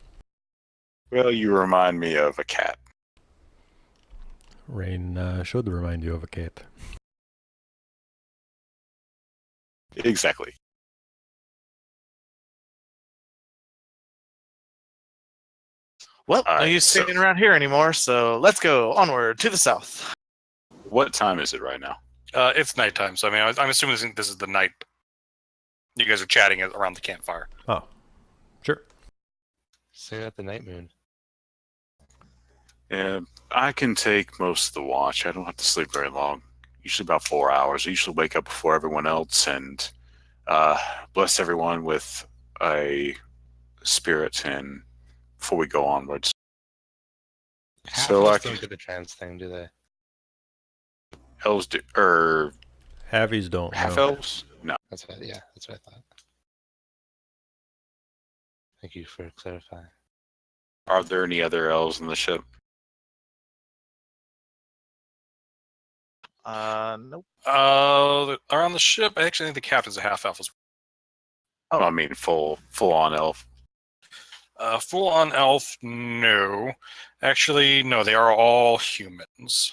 Speaker 3: Well, you remind me of a cat.
Speaker 2: Rain should remind you of a cat.
Speaker 3: Exactly.
Speaker 5: Well,
Speaker 3: All
Speaker 5: no
Speaker 3: right,
Speaker 5: use
Speaker 3: so-
Speaker 5: standing around here anymore, so let's go onward to the south.
Speaker 3: What time is it right now?
Speaker 1: It's nighttime, so I mean, I'm assuming this is the night. You guys are chatting around the campfire.
Speaker 2: Oh, sure.
Speaker 4: Stay at the night moon.
Speaker 3: Yeah, I can take most of the watch. I don't have to sleep very long. Usually about 4 hours. I usually wake up before everyone else and bless everyone with a spirit and before we go onwards.
Speaker 4: Half
Speaker 3: So,
Speaker 4: of us
Speaker 3: like-
Speaker 4: don't get the trans thing, do they?
Speaker 3: Elves do, or
Speaker 2: Havies don't
Speaker 3: half
Speaker 2: know.
Speaker 3: elves? No.
Speaker 4: That's what I thought. Thank you for clarifying.
Speaker 3: Are there any other elves on the ship?
Speaker 5: Nope.
Speaker 1: Around the ship, I actually think the captain's a half elf.
Speaker 5: Oh.
Speaker 3: I mean, full on elf.
Speaker 1: Full on elf, no. Actually, no, they are all humans.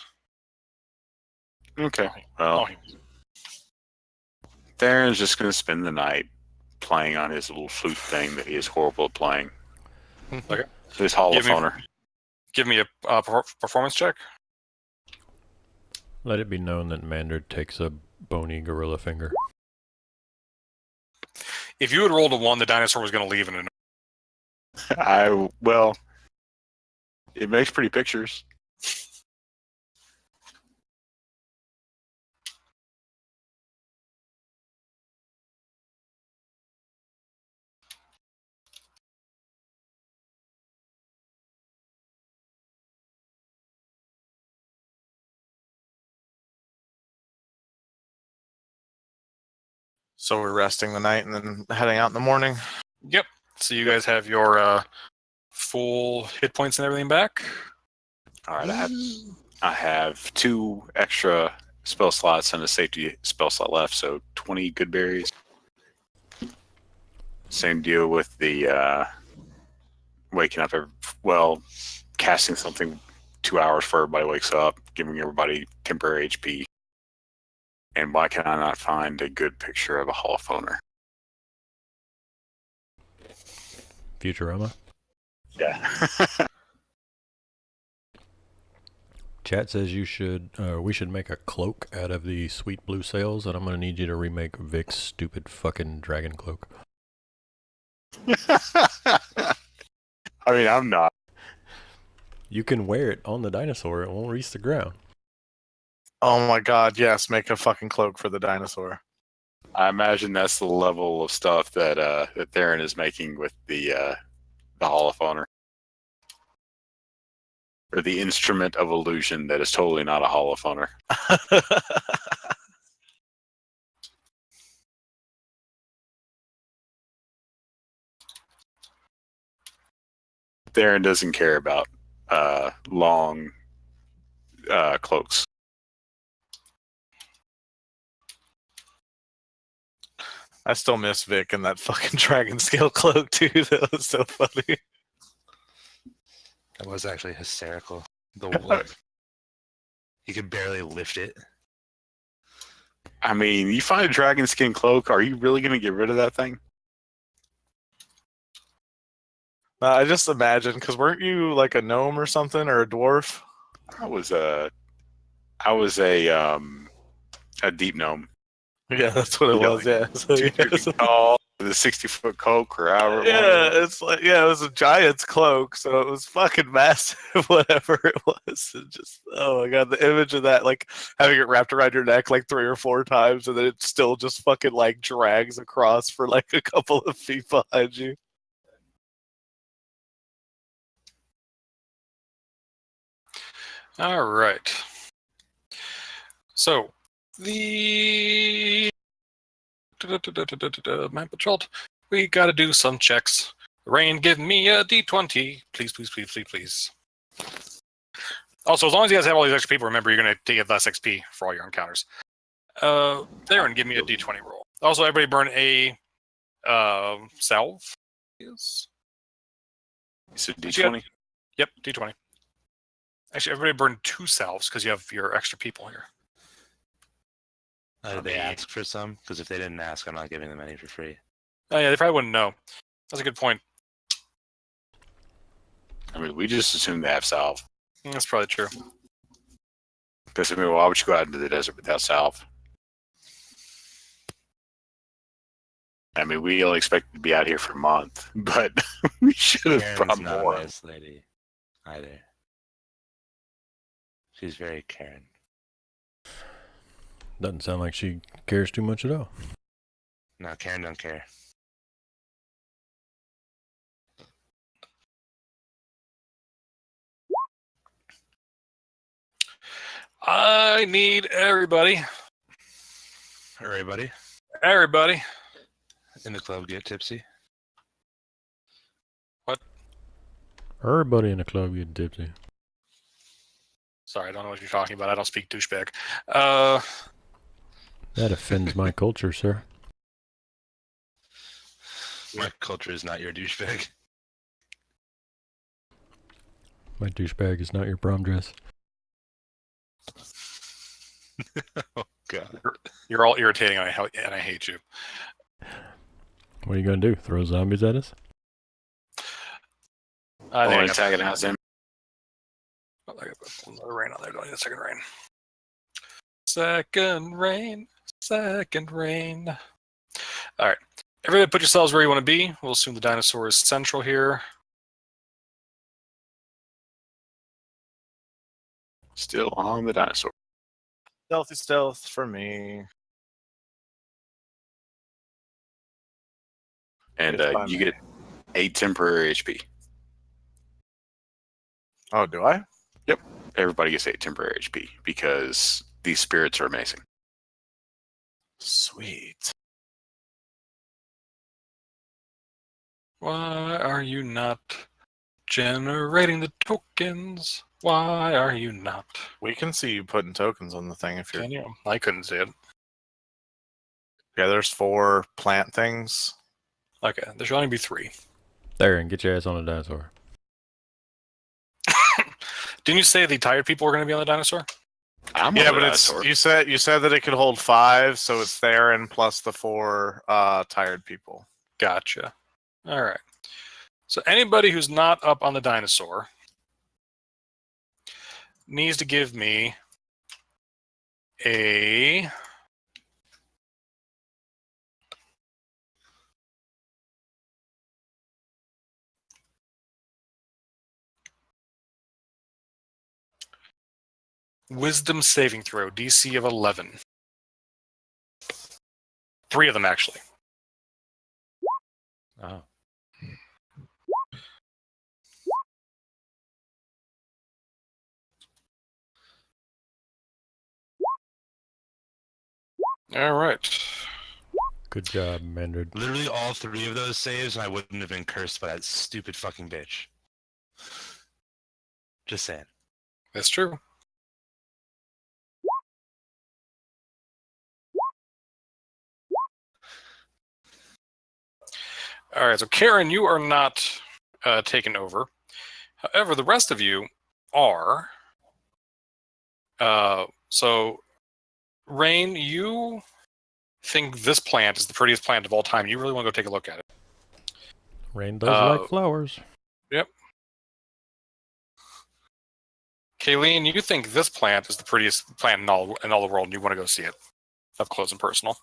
Speaker 3: Okay.
Speaker 1: All
Speaker 3: Well,
Speaker 1: humans.
Speaker 3: Theron's just going to spend the night playing on his little flute thing that he is horrible at playing.
Speaker 1: Okay.
Speaker 3: His holophoner.
Speaker 1: Give me a performance check.
Speaker 2: Let it be known that Mander takes a bony gorilla finger.
Speaker 1: If you had rolled a 1, the dinosaur was going to leave in an.
Speaker 3: Well, it makes pretty pictures.
Speaker 5: So we're resting the night and then heading out in the morning.
Speaker 1: Yep. So you guys have your full hit points and everything back.
Speaker 3: All right, I have 2 extra spell slots and a safety spell slot left, so 20 good berries. Same deal with the waking up. Casting something 2 hours before everybody wakes up, giving everybody temporary HP. And why can I not find a good picture of a holophoner?
Speaker 2: Futurama.
Speaker 3: Yeah.
Speaker 2: Chat says we should make a cloak out of the sweet blue sails, and I'm gonna need you to remake Vic's stupid fucking dragon cloak.
Speaker 3: I mean, I'm not.
Speaker 2: You can wear it on the dinosaur; it won't reach the ground.
Speaker 5: Oh my god, yes, make a fucking cloak for the dinosaur.
Speaker 3: I imagine that's the level of stuff that that Theron is making with the holophoner. Or the instrument of illusion that is totally not a holophoner. Theron doesn't care about long cloaks.
Speaker 5: I still miss Vic and that fucking dragon scale cloak too. That was so funny.
Speaker 4: That was actually hysterical. The wolf. He could barely lift it.
Speaker 3: I mean, you find a dragon skin cloak, are you really going to get rid of that thing?
Speaker 5: I just imagine, because weren't you like a gnome or something, or a dwarf?
Speaker 3: I was a deep gnome.
Speaker 5: Yeah, that's what it
Speaker 3: You know,
Speaker 5: was. Yeah, so,
Speaker 3: 2 feet tall, with a 60-foot cloak, or however.
Speaker 5: yeah, it's like it was a giant's cloak, so it was fucking massive. Whatever it was, it just oh my god, the image of that, like having it wrapped around your neck like 3 or 4 times, and then it still just fucking like drags across for like a couple of feet behind you.
Speaker 1: All right. So the map patrol. We got to do some checks. Rain, give me a d20, please, please, please, please, please. Also, as long as you guys have all these extra people, remember you're going to get less XP for all your encounters. Darren, give me a d20 roll. Also, everybody burn a salve. Yes.
Speaker 3: It's a D20.
Speaker 1: Yep, d20. Actually, everybody burn 2 salves because you have your extra people here.
Speaker 4: Did they ask for some? Because if they didn't ask, I'm not giving them any for free.
Speaker 1: Oh yeah, they probably wouldn't know. That's a good point.
Speaker 3: I mean, we just assume they have salve.
Speaker 1: That's probably true.
Speaker 3: Because I mean, why would you go out into the desert without salve? I mean, we only expect to be out here for a month, but we should have
Speaker 4: Karen's
Speaker 3: brought
Speaker 4: not
Speaker 3: more.
Speaker 4: a nice lady either. She's very Karen.
Speaker 2: Doesn't sound like she cares too much at all.
Speaker 4: No, Karen don't care.
Speaker 1: I need everybody.
Speaker 4: Everybody
Speaker 1: Everybody.
Speaker 4: in the club get tipsy.
Speaker 2: Everybody in the club getting tipsy.
Speaker 1: Sorry, I don't know what you're talking about. I don't speak douchebag.
Speaker 2: That offends my culture, sir.
Speaker 4: My culture is not your douchebag.
Speaker 2: My douchebag is not your prom dress.
Speaker 4: Oh god.
Speaker 1: You're all irritating, and I hate you.
Speaker 2: What are you going to do? Throw zombies at us?
Speaker 1: I
Speaker 3: Or
Speaker 1: think I got
Speaker 3: antagonize him.
Speaker 1: another rain on there. Don't need a second rain. Second rain. Second rain. All right. Everybody put yourselves where you want to be. We'll assume the dinosaur is central here.
Speaker 3: Still on the dinosaur.
Speaker 5: Stealthy stealth for me.
Speaker 3: And
Speaker 5: It's fine,
Speaker 3: you
Speaker 5: man.
Speaker 3: get 8 temporary HP.
Speaker 5: Oh, do I?
Speaker 3: Everybody gets 8 temporary HP because these spirits are amazing.
Speaker 5: Sweet.
Speaker 1: Why are you not generating the tokens? Why are you not?
Speaker 5: We can see you putting tokens on the thing if you're.
Speaker 1: Can you? I couldn't see it.
Speaker 5: Yeah, there's 4 plant things.
Speaker 1: Okay, there should only be 3.
Speaker 2: There, and get your ass on a dinosaur.
Speaker 1: Didn't you say the tired people were going to be on the dinosaur?
Speaker 3: I'm
Speaker 5: Yeah,
Speaker 3: on the
Speaker 5: but it's
Speaker 3: dinosaur.
Speaker 5: you said that it could hold 5, so it's Theron plus the 4 tired people.
Speaker 1: Gotcha. All right. So anybody who's not up on the dinosaur needs to give me a wisdom saving throw, DC of 11. 3 of them, actually.
Speaker 2: Oh.
Speaker 1: All right.
Speaker 2: Good job, Mandred.
Speaker 4: Literally all 3 of those saves, and I wouldn't have been cursed by that stupid fucking bitch. Just saying.
Speaker 1: That's true. All right, so Karen, you are not taken over. However, the rest of you are. So, Rain, you think this plant is the prettiest plant of all time. You really want to go take a look at it.
Speaker 2: Rain does like flowers.
Speaker 1: Yep. Kayleen, you think this plant is the prettiest plant in all the world, and you want to go see it up close and personal.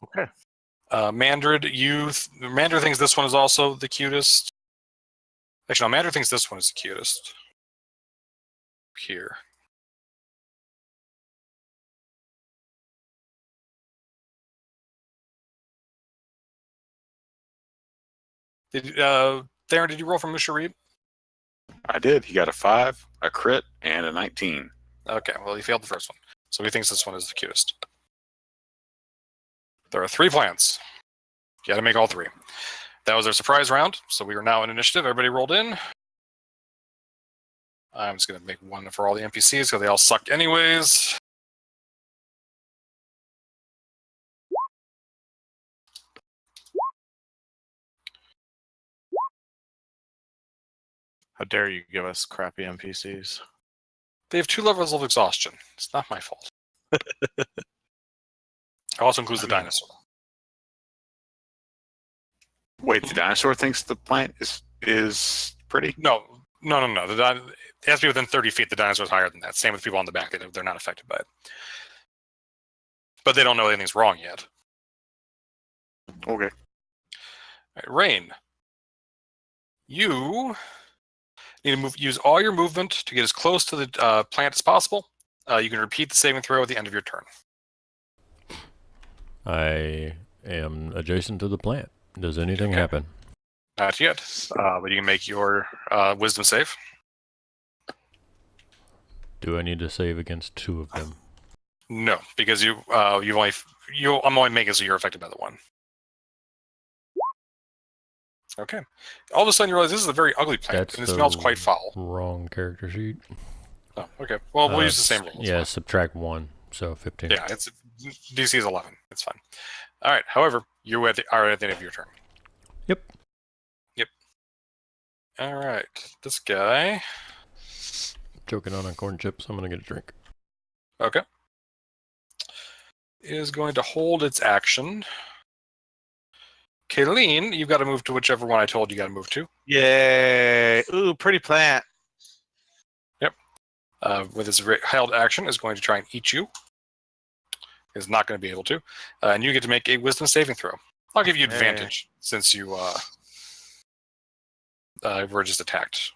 Speaker 5: Okay.
Speaker 1: Mandrid, Mandrid thinks this one is also the cutest. Actually, no, Mandrid thinks this one is the cutest. Here. Theron, did you roll for Musharib?
Speaker 3: I did. He got a 5, a crit, and a 19.
Speaker 1: Okay, well, he failed the first one. So he thinks this one is the cutest. There are 3 plants. You got to make all 3. That was our surprise round, so we are now in initiative. Everybody rolled in. I'm just going to make one for all the NPCs because they all suck anyways.
Speaker 5: How dare you give us crappy NPCs?
Speaker 1: They have 2 levels of exhaustion. It's not my fault. It also includes the dinosaur.
Speaker 3: Wait, the dinosaur thinks the plant is pretty?
Speaker 1: No. It has to be within 30 feet. The dinosaur's higher than that. Same with people on the back. They're not affected by it. But they don't know anything's wrong yet.
Speaker 3: Okay.
Speaker 1: All right, Rain. You need to use all your movement to get as close to the plant as possible. You can repeat the saving throw at the end of your turn.
Speaker 2: I am adjacent to the plant. Does anything happen?
Speaker 1: Not yet, but you can make your wisdom save.
Speaker 2: Do I need to save against 2 of them?
Speaker 1: No, because I'm only making it so you're affected by the one. Okay. All of a sudden you realize this is a very ugly plant, and it smells quite foul.
Speaker 2: Wrong character sheet.
Speaker 1: Oh, okay. Well, we'll use the same rules.
Speaker 2: Yeah, subtract 1, so 15.
Speaker 1: Yeah, it's DC is 11. It's fine. All right. However, you are at the end of your turn.
Speaker 2: Yep.
Speaker 1: All right. This guy.
Speaker 2: Choking on corn chips. I'm going to get a drink.
Speaker 1: Okay. Is going to hold its action. Kayleen, you've got to move to whichever one I told you got to move to.
Speaker 5: Yay! Ooh, pretty plant.
Speaker 1: Yep. With its held action, is going to try and eat you. Is not going to be able to. And you get to make a wisdom saving throw. I'll give you advantage since you were just attacked.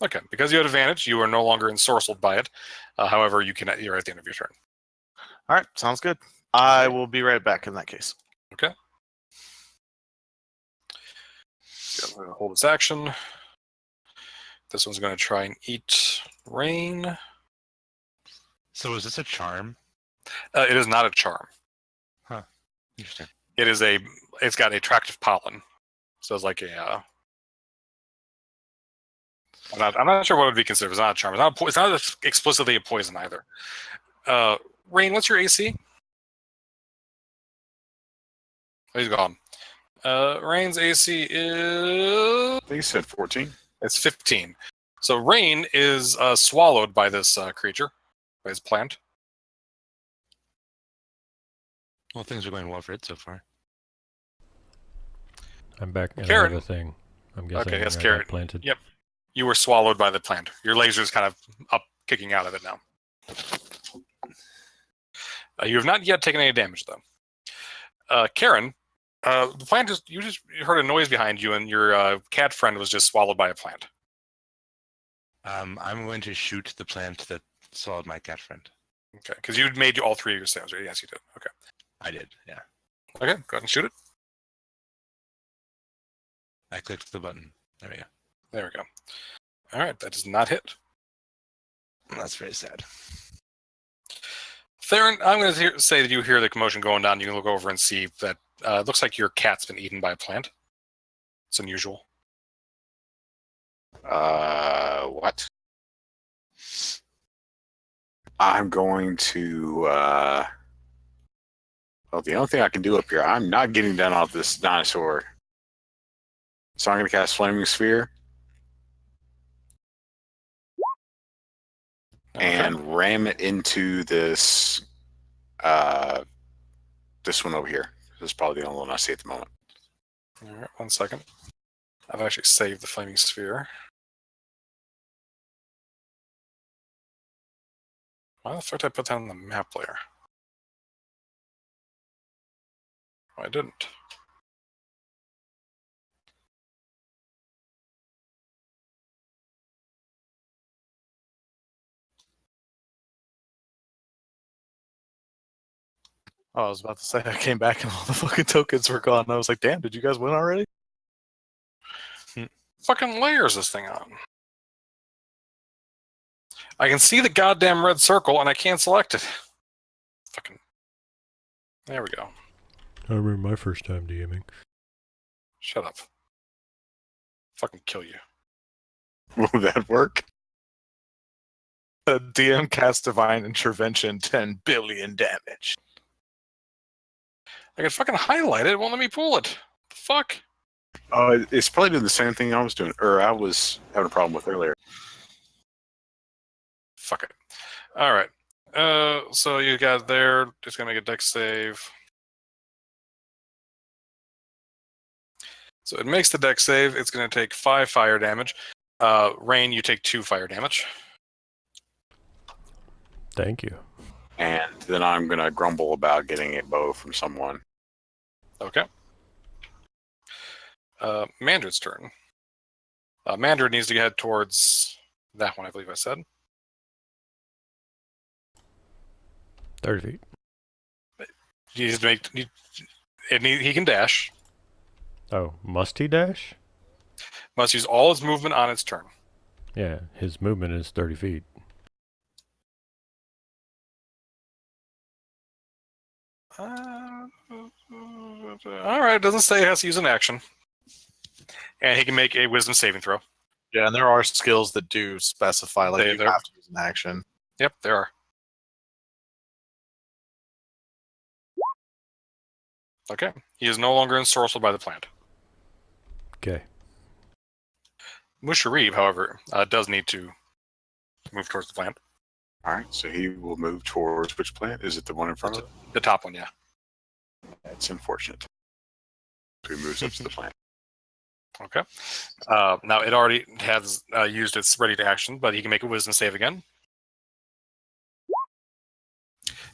Speaker 1: Okay, because you had advantage, you are no longer ensorcelled by it. However, you're at the end of your turn.
Speaker 5: All right, sounds good. I will be right back in that case.
Speaker 1: Okay. So I'm going to hold its action. This one's going to try and eat Rain.
Speaker 4: So is this a charm?
Speaker 1: It is not a charm.
Speaker 4: Huh. Interesting.
Speaker 1: It's got attractive pollen. So it's like a. I'm not sure what would be considered. It's not a charm. It's not explicitly a poison either. Rain, what's your AC? Oh, he's gone. Rain's AC is.
Speaker 3: I think he said 14.
Speaker 1: It's 15. So Rain is swallowed by this creature, by this plant.
Speaker 4: Well, things are going well for it so far.
Speaker 2: I'm back in
Speaker 1: Karen.
Speaker 2: another thing. I'm guessing
Speaker 1: Okay, yes,
Speaker 2: I
Speaker 1: Karen.
Speaker 2: got planted.
Speaker 1: Yep. You were swallowed by the plant. Your laser's kind of up, kicking out of it now. You have not yet taken any damage, though. Karen, the plant you heard a noise behind you, and your cat friend was just swallowed by a plant.
Speaker 4: I'm going to shoot the plant that swallowed my cat friend.
Speaker 1: Okay, because you made all 3 of your saves, right? Yes, you did. Okay.
Speaker 4: I did, yeah.
Speaker 1: Okay, go ahead and shoot it.
Speaker 4: I clicked the button. There we go.
Speaker 1: There we go. All right, that does not hit.
Speaker 4: That's very sad.
Speaker 1: Theron, I'm going to say that you hear the commotion going down. You can look over and see that it looks like your cat's been eaten by a plant. It's unusual.
Speaker 3: What? I'm going to. Well, the only thing I can do up here, I'm not getting down off this dinosaur So I'm going to cast Flaming Sphere and ram it into this this one over here. This is probably the only one I see at the moment.
Speaker 1: All right, 1 second. I've actually saved the Flaming Sphere. Why the fuck did I put that on the map layer? I didn't.
Speaker 5: Oh, I was about to say, I came back and all the fucking tokens were gone. I was like, damn, did you guys win already?
Speaker 1: Fucking layers this thing on. I can see the goddamn red circle and I can't select it. Fucking. There we go.
Speaker 2: I remember my first time DMing.
Speaker 1: Shut up. Fucking kill you.
Speaker 3: Will that work?
Speaker 5: DM cast Divine Intervention, 10 billion damage.
Speaker 1: I can fucking highlight it. It won't let me pull it. The fuck?
Speaker 3: It's probably doing the same thing I was doing, or I was having a problem with earlier.
Speaker 1: Fuck it. All right. So you guys there, just gonna make a dex save. So it makes the dex save. It's gonna take 5 fire damage. Rain, you take 2 fire damage.
Speaker 2: Thank you.
Speaker 3: And then I'm going to grumble about getting a bow from someone.
Speaker 1: Okay. Mandrid's turn. Mandrid needs to head towards that one, I believe I said.
Speaker 2: 30 feet.
Speaker 1: He needs to make. He can dash.
Speaker 2: Oh, must he dash?
Speaker 1: Must use all his movement on its turn.
Speaker 2: Yeah, his movement is 30 feet.
Speaker 1: All right, it doesn't say it has to use an action. And he can make a wisdom saving throw.
Speaker 5: Yeah, and there are skills that do specify, like, you have to use an action.
Speaker 1: Yep, there are. Okay, he is no longer ensorcelled by the plant.
Speaker 2: Okay.
Speaker 1: Musharib, however, does need to move towards the plant.
Speaker 3: All right, so he will move towards which plant? Is it the one in front of it?
Speaker 1: The top one, yeah.
Speaker 3: That's unfortunate. So he moves up to the plant.
Speaker 1: Okay. Now it already has used its ready to action, but he can make a wisdom save again.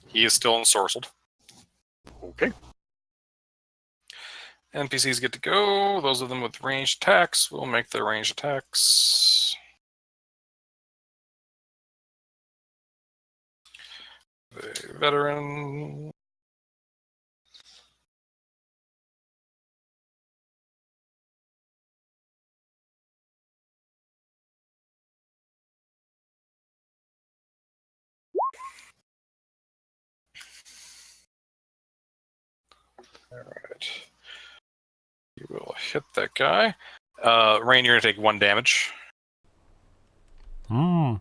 Speaker 1: He is still ensorcelled.
Speaker 3: Okay.
Speaker 1: NPCs get to go. Those of them with ranged attacks will make their ranged attacks. The veteran. All right. You will hit that guy. Rain, you're going to take 1 damage.
Speaker 2: Hmm.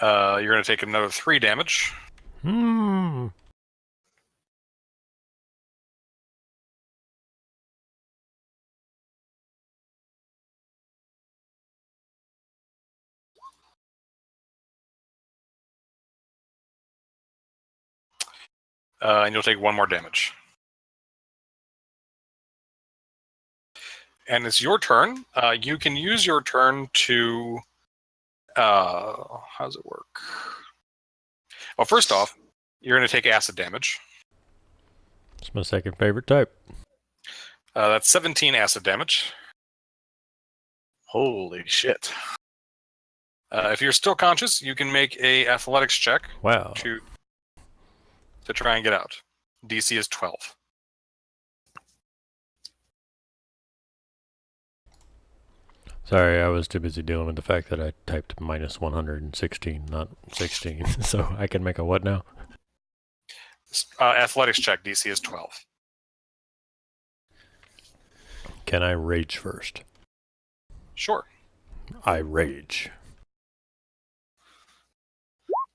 Speaker 1: You're going to take another 3 damage.
Speaker 2: Hmm.
Speaker 1: And you'll take 1 more damage. And it's your turn. You can use your turn to... how does it work? Well, first off, you're going to take acid damage.
Speaker 2: It's my second favorite type.
Speaker 1: That's 17 acid damage.
Speaker 5: Holy shit.
Speaker 1: If you're still conscious, you can make a athletics check
Speaker 2: Wow.
Speaker 1: to try and get out. DC is 12.
Speaker 2: Sorry, I was too busy dealing with the fact that I typed minus 116, not 16. So I can make a what now?
Speaker 1: Athletics check, DC is 12.
Speaker 2: Can I rage first?
Speaker 1: Sure.
Speaker 2: I rage.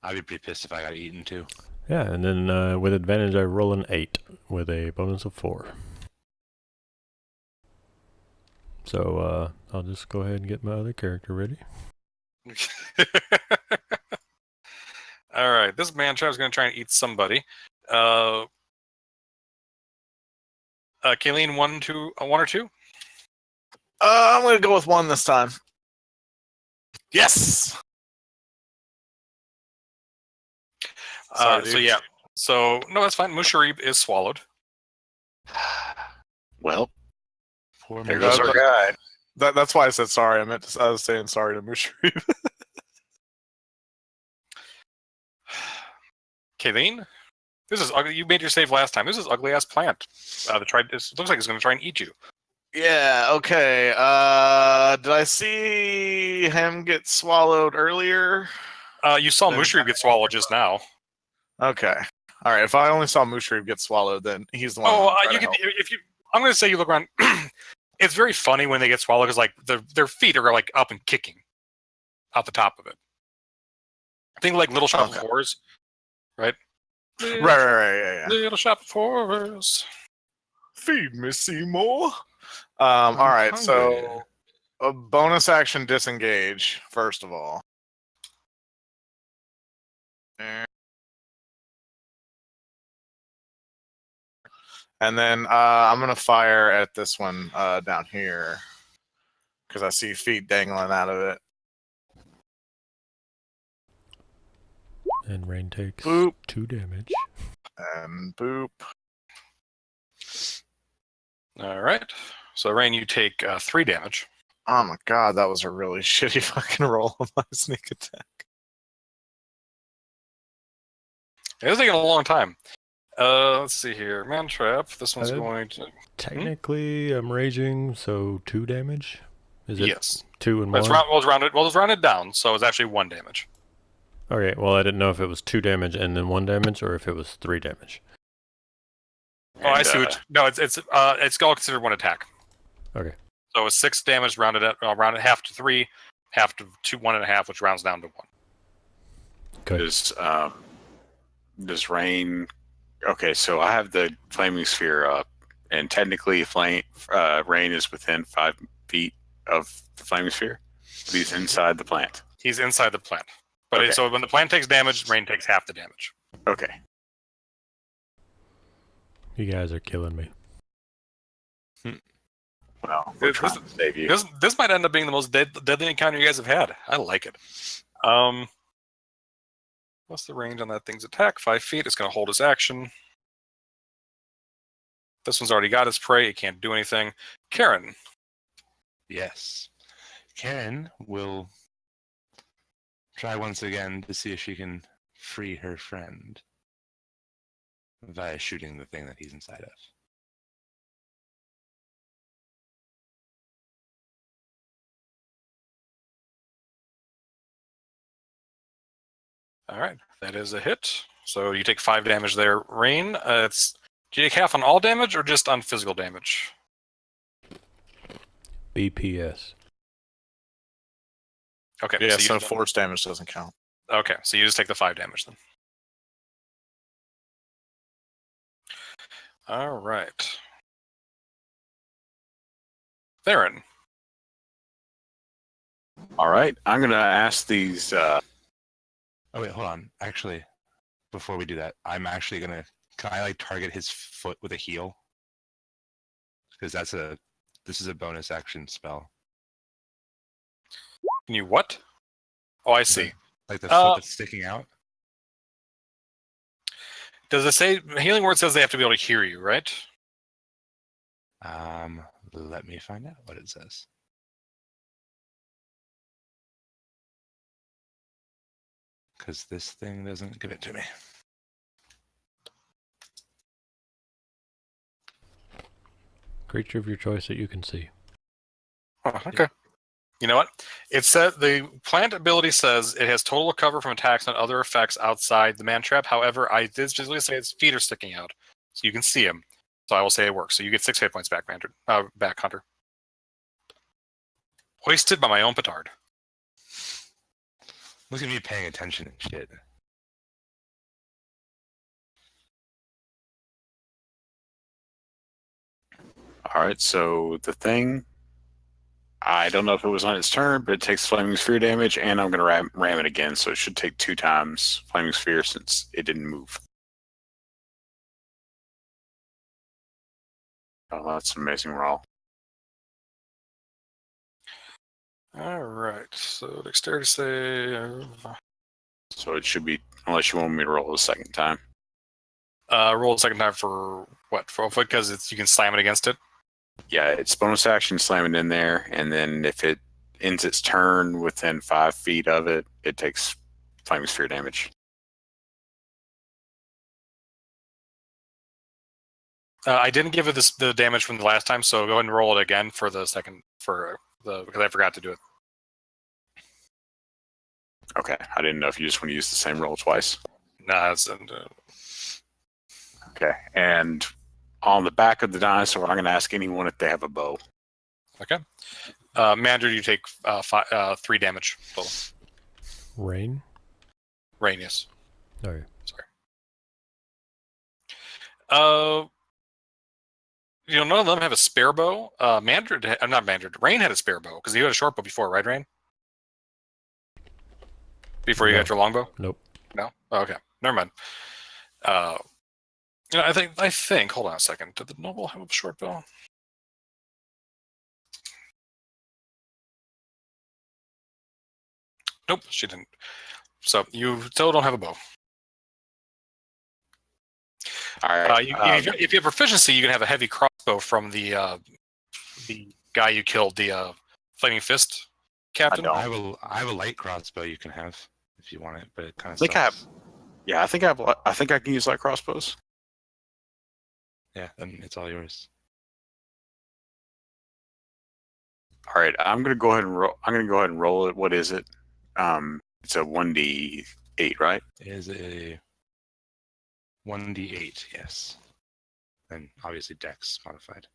Speaker 4: I'd be pretty pissed if I got eaten too.
Speaker 2: Yeah, and then with advantage I roll an 8 with a bonus of 4. So I'll just go ahead and get my other character ready.
Speaker 1: All right, this man trap is going to try and eat somebody. Kayleen, one or two?
Speaker 5: I'm gonna go with 1 this time. Yes. Sorry,
Speaker 1: So
Speaker 5: dude.
Speaker 1: yeah. So no, that's fine. Musharib is swallowed.
Speaker 3: Well,
Speaker 4: Poor
Speaker 3: there
Speaker 4: man.
Speaker 3: goes our guy.
Speaker 5: That's why I said sorry. I was saying sorry to Mushri.
Speaker 1: Kayleen, this is ugly. You made your save last time. This is ugly ass plant. It looks like it's going to try and eat you.
Speaker 5: Yeah. Okay. Did I see him get swallowed earlier?
Speaker 1: You saw Musharib get swallowed just now.
Speaker 5: Okay. All right. If I only saw Mushri get swallowed, then he's the one.
Speaker 1: Oh,
Speaker 5: I'm trying
Speaker 1: you
Speaker 5: to
Speaker 1: can.
Speaker 5: help.
Speaker 1: If you, I'm going to say you look around. It's very funny when they get swallowed because like their feet are like up and kicking out the top of it. Think like Little Shop of
Speaker 5: Okay.
Speaker 1: Horrors, right?
Speaker 5: Right. Yeah.
Speaker 1: Little Shop of Horrors.
Speaker 5: Feed me, Seymour. All right.
Speaker 4: hungry.
Speaker 5: So a bonus action disengage first of all. And then I'm gonna fire at this one down here because I see feet dangling out of it.
Speaker 2: And Rain takes
Speaker 5: Boop.
Speaker 2: 2 damage.
Speaker 5: And boop.
Speaker 1: All right. So Rain, you take 3 damage.
Speaker 5: Oh my god, that was a really shitty fucking roll on my sneak attack.
Speaker 1: It's taking a long time. Let's see here. Man trap. This one's
Speaker 2: Uh,
Speaker 1: going to.
Speaker 2: Technically, I'm raging, so 2 damage? Is it
Speaker 1: Yes.
Speaker 2: 2 and
Speaker 1: But
Speaker 2: 1?
Speaker 1: it's rounded down, so it's actually 1 damage.
Speaker 2: Okay, well, I didn't know if it was 2 damage and then 1 damage, or if it was 3 damage.
Speaker 1: Oh, I see. No, it's all considered 1 attack.
Speaker 2: Okay.
Speaker 1: So it's 6 damage rounded half to 3, half to 2, 1.5, which rounds down to 1.
Speaker 2: Okay.
Speaker 3: Does Rain? Okay, so I have the flaming sphere up, and technically, Rain is within 5 feet of the flaming sphere. But he's inside the plant.
Speaker 1: He's inside the plant. But
Speaker 3: Okay.
Speaker 1: so when the plant takes damage, Rain takes half the damage.
Speaker 3: Okay.
Speaker 2: You guys are killing me.
Speaker 3: Well, we're
Speaker 1: This-
Speaker 3: trying to save you.
Speaker 1: This might end up being the most deadly encounter you guys have had. I like it. What's the range on that thing's attack? 5 feet. It's going to hold its action. This one's already got its prey. It can't do anything. Karen.
Speaker 4: Yes. Karen will try once again to see if she can free her friend via shooting the thing that he's inside of.
Speaker 1: All right. That is a hit. So you take 5 damage there. Rain, do you take half on all damage or just on physical damage?
Speaker 2: BPS.
Speaker 1: Okay.
Speaker 5: Yeah,
Speaker 1: you
Speaker 5: so
Speaker 1: just-
Speaker 5: force damage doesn't count.
Speaker 1: Okay, so you just take the 5 damage then. All right. Theron.
Speaker 3: All right, I'm gonna ask these.
Speaker 4: Oh wait, hold on. Actually, before we do that, I'm actually gonna. Can I like target his foot with a heel? Because this is a bonus action spell.
Speaker 1: Can you what? Oh, I see.
Speaker 4: Like the foot that's sticking out.
Speaker 1: Does it say healing word says they have to be able to hear you, right?
Speaker 4: Let me find out what it says. Because this thing doesn't give it to me.
Speaker 2: Creature of your choice that you can see.
Speaker 1: Oh, okay. You know what? It said the plant ability says it has total cover from attacks and other effects outside the man trap. However, I did specifically say its feet are sticking out, so you can see him. So I will say it works. So you get 6 hit points back, Hunter. Hoisted by my own petard.
Speaker 4: Look at me paying attention and shit.
Speaker 3: All right, so the thing, I don't know if it was on its turn, but it takes Flaming Sphere damage, and I'm going to ram it again, so it should take 2 times Flaming Sphere since it didn't move. Oh, that's an amazing roll.
Speaker 1: All right, so dexterity save.
Speaker 3: So it should be, unless you want me to roll a second time.
Speaker 1: Roll a second time for what? Because you can slam it against it.
Speaker 3: Yeah, it's bonus action, slam it in there, and then if it ends its turn within 5 feet of it, it takes Flaming Sphere damage.
Speaker 1: I didn't give it the damage from the last time, so go ahead and roll it again for the second because I forgot to do it.
Speaker 3: Okay, I didn't know if you just want to use the same roll twice.
Speaker 1: Nah, it's
Speaker 3: Okay, and on the back of the dinosaur, I'm going to ask anyone if they have a bow.
Speaker 1: okay. Mandra, you take 3 damage total.
Speaker 2: Rain?
Speaker 1: Rain, yes.
Speaker 2: Okay.
Speaker 1: Sorry. None of them have a spare bow. Not Mandra. Rain had a spare bow because you had a short bow before, right, Rain? Before you
Speaker 2: No.
Speaker 1: got your longbow?
Speaker 2: Nope.
Speaker 1: No. Oh, okay. Never mind. I think. Hold on a second. Did the noble have a short bow? Nope, she didn't. So you still don't have a bow.
Speaker 3: All right.
Speaker 1: If you have proficiency, you can have a heavy crossbow from the guy you killed, the Flaming Fist captain.
Speaker 3: don't.
Speaker 4: I have a light crossbow you can have if you want it, but it kind of.
Speaker 3: I think I can use light crossbows.
Speaker 4: Yeah, then it's all yours.
Speaker 3: All right, I'm gonna go ahead and roll it. What is it? It's a 1d8, right?
Speaker 4: It is a 1d8, yes, and obviously Dex modified.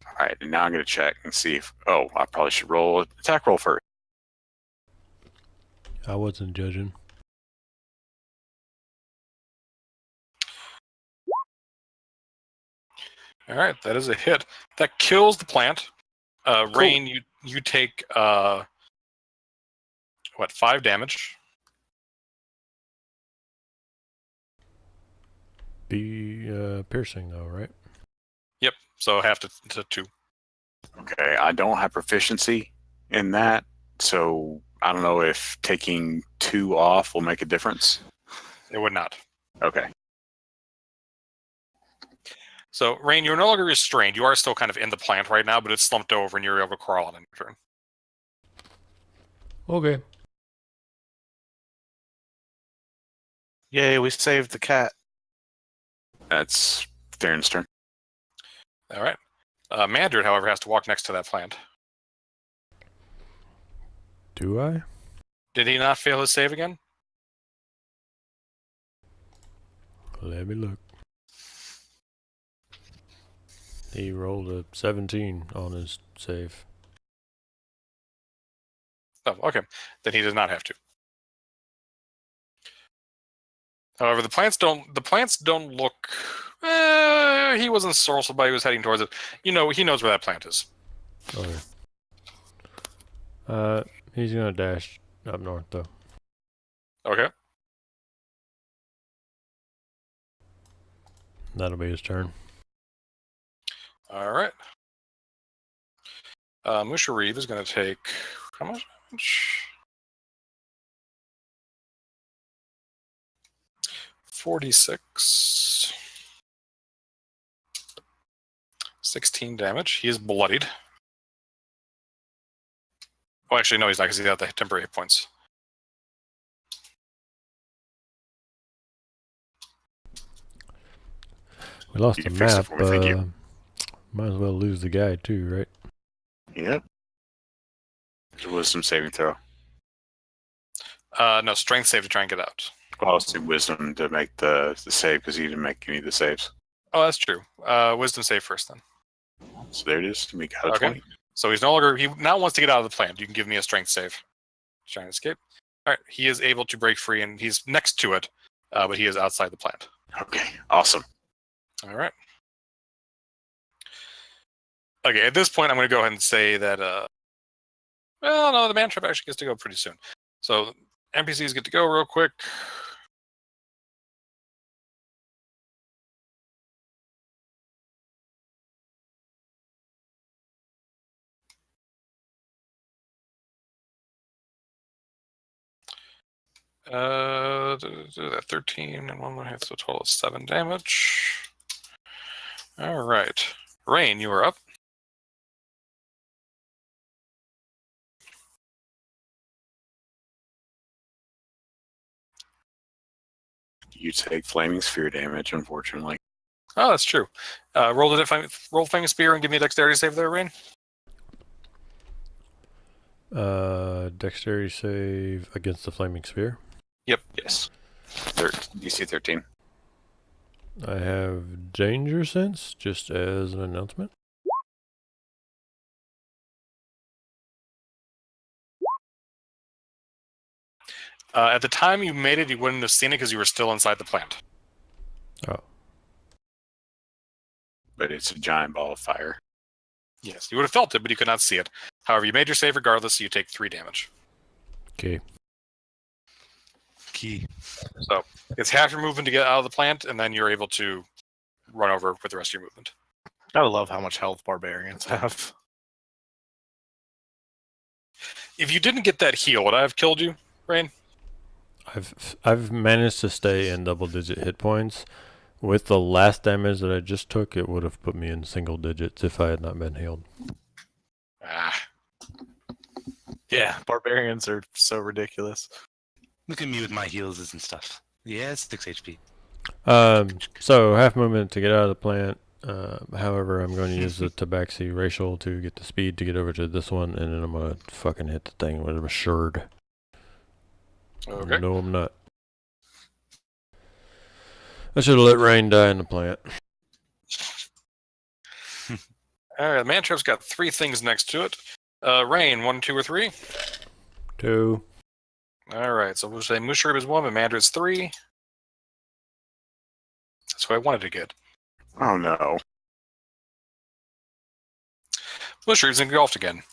Speaker 3: All right, and now I'm gonna check and see if. Oh, I probably should roll attack roll first.
Speaker 2: I wasn't judging.
Speaker 1: All right, that is a hit. That kills the plant.
Speaker 3: Cool.
Speaker 1: Rain, you take 5 damage.
Speaker 2: Be piercing though, right?
Speaker 1: Yep. So half to 2.
Speaker 3: Okay, I don't have proficiency in that, so I don't know if taking 2 off will make a difference.
Speaker 1: It would not.
Speaker 3: Okay.
Speaker 1: So, Rain, you're no longer restrained. You are still kind of in the plant right now, but it's slumped over and you're able to crawl on in your turn.
Speaker 2: Okay.
Speaker 5: Yay, we saved the cat.
Speaker 3: That's Theron's turn.
Speaker 1: All right. Mandrid, however, has to walk next to that plant.
Speaker 2: Do I?
Speaker 1: Did he not fail his save again?
Speaker 2: Let me look. He rolled a 17 on his save.
Speaker 1: Oh, okay. Then he does not have to. However, the plants don't look. He wasn't sorrowful, but he was heading towards it. He knows where that plant is.
Speaker 2: Okay. He's gonna dash up north though.
Speaker 1: Okay.
Speaker 2: That'll be his turn.
Speaker 1: All right. Musha Reeve is going to take how much damage? 46. 16 damage. He is bloodied. Oh, actually, no, he's not because he got the temporary hit points.
Speaker 2: We lost
Speaker 3: You
Speaker 2: the
Speaker 3: fixed it
Speaker 2: map.
Speaker 3: for me, thank you.
Speaker 2: Might as well lose the guy too, right?
Speaker 3: Yep. It was some saving throw.
Speaker 1: No, strength save to try and get out.
Speaker 3: Well, it's wisdom to make the save because he didn't make any of the saves.
Speaker 1: Oh, that's true. Wisdom save first then.
Speaker 3: So there it is. We got a
Speaker 1: Okay.
Speaker 3: 20.
Speaker 1: So he's no longer. He now wants to get out of the plant. You can give me a strength save. Trying to escape. All right. He is able to break free, and he's next to it, but he is outside the plant.
Speaker 3: Okay, awesome.
Speaker 1: All right. Okay. At this point, I'm going to go ahead and say that. Well, no, the man trap actually gets to go pretty soon. So NPCs get to go real quick. That 13 and one more hit, so a total of 7 damage. All right, Rain, you are up.
Speaker 3: You take flaming sphere damage, unfortunately.
Speaker 1: Oh, that's true. Roll flaming spear and give me a dexterity save there, Rain.
Speaker 2: Dexterity save against the flaming sphere.
Speaker 1: Yep.
Speaker 3: Yes. DC 13.
Speaker 2: I have danger sense, just as an announcement.
Speaker 1: At the time you made it, you wouldn't have seen it because you were still inside the plant.
Speaker 2: Oh.
Speaker 3: But it's a giant ball of fire.
Speaker 1: Yes, you would have felt it, but you could not see it. However, you made your save regardless, so you take 3 damage.
Speaker 2: Okay.
Speaker 4: Key.
Speaker 1: So it's half your movement to get out of the plant, and then you're able to run over with the rest of your movement.
Speaker 5: I love how much health barbarians have.
Speaker 1: If you didn't get that heal, would I have killed you, Rain?
Speaker 2: I've managed to stay in double-digit hit points. With the last damage that I just took, it would have put me in single digits if I had not been healed.
Speaker 1: Ah.
Speaker 5: Yeah, barbarians are so ridiculous.
Speaker 4: Look at me with my heals and stuff. Yeah, it's 6 HP.
Speaker 2: So half movement to get out of the plant. However, I'm going to use the Tabaxi racial to get the speed to get over to this one, and then I'm going to fucking hit the thing with a shard.
Speaker 1: Okay.
Speaker 2: No, I'm not. I should have let Rain die in the plant.
Speaker 1: All right, the man trap's got 3 things next to it. Rain, 1, 2, or 3?
Speaker 2: 2.
Speaker 1: All right, so we'll say Musharib is 1, but Mandra is 3. That's what I wanted to get.
Speaker 3: Oh no.
Speaker 1: Musharib's engulfed again.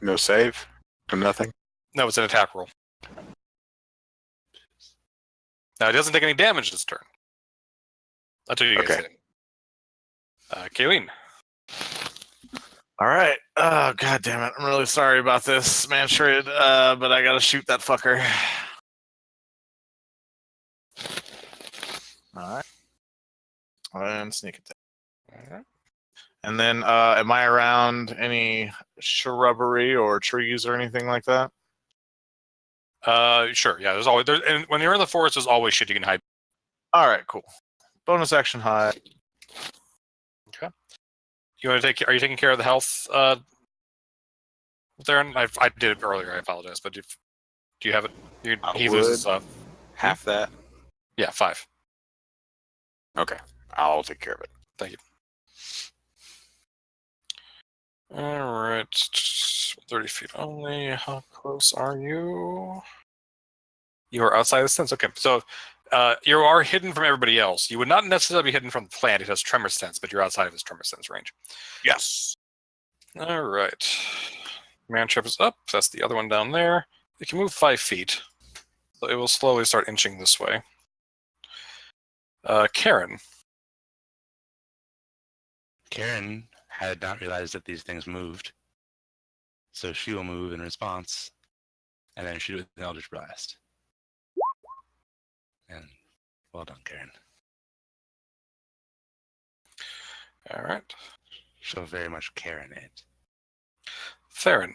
Speaker 3: No save? No nothing?
Speaker 1: No, it's an attack roll. Now, it doesn't take any damage this turn. Until you guys
Speaker 3: Okay.
Speaker 1: hit it. Kayleen.
Speaker 5: All right. Oh, God damn it. I'm really sorry about this, man. Shred, but I gotta shoot that fucker. All right. And sneak attack.
Speaker 1: All right.
Speaker 5: And then, am I around any shrubbery or trees or anything like that?
Speaker 1: Sure. Yeah, there's always and when you're in the forest, there's always shit you can hide.
Speaker 5: All right, cool. Bonus action high.
Speaker 1: You want to take? Are you taking care of the health, Theron? I did it earlier. I apologize, but do you have it? He
Speaker 3: would.
Speaker 1: loses.
Speaker 3: Half that?
Speaker 1: Yeah, 5.
Speaker 3: Okay. I'll take care of it.
Speaker 1: Thank you. All right, 30 feet only. How close are you? You are outside the sense. Okay, so you are hidden from everybody else. You would not necessarily be hidden from the plant. It has tremor sense, but you're outside of his tremor sense range.
Speaker 5: Yes.
Speaker 1: All right. Man trap is up. That's the other one down there. It can move 5 feet. So it will slowly start inching this way. Karen.
Speaker 4: Karen had not realized that these things moved. So she will move in response and then shoot with an Eldritch Blast. And well done, Karen.
Speaker 1: All right.
Speaker 4: She'll very much Karen it.
Speaker 1: Theron.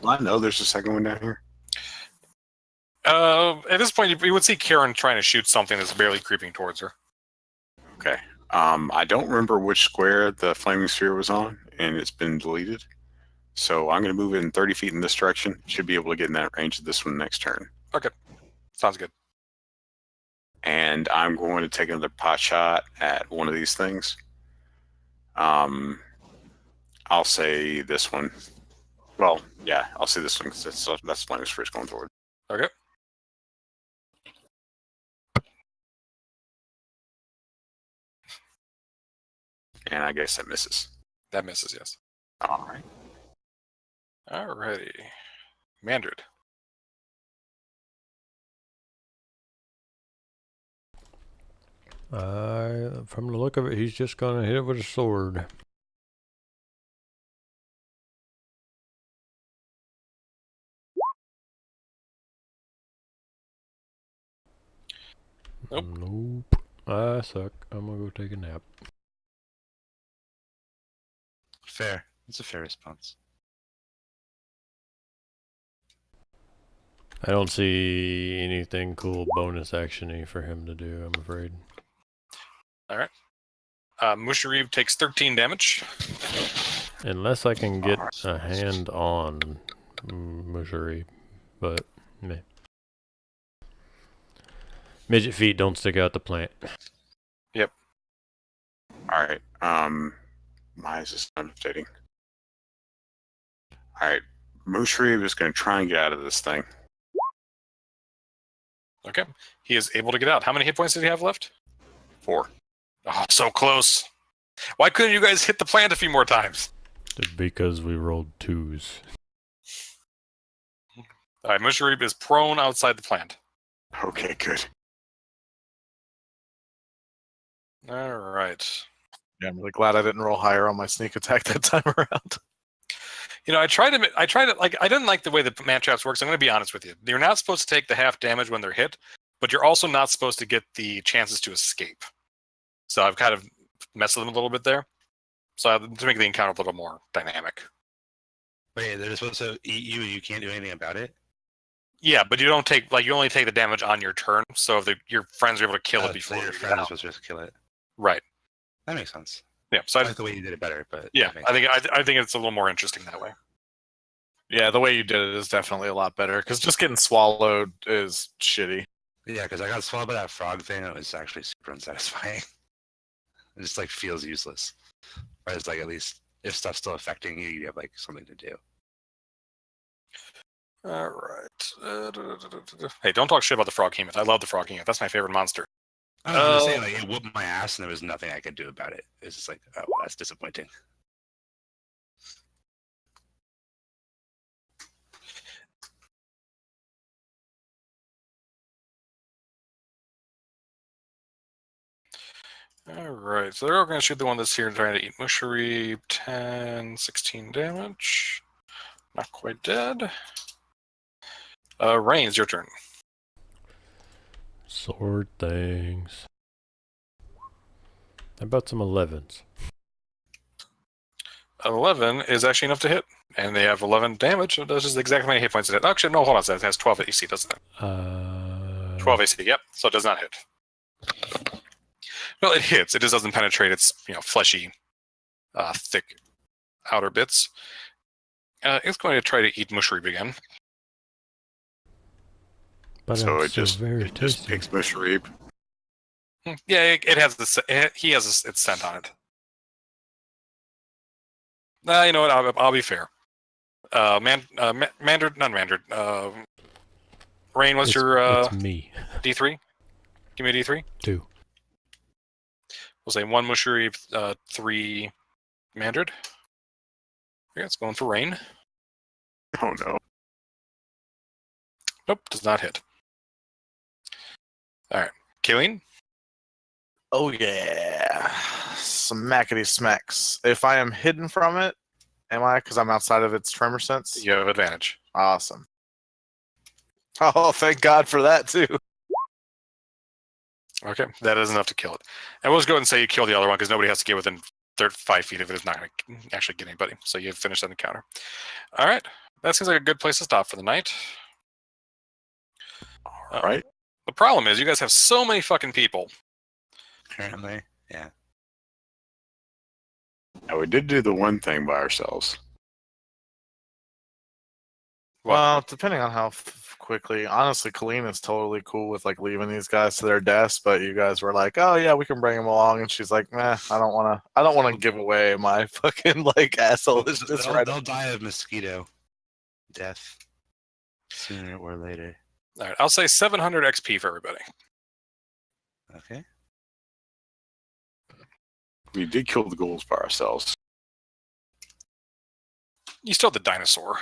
Speaker 3: I know there's a second one down here.
Speaker 1: At this point, you would see Karen trying to shoot something that's barely creeping towards her.
Speaker 3: Okay. I don't remember which square the flaming sphere was on, and it's been deleted. So I'm going to move in 30 feet in this direction. Should be able to get in that range of this one next turn.
Speaker 1: Okay. Sounds good.
Speaker 3: And I'm going to take another pot shot at one of these things. I'll say this one. Well, yeah, I'll say this one because that's the first going forward.
Speaker 1: Okay.
Speaker 3: And I guess that misses.
Speaker 1: That misses, yes.
Speaker 3: All right.
Speaker 1: Alrighty. Mandred.
Speaker 2: From the look of it, he's just gonna hit it with a sword.
Speaker 1: Nope.
Speaker 2: Nope. I suck. I'm gonna go take a nap.
Speaker 4: Fair. It's a fair response.
Speaker 2: I don't see anything cool bonus actiony for him to do, I'm afraid.
Speaker 1: Musharib takes 13 damage.
Speaker 2: Unless I can get a hand on Mushari, but meh. Midget feet don't stick out the plant.
Speaker 3: All right. Why is this not updating? All right. Mushrib is going to try and get out of this thing.
Speaker 1: Okay. He is able to get out. How many hit points did he have left?
Speaker 3: 4.
Speaker 1: Oh, so close. Why couldn't you guys hit the plant a few more times?
Speaker 2: Because we rolled 2s.
Speaker 1: All right, Musharib is prone outside the plant.
Speaker 3: Okay, good.
Speaker 1: All right.
Speaker 5: Yeah, I'm really glad I didn't roll higher on my sneak attack that time around.
Speaker 1: You know, I tried to, like, I didn't like the way the man traps works. I'm going to be honest with you. You're not supposed to take the half damage when they're hit, but you're also not supposed to get the chances to escape. So I've kind of messed with them a little bit there. So I have to make the encounter a little more dynamic.
Speaker 4: Wait, they're supposed to eat you and you can't do anything about it?
Speaker 1: Yeah, but you don't take, like, you only take the damage on your turn. So if your friends are able to kill it before
Speaker 4: so your
Speaker 1: you
Speaker 4: friend is
Speaker 1: out.
Speaker 4: supposed to just kill it.
Speaker 1: Right.
Speaker 4: That makes sense.
Speaker 1: Yeah. So
Speaker 4: I
Speaker 1: I
Speaker 4: like the way you did it better, but
Speaker 1: yeah,
Speaker 4: that makes
Speaker 1: I think it's a little more interesting that way.
Speaker 5: Yeah, the way you did it is definitely a lot better because just getting swallowed is shitty.
Speaker 4: Yeah, because I got swallowed by that frog thing and it was actually super unsatisfying. It just like feels useless. Whereas like at least if stuff's still affecting you, you have like something to do.
Speaker 1: All right. Hey, don't talk shit about the frog hemoth. I love the frog hemoth. That's my favorite monster.
Speaker 4: I was gonna say like it whooped my ass and there was nothing I could do about it. It's just like, oh well, that's disappointing.
Speaker 1: All right. So they're all going to shoot the one that's here trying to eat Musharib. 10, 16 damage. Not quite dead. Rain, it's your turn.
Speaker 2: Sword things. How about some 11s?
Speaker 1: 11 is actually enough to hit. And they have 11 damage. So that's just exactly how many hit points it has. Actually, no, hold on. It has 12 AC, doesn't it? 12 AC, yep. So it does not hit. Well, it hits. It just doesn't penetrate its, fleshy, thick outer bits. It's going to try to eat Musharib again.
Speaker 2: But
Speaker 3: So
Speaker 2: I'm
Speaker 3: it just
Speaker 2: very
Speaker 3: just
Speaker 2: tasty.
Speaker 3: picks Musharib.
Speaker 1: Yeah, it has he has its scent on it. You know what? I'll be fair. Mandred, not Mandred. Rain, what's your
Speaker 2: It's me.
Speaker 1: D3? Give me a D3.
Speaker 2: 2.
Speaker 1: We'll say 1 Musharib, 3 Mandred. Yeah, it's going for Rain.
Speaker 3: Oh no.
Speaker 1: Nope, does not hit. All right, Kayleen.
Speaker 5: Oh yeah, smackety smacks. If I am hidden from it, am I? Because I'm outside of its tremor sense.
Speaker 1: You have advantage.
Speaker 5: Awesome. Oh, thank God for that too.
Speaker 1: Okay, that is enough to kill it. And we'll just go ahead and say you kill the other one because nobody has to get within 5 feet of it. It's not going to actually get anybody. So you finish that encounter. All right, that seems like a good place to stop for the night.
Speaker 3: All right.
Speaker 1: The problem is you guys have so many fucking people.
Speaker 4: Currently, yeah.
Speaker 3: Now we did do the one thing by ourselves.
Speaker 1: Well,
Speaker 5: Well, depending on how quickly. Honestly, Colleen is totally cool with like leaving these guys to their deaths, but you guys were like, "Oh yeah, we can bring them along," and she's like, "Meh, I don't want to. I don't want to give away my fucking like assholishness right
Speaker 4: They'll die of mosquito death sooner or later.
Speaker 1: All right, I'll say 700 XP for everybody.
Speaker 4: Okay.
Speaker 3: We did kill the ghouls by ourselves.
Speaker 1: You still have the dinosaur.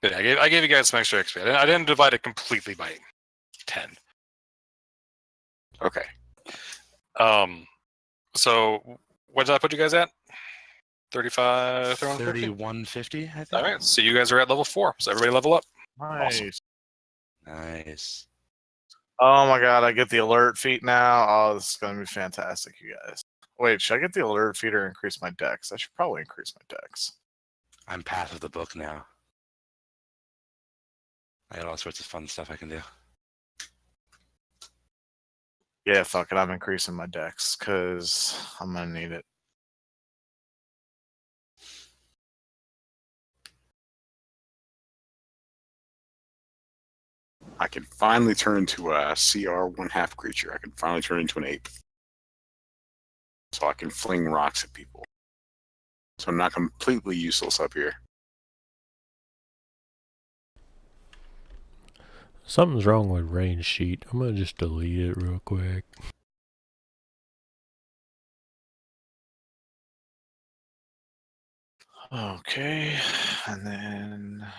Speaker 1: But yeah, I gave you guys some extra XP. I didn't divide it completely by 10.
Speaker 3: Okay.
Speaker 1: So what did I put you guys at? 35,
Speaker 4: 3150, I think.
Speaker 1: All right, so you guys are at level 4. So everybody level up.
Speaker 5: Nice.
Speaker 1: Awesome.
Speaker 4: Nice.
Speaker 5: Oh my god, I get the alert feat now. Oh, this is gonna be fantastic, you guys. Wait, should I get the alert feat or increase my dex? I should probably increase my dex.
Speaker 4: I'm path of the book now. I got all sorts of fun stuff I can do.
Speaker 5: Yeah, fuck it. I'm increasing my dex because I'm gonna need it.
Speaker 3: I can finally turn into a CR 1/2 creature. I can finally turn into an ape. So I can fling rocks at people. So I'm not completely useless up here.
Speaker 2: Something's wrong with range sheet. I'm gonna just delete it real quick.
Speaker 5: Okay, and then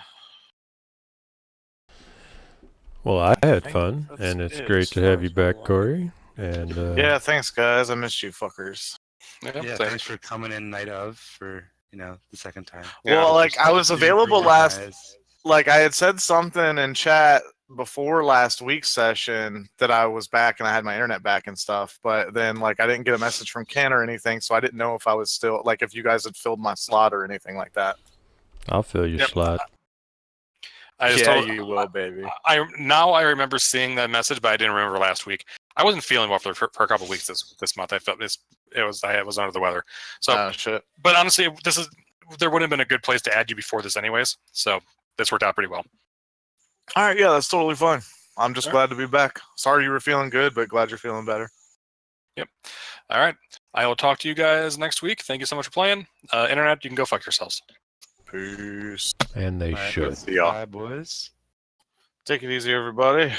Speaker 2: Well, I had
Speaker 5: think
Speaker 2: fun,
Speaker 5: that's
Speaker 2: and it's
Speaker 5: it
Speaker 2: great
Speaker 5: as
Speaker 2: to
Speaker 5: far
Speaker 2: have you
Speaker 5: as my
Speaker 2: back,
Speaker 5: log.
Speaker 2: Corey. And
Speaker 5: yeah, thanks guys. I missed you fuckers.
Speaker 1: Yeah,
Speaker 4: Yeah,
Speaker 1: same.
Speaker 4: thanks for coming in night of for, the second time.
Speaker 1: Yeah.
Speaker 5: Well, like I was
Speaker 4: Didn't
Speaker 5: available
Speaker 4: bring your
Speaker 5: last.
Speaker 4: guys.
Speaker 5: Like I had said something in chat before last week's session that I was back and I had my internet back and stuff, but then like I didn't get a message from Ken or anything, so I didn't know if I was still like if you guys had filled my slot or anything like that.
Speaker 2: I'll fill your
Speaker 1: Yep.
Speaker 2: slot.
Speaker 1: I just
Speaker 5: Yeah,
Speaker 1: told,
Speaker 5: you will, baby.
Speaker 1: I remember seeing that message, but I didn't remember last week. I wasn't feeling well for a couple of weeks this month. I felt I was under the weather. So,
Speaker 5: Oh shit.
Speaker 1: but honestly, there wouldn't have been a good place to add you before this, anyways. So this worked out pretty well.
Speaker 5: All right, yeah, that's totally fine. I'm just
Speaker 1: All
Speaker 5: glad to be back. Sorry you were feeling good, but glad you're feeling better.
Speaker 1: All right, I will talk to you guys next week. Thank you so much for playing. Internet, you can go fuck yourselves.
Speaker 5: Peace.
Speaker 2: And they
Speaker 4: All right,
Speaker 2: should.
Speaker 3: See y'all.
Speaker 4: Bye, boys.
Speaker 5: Take it easy, everybody.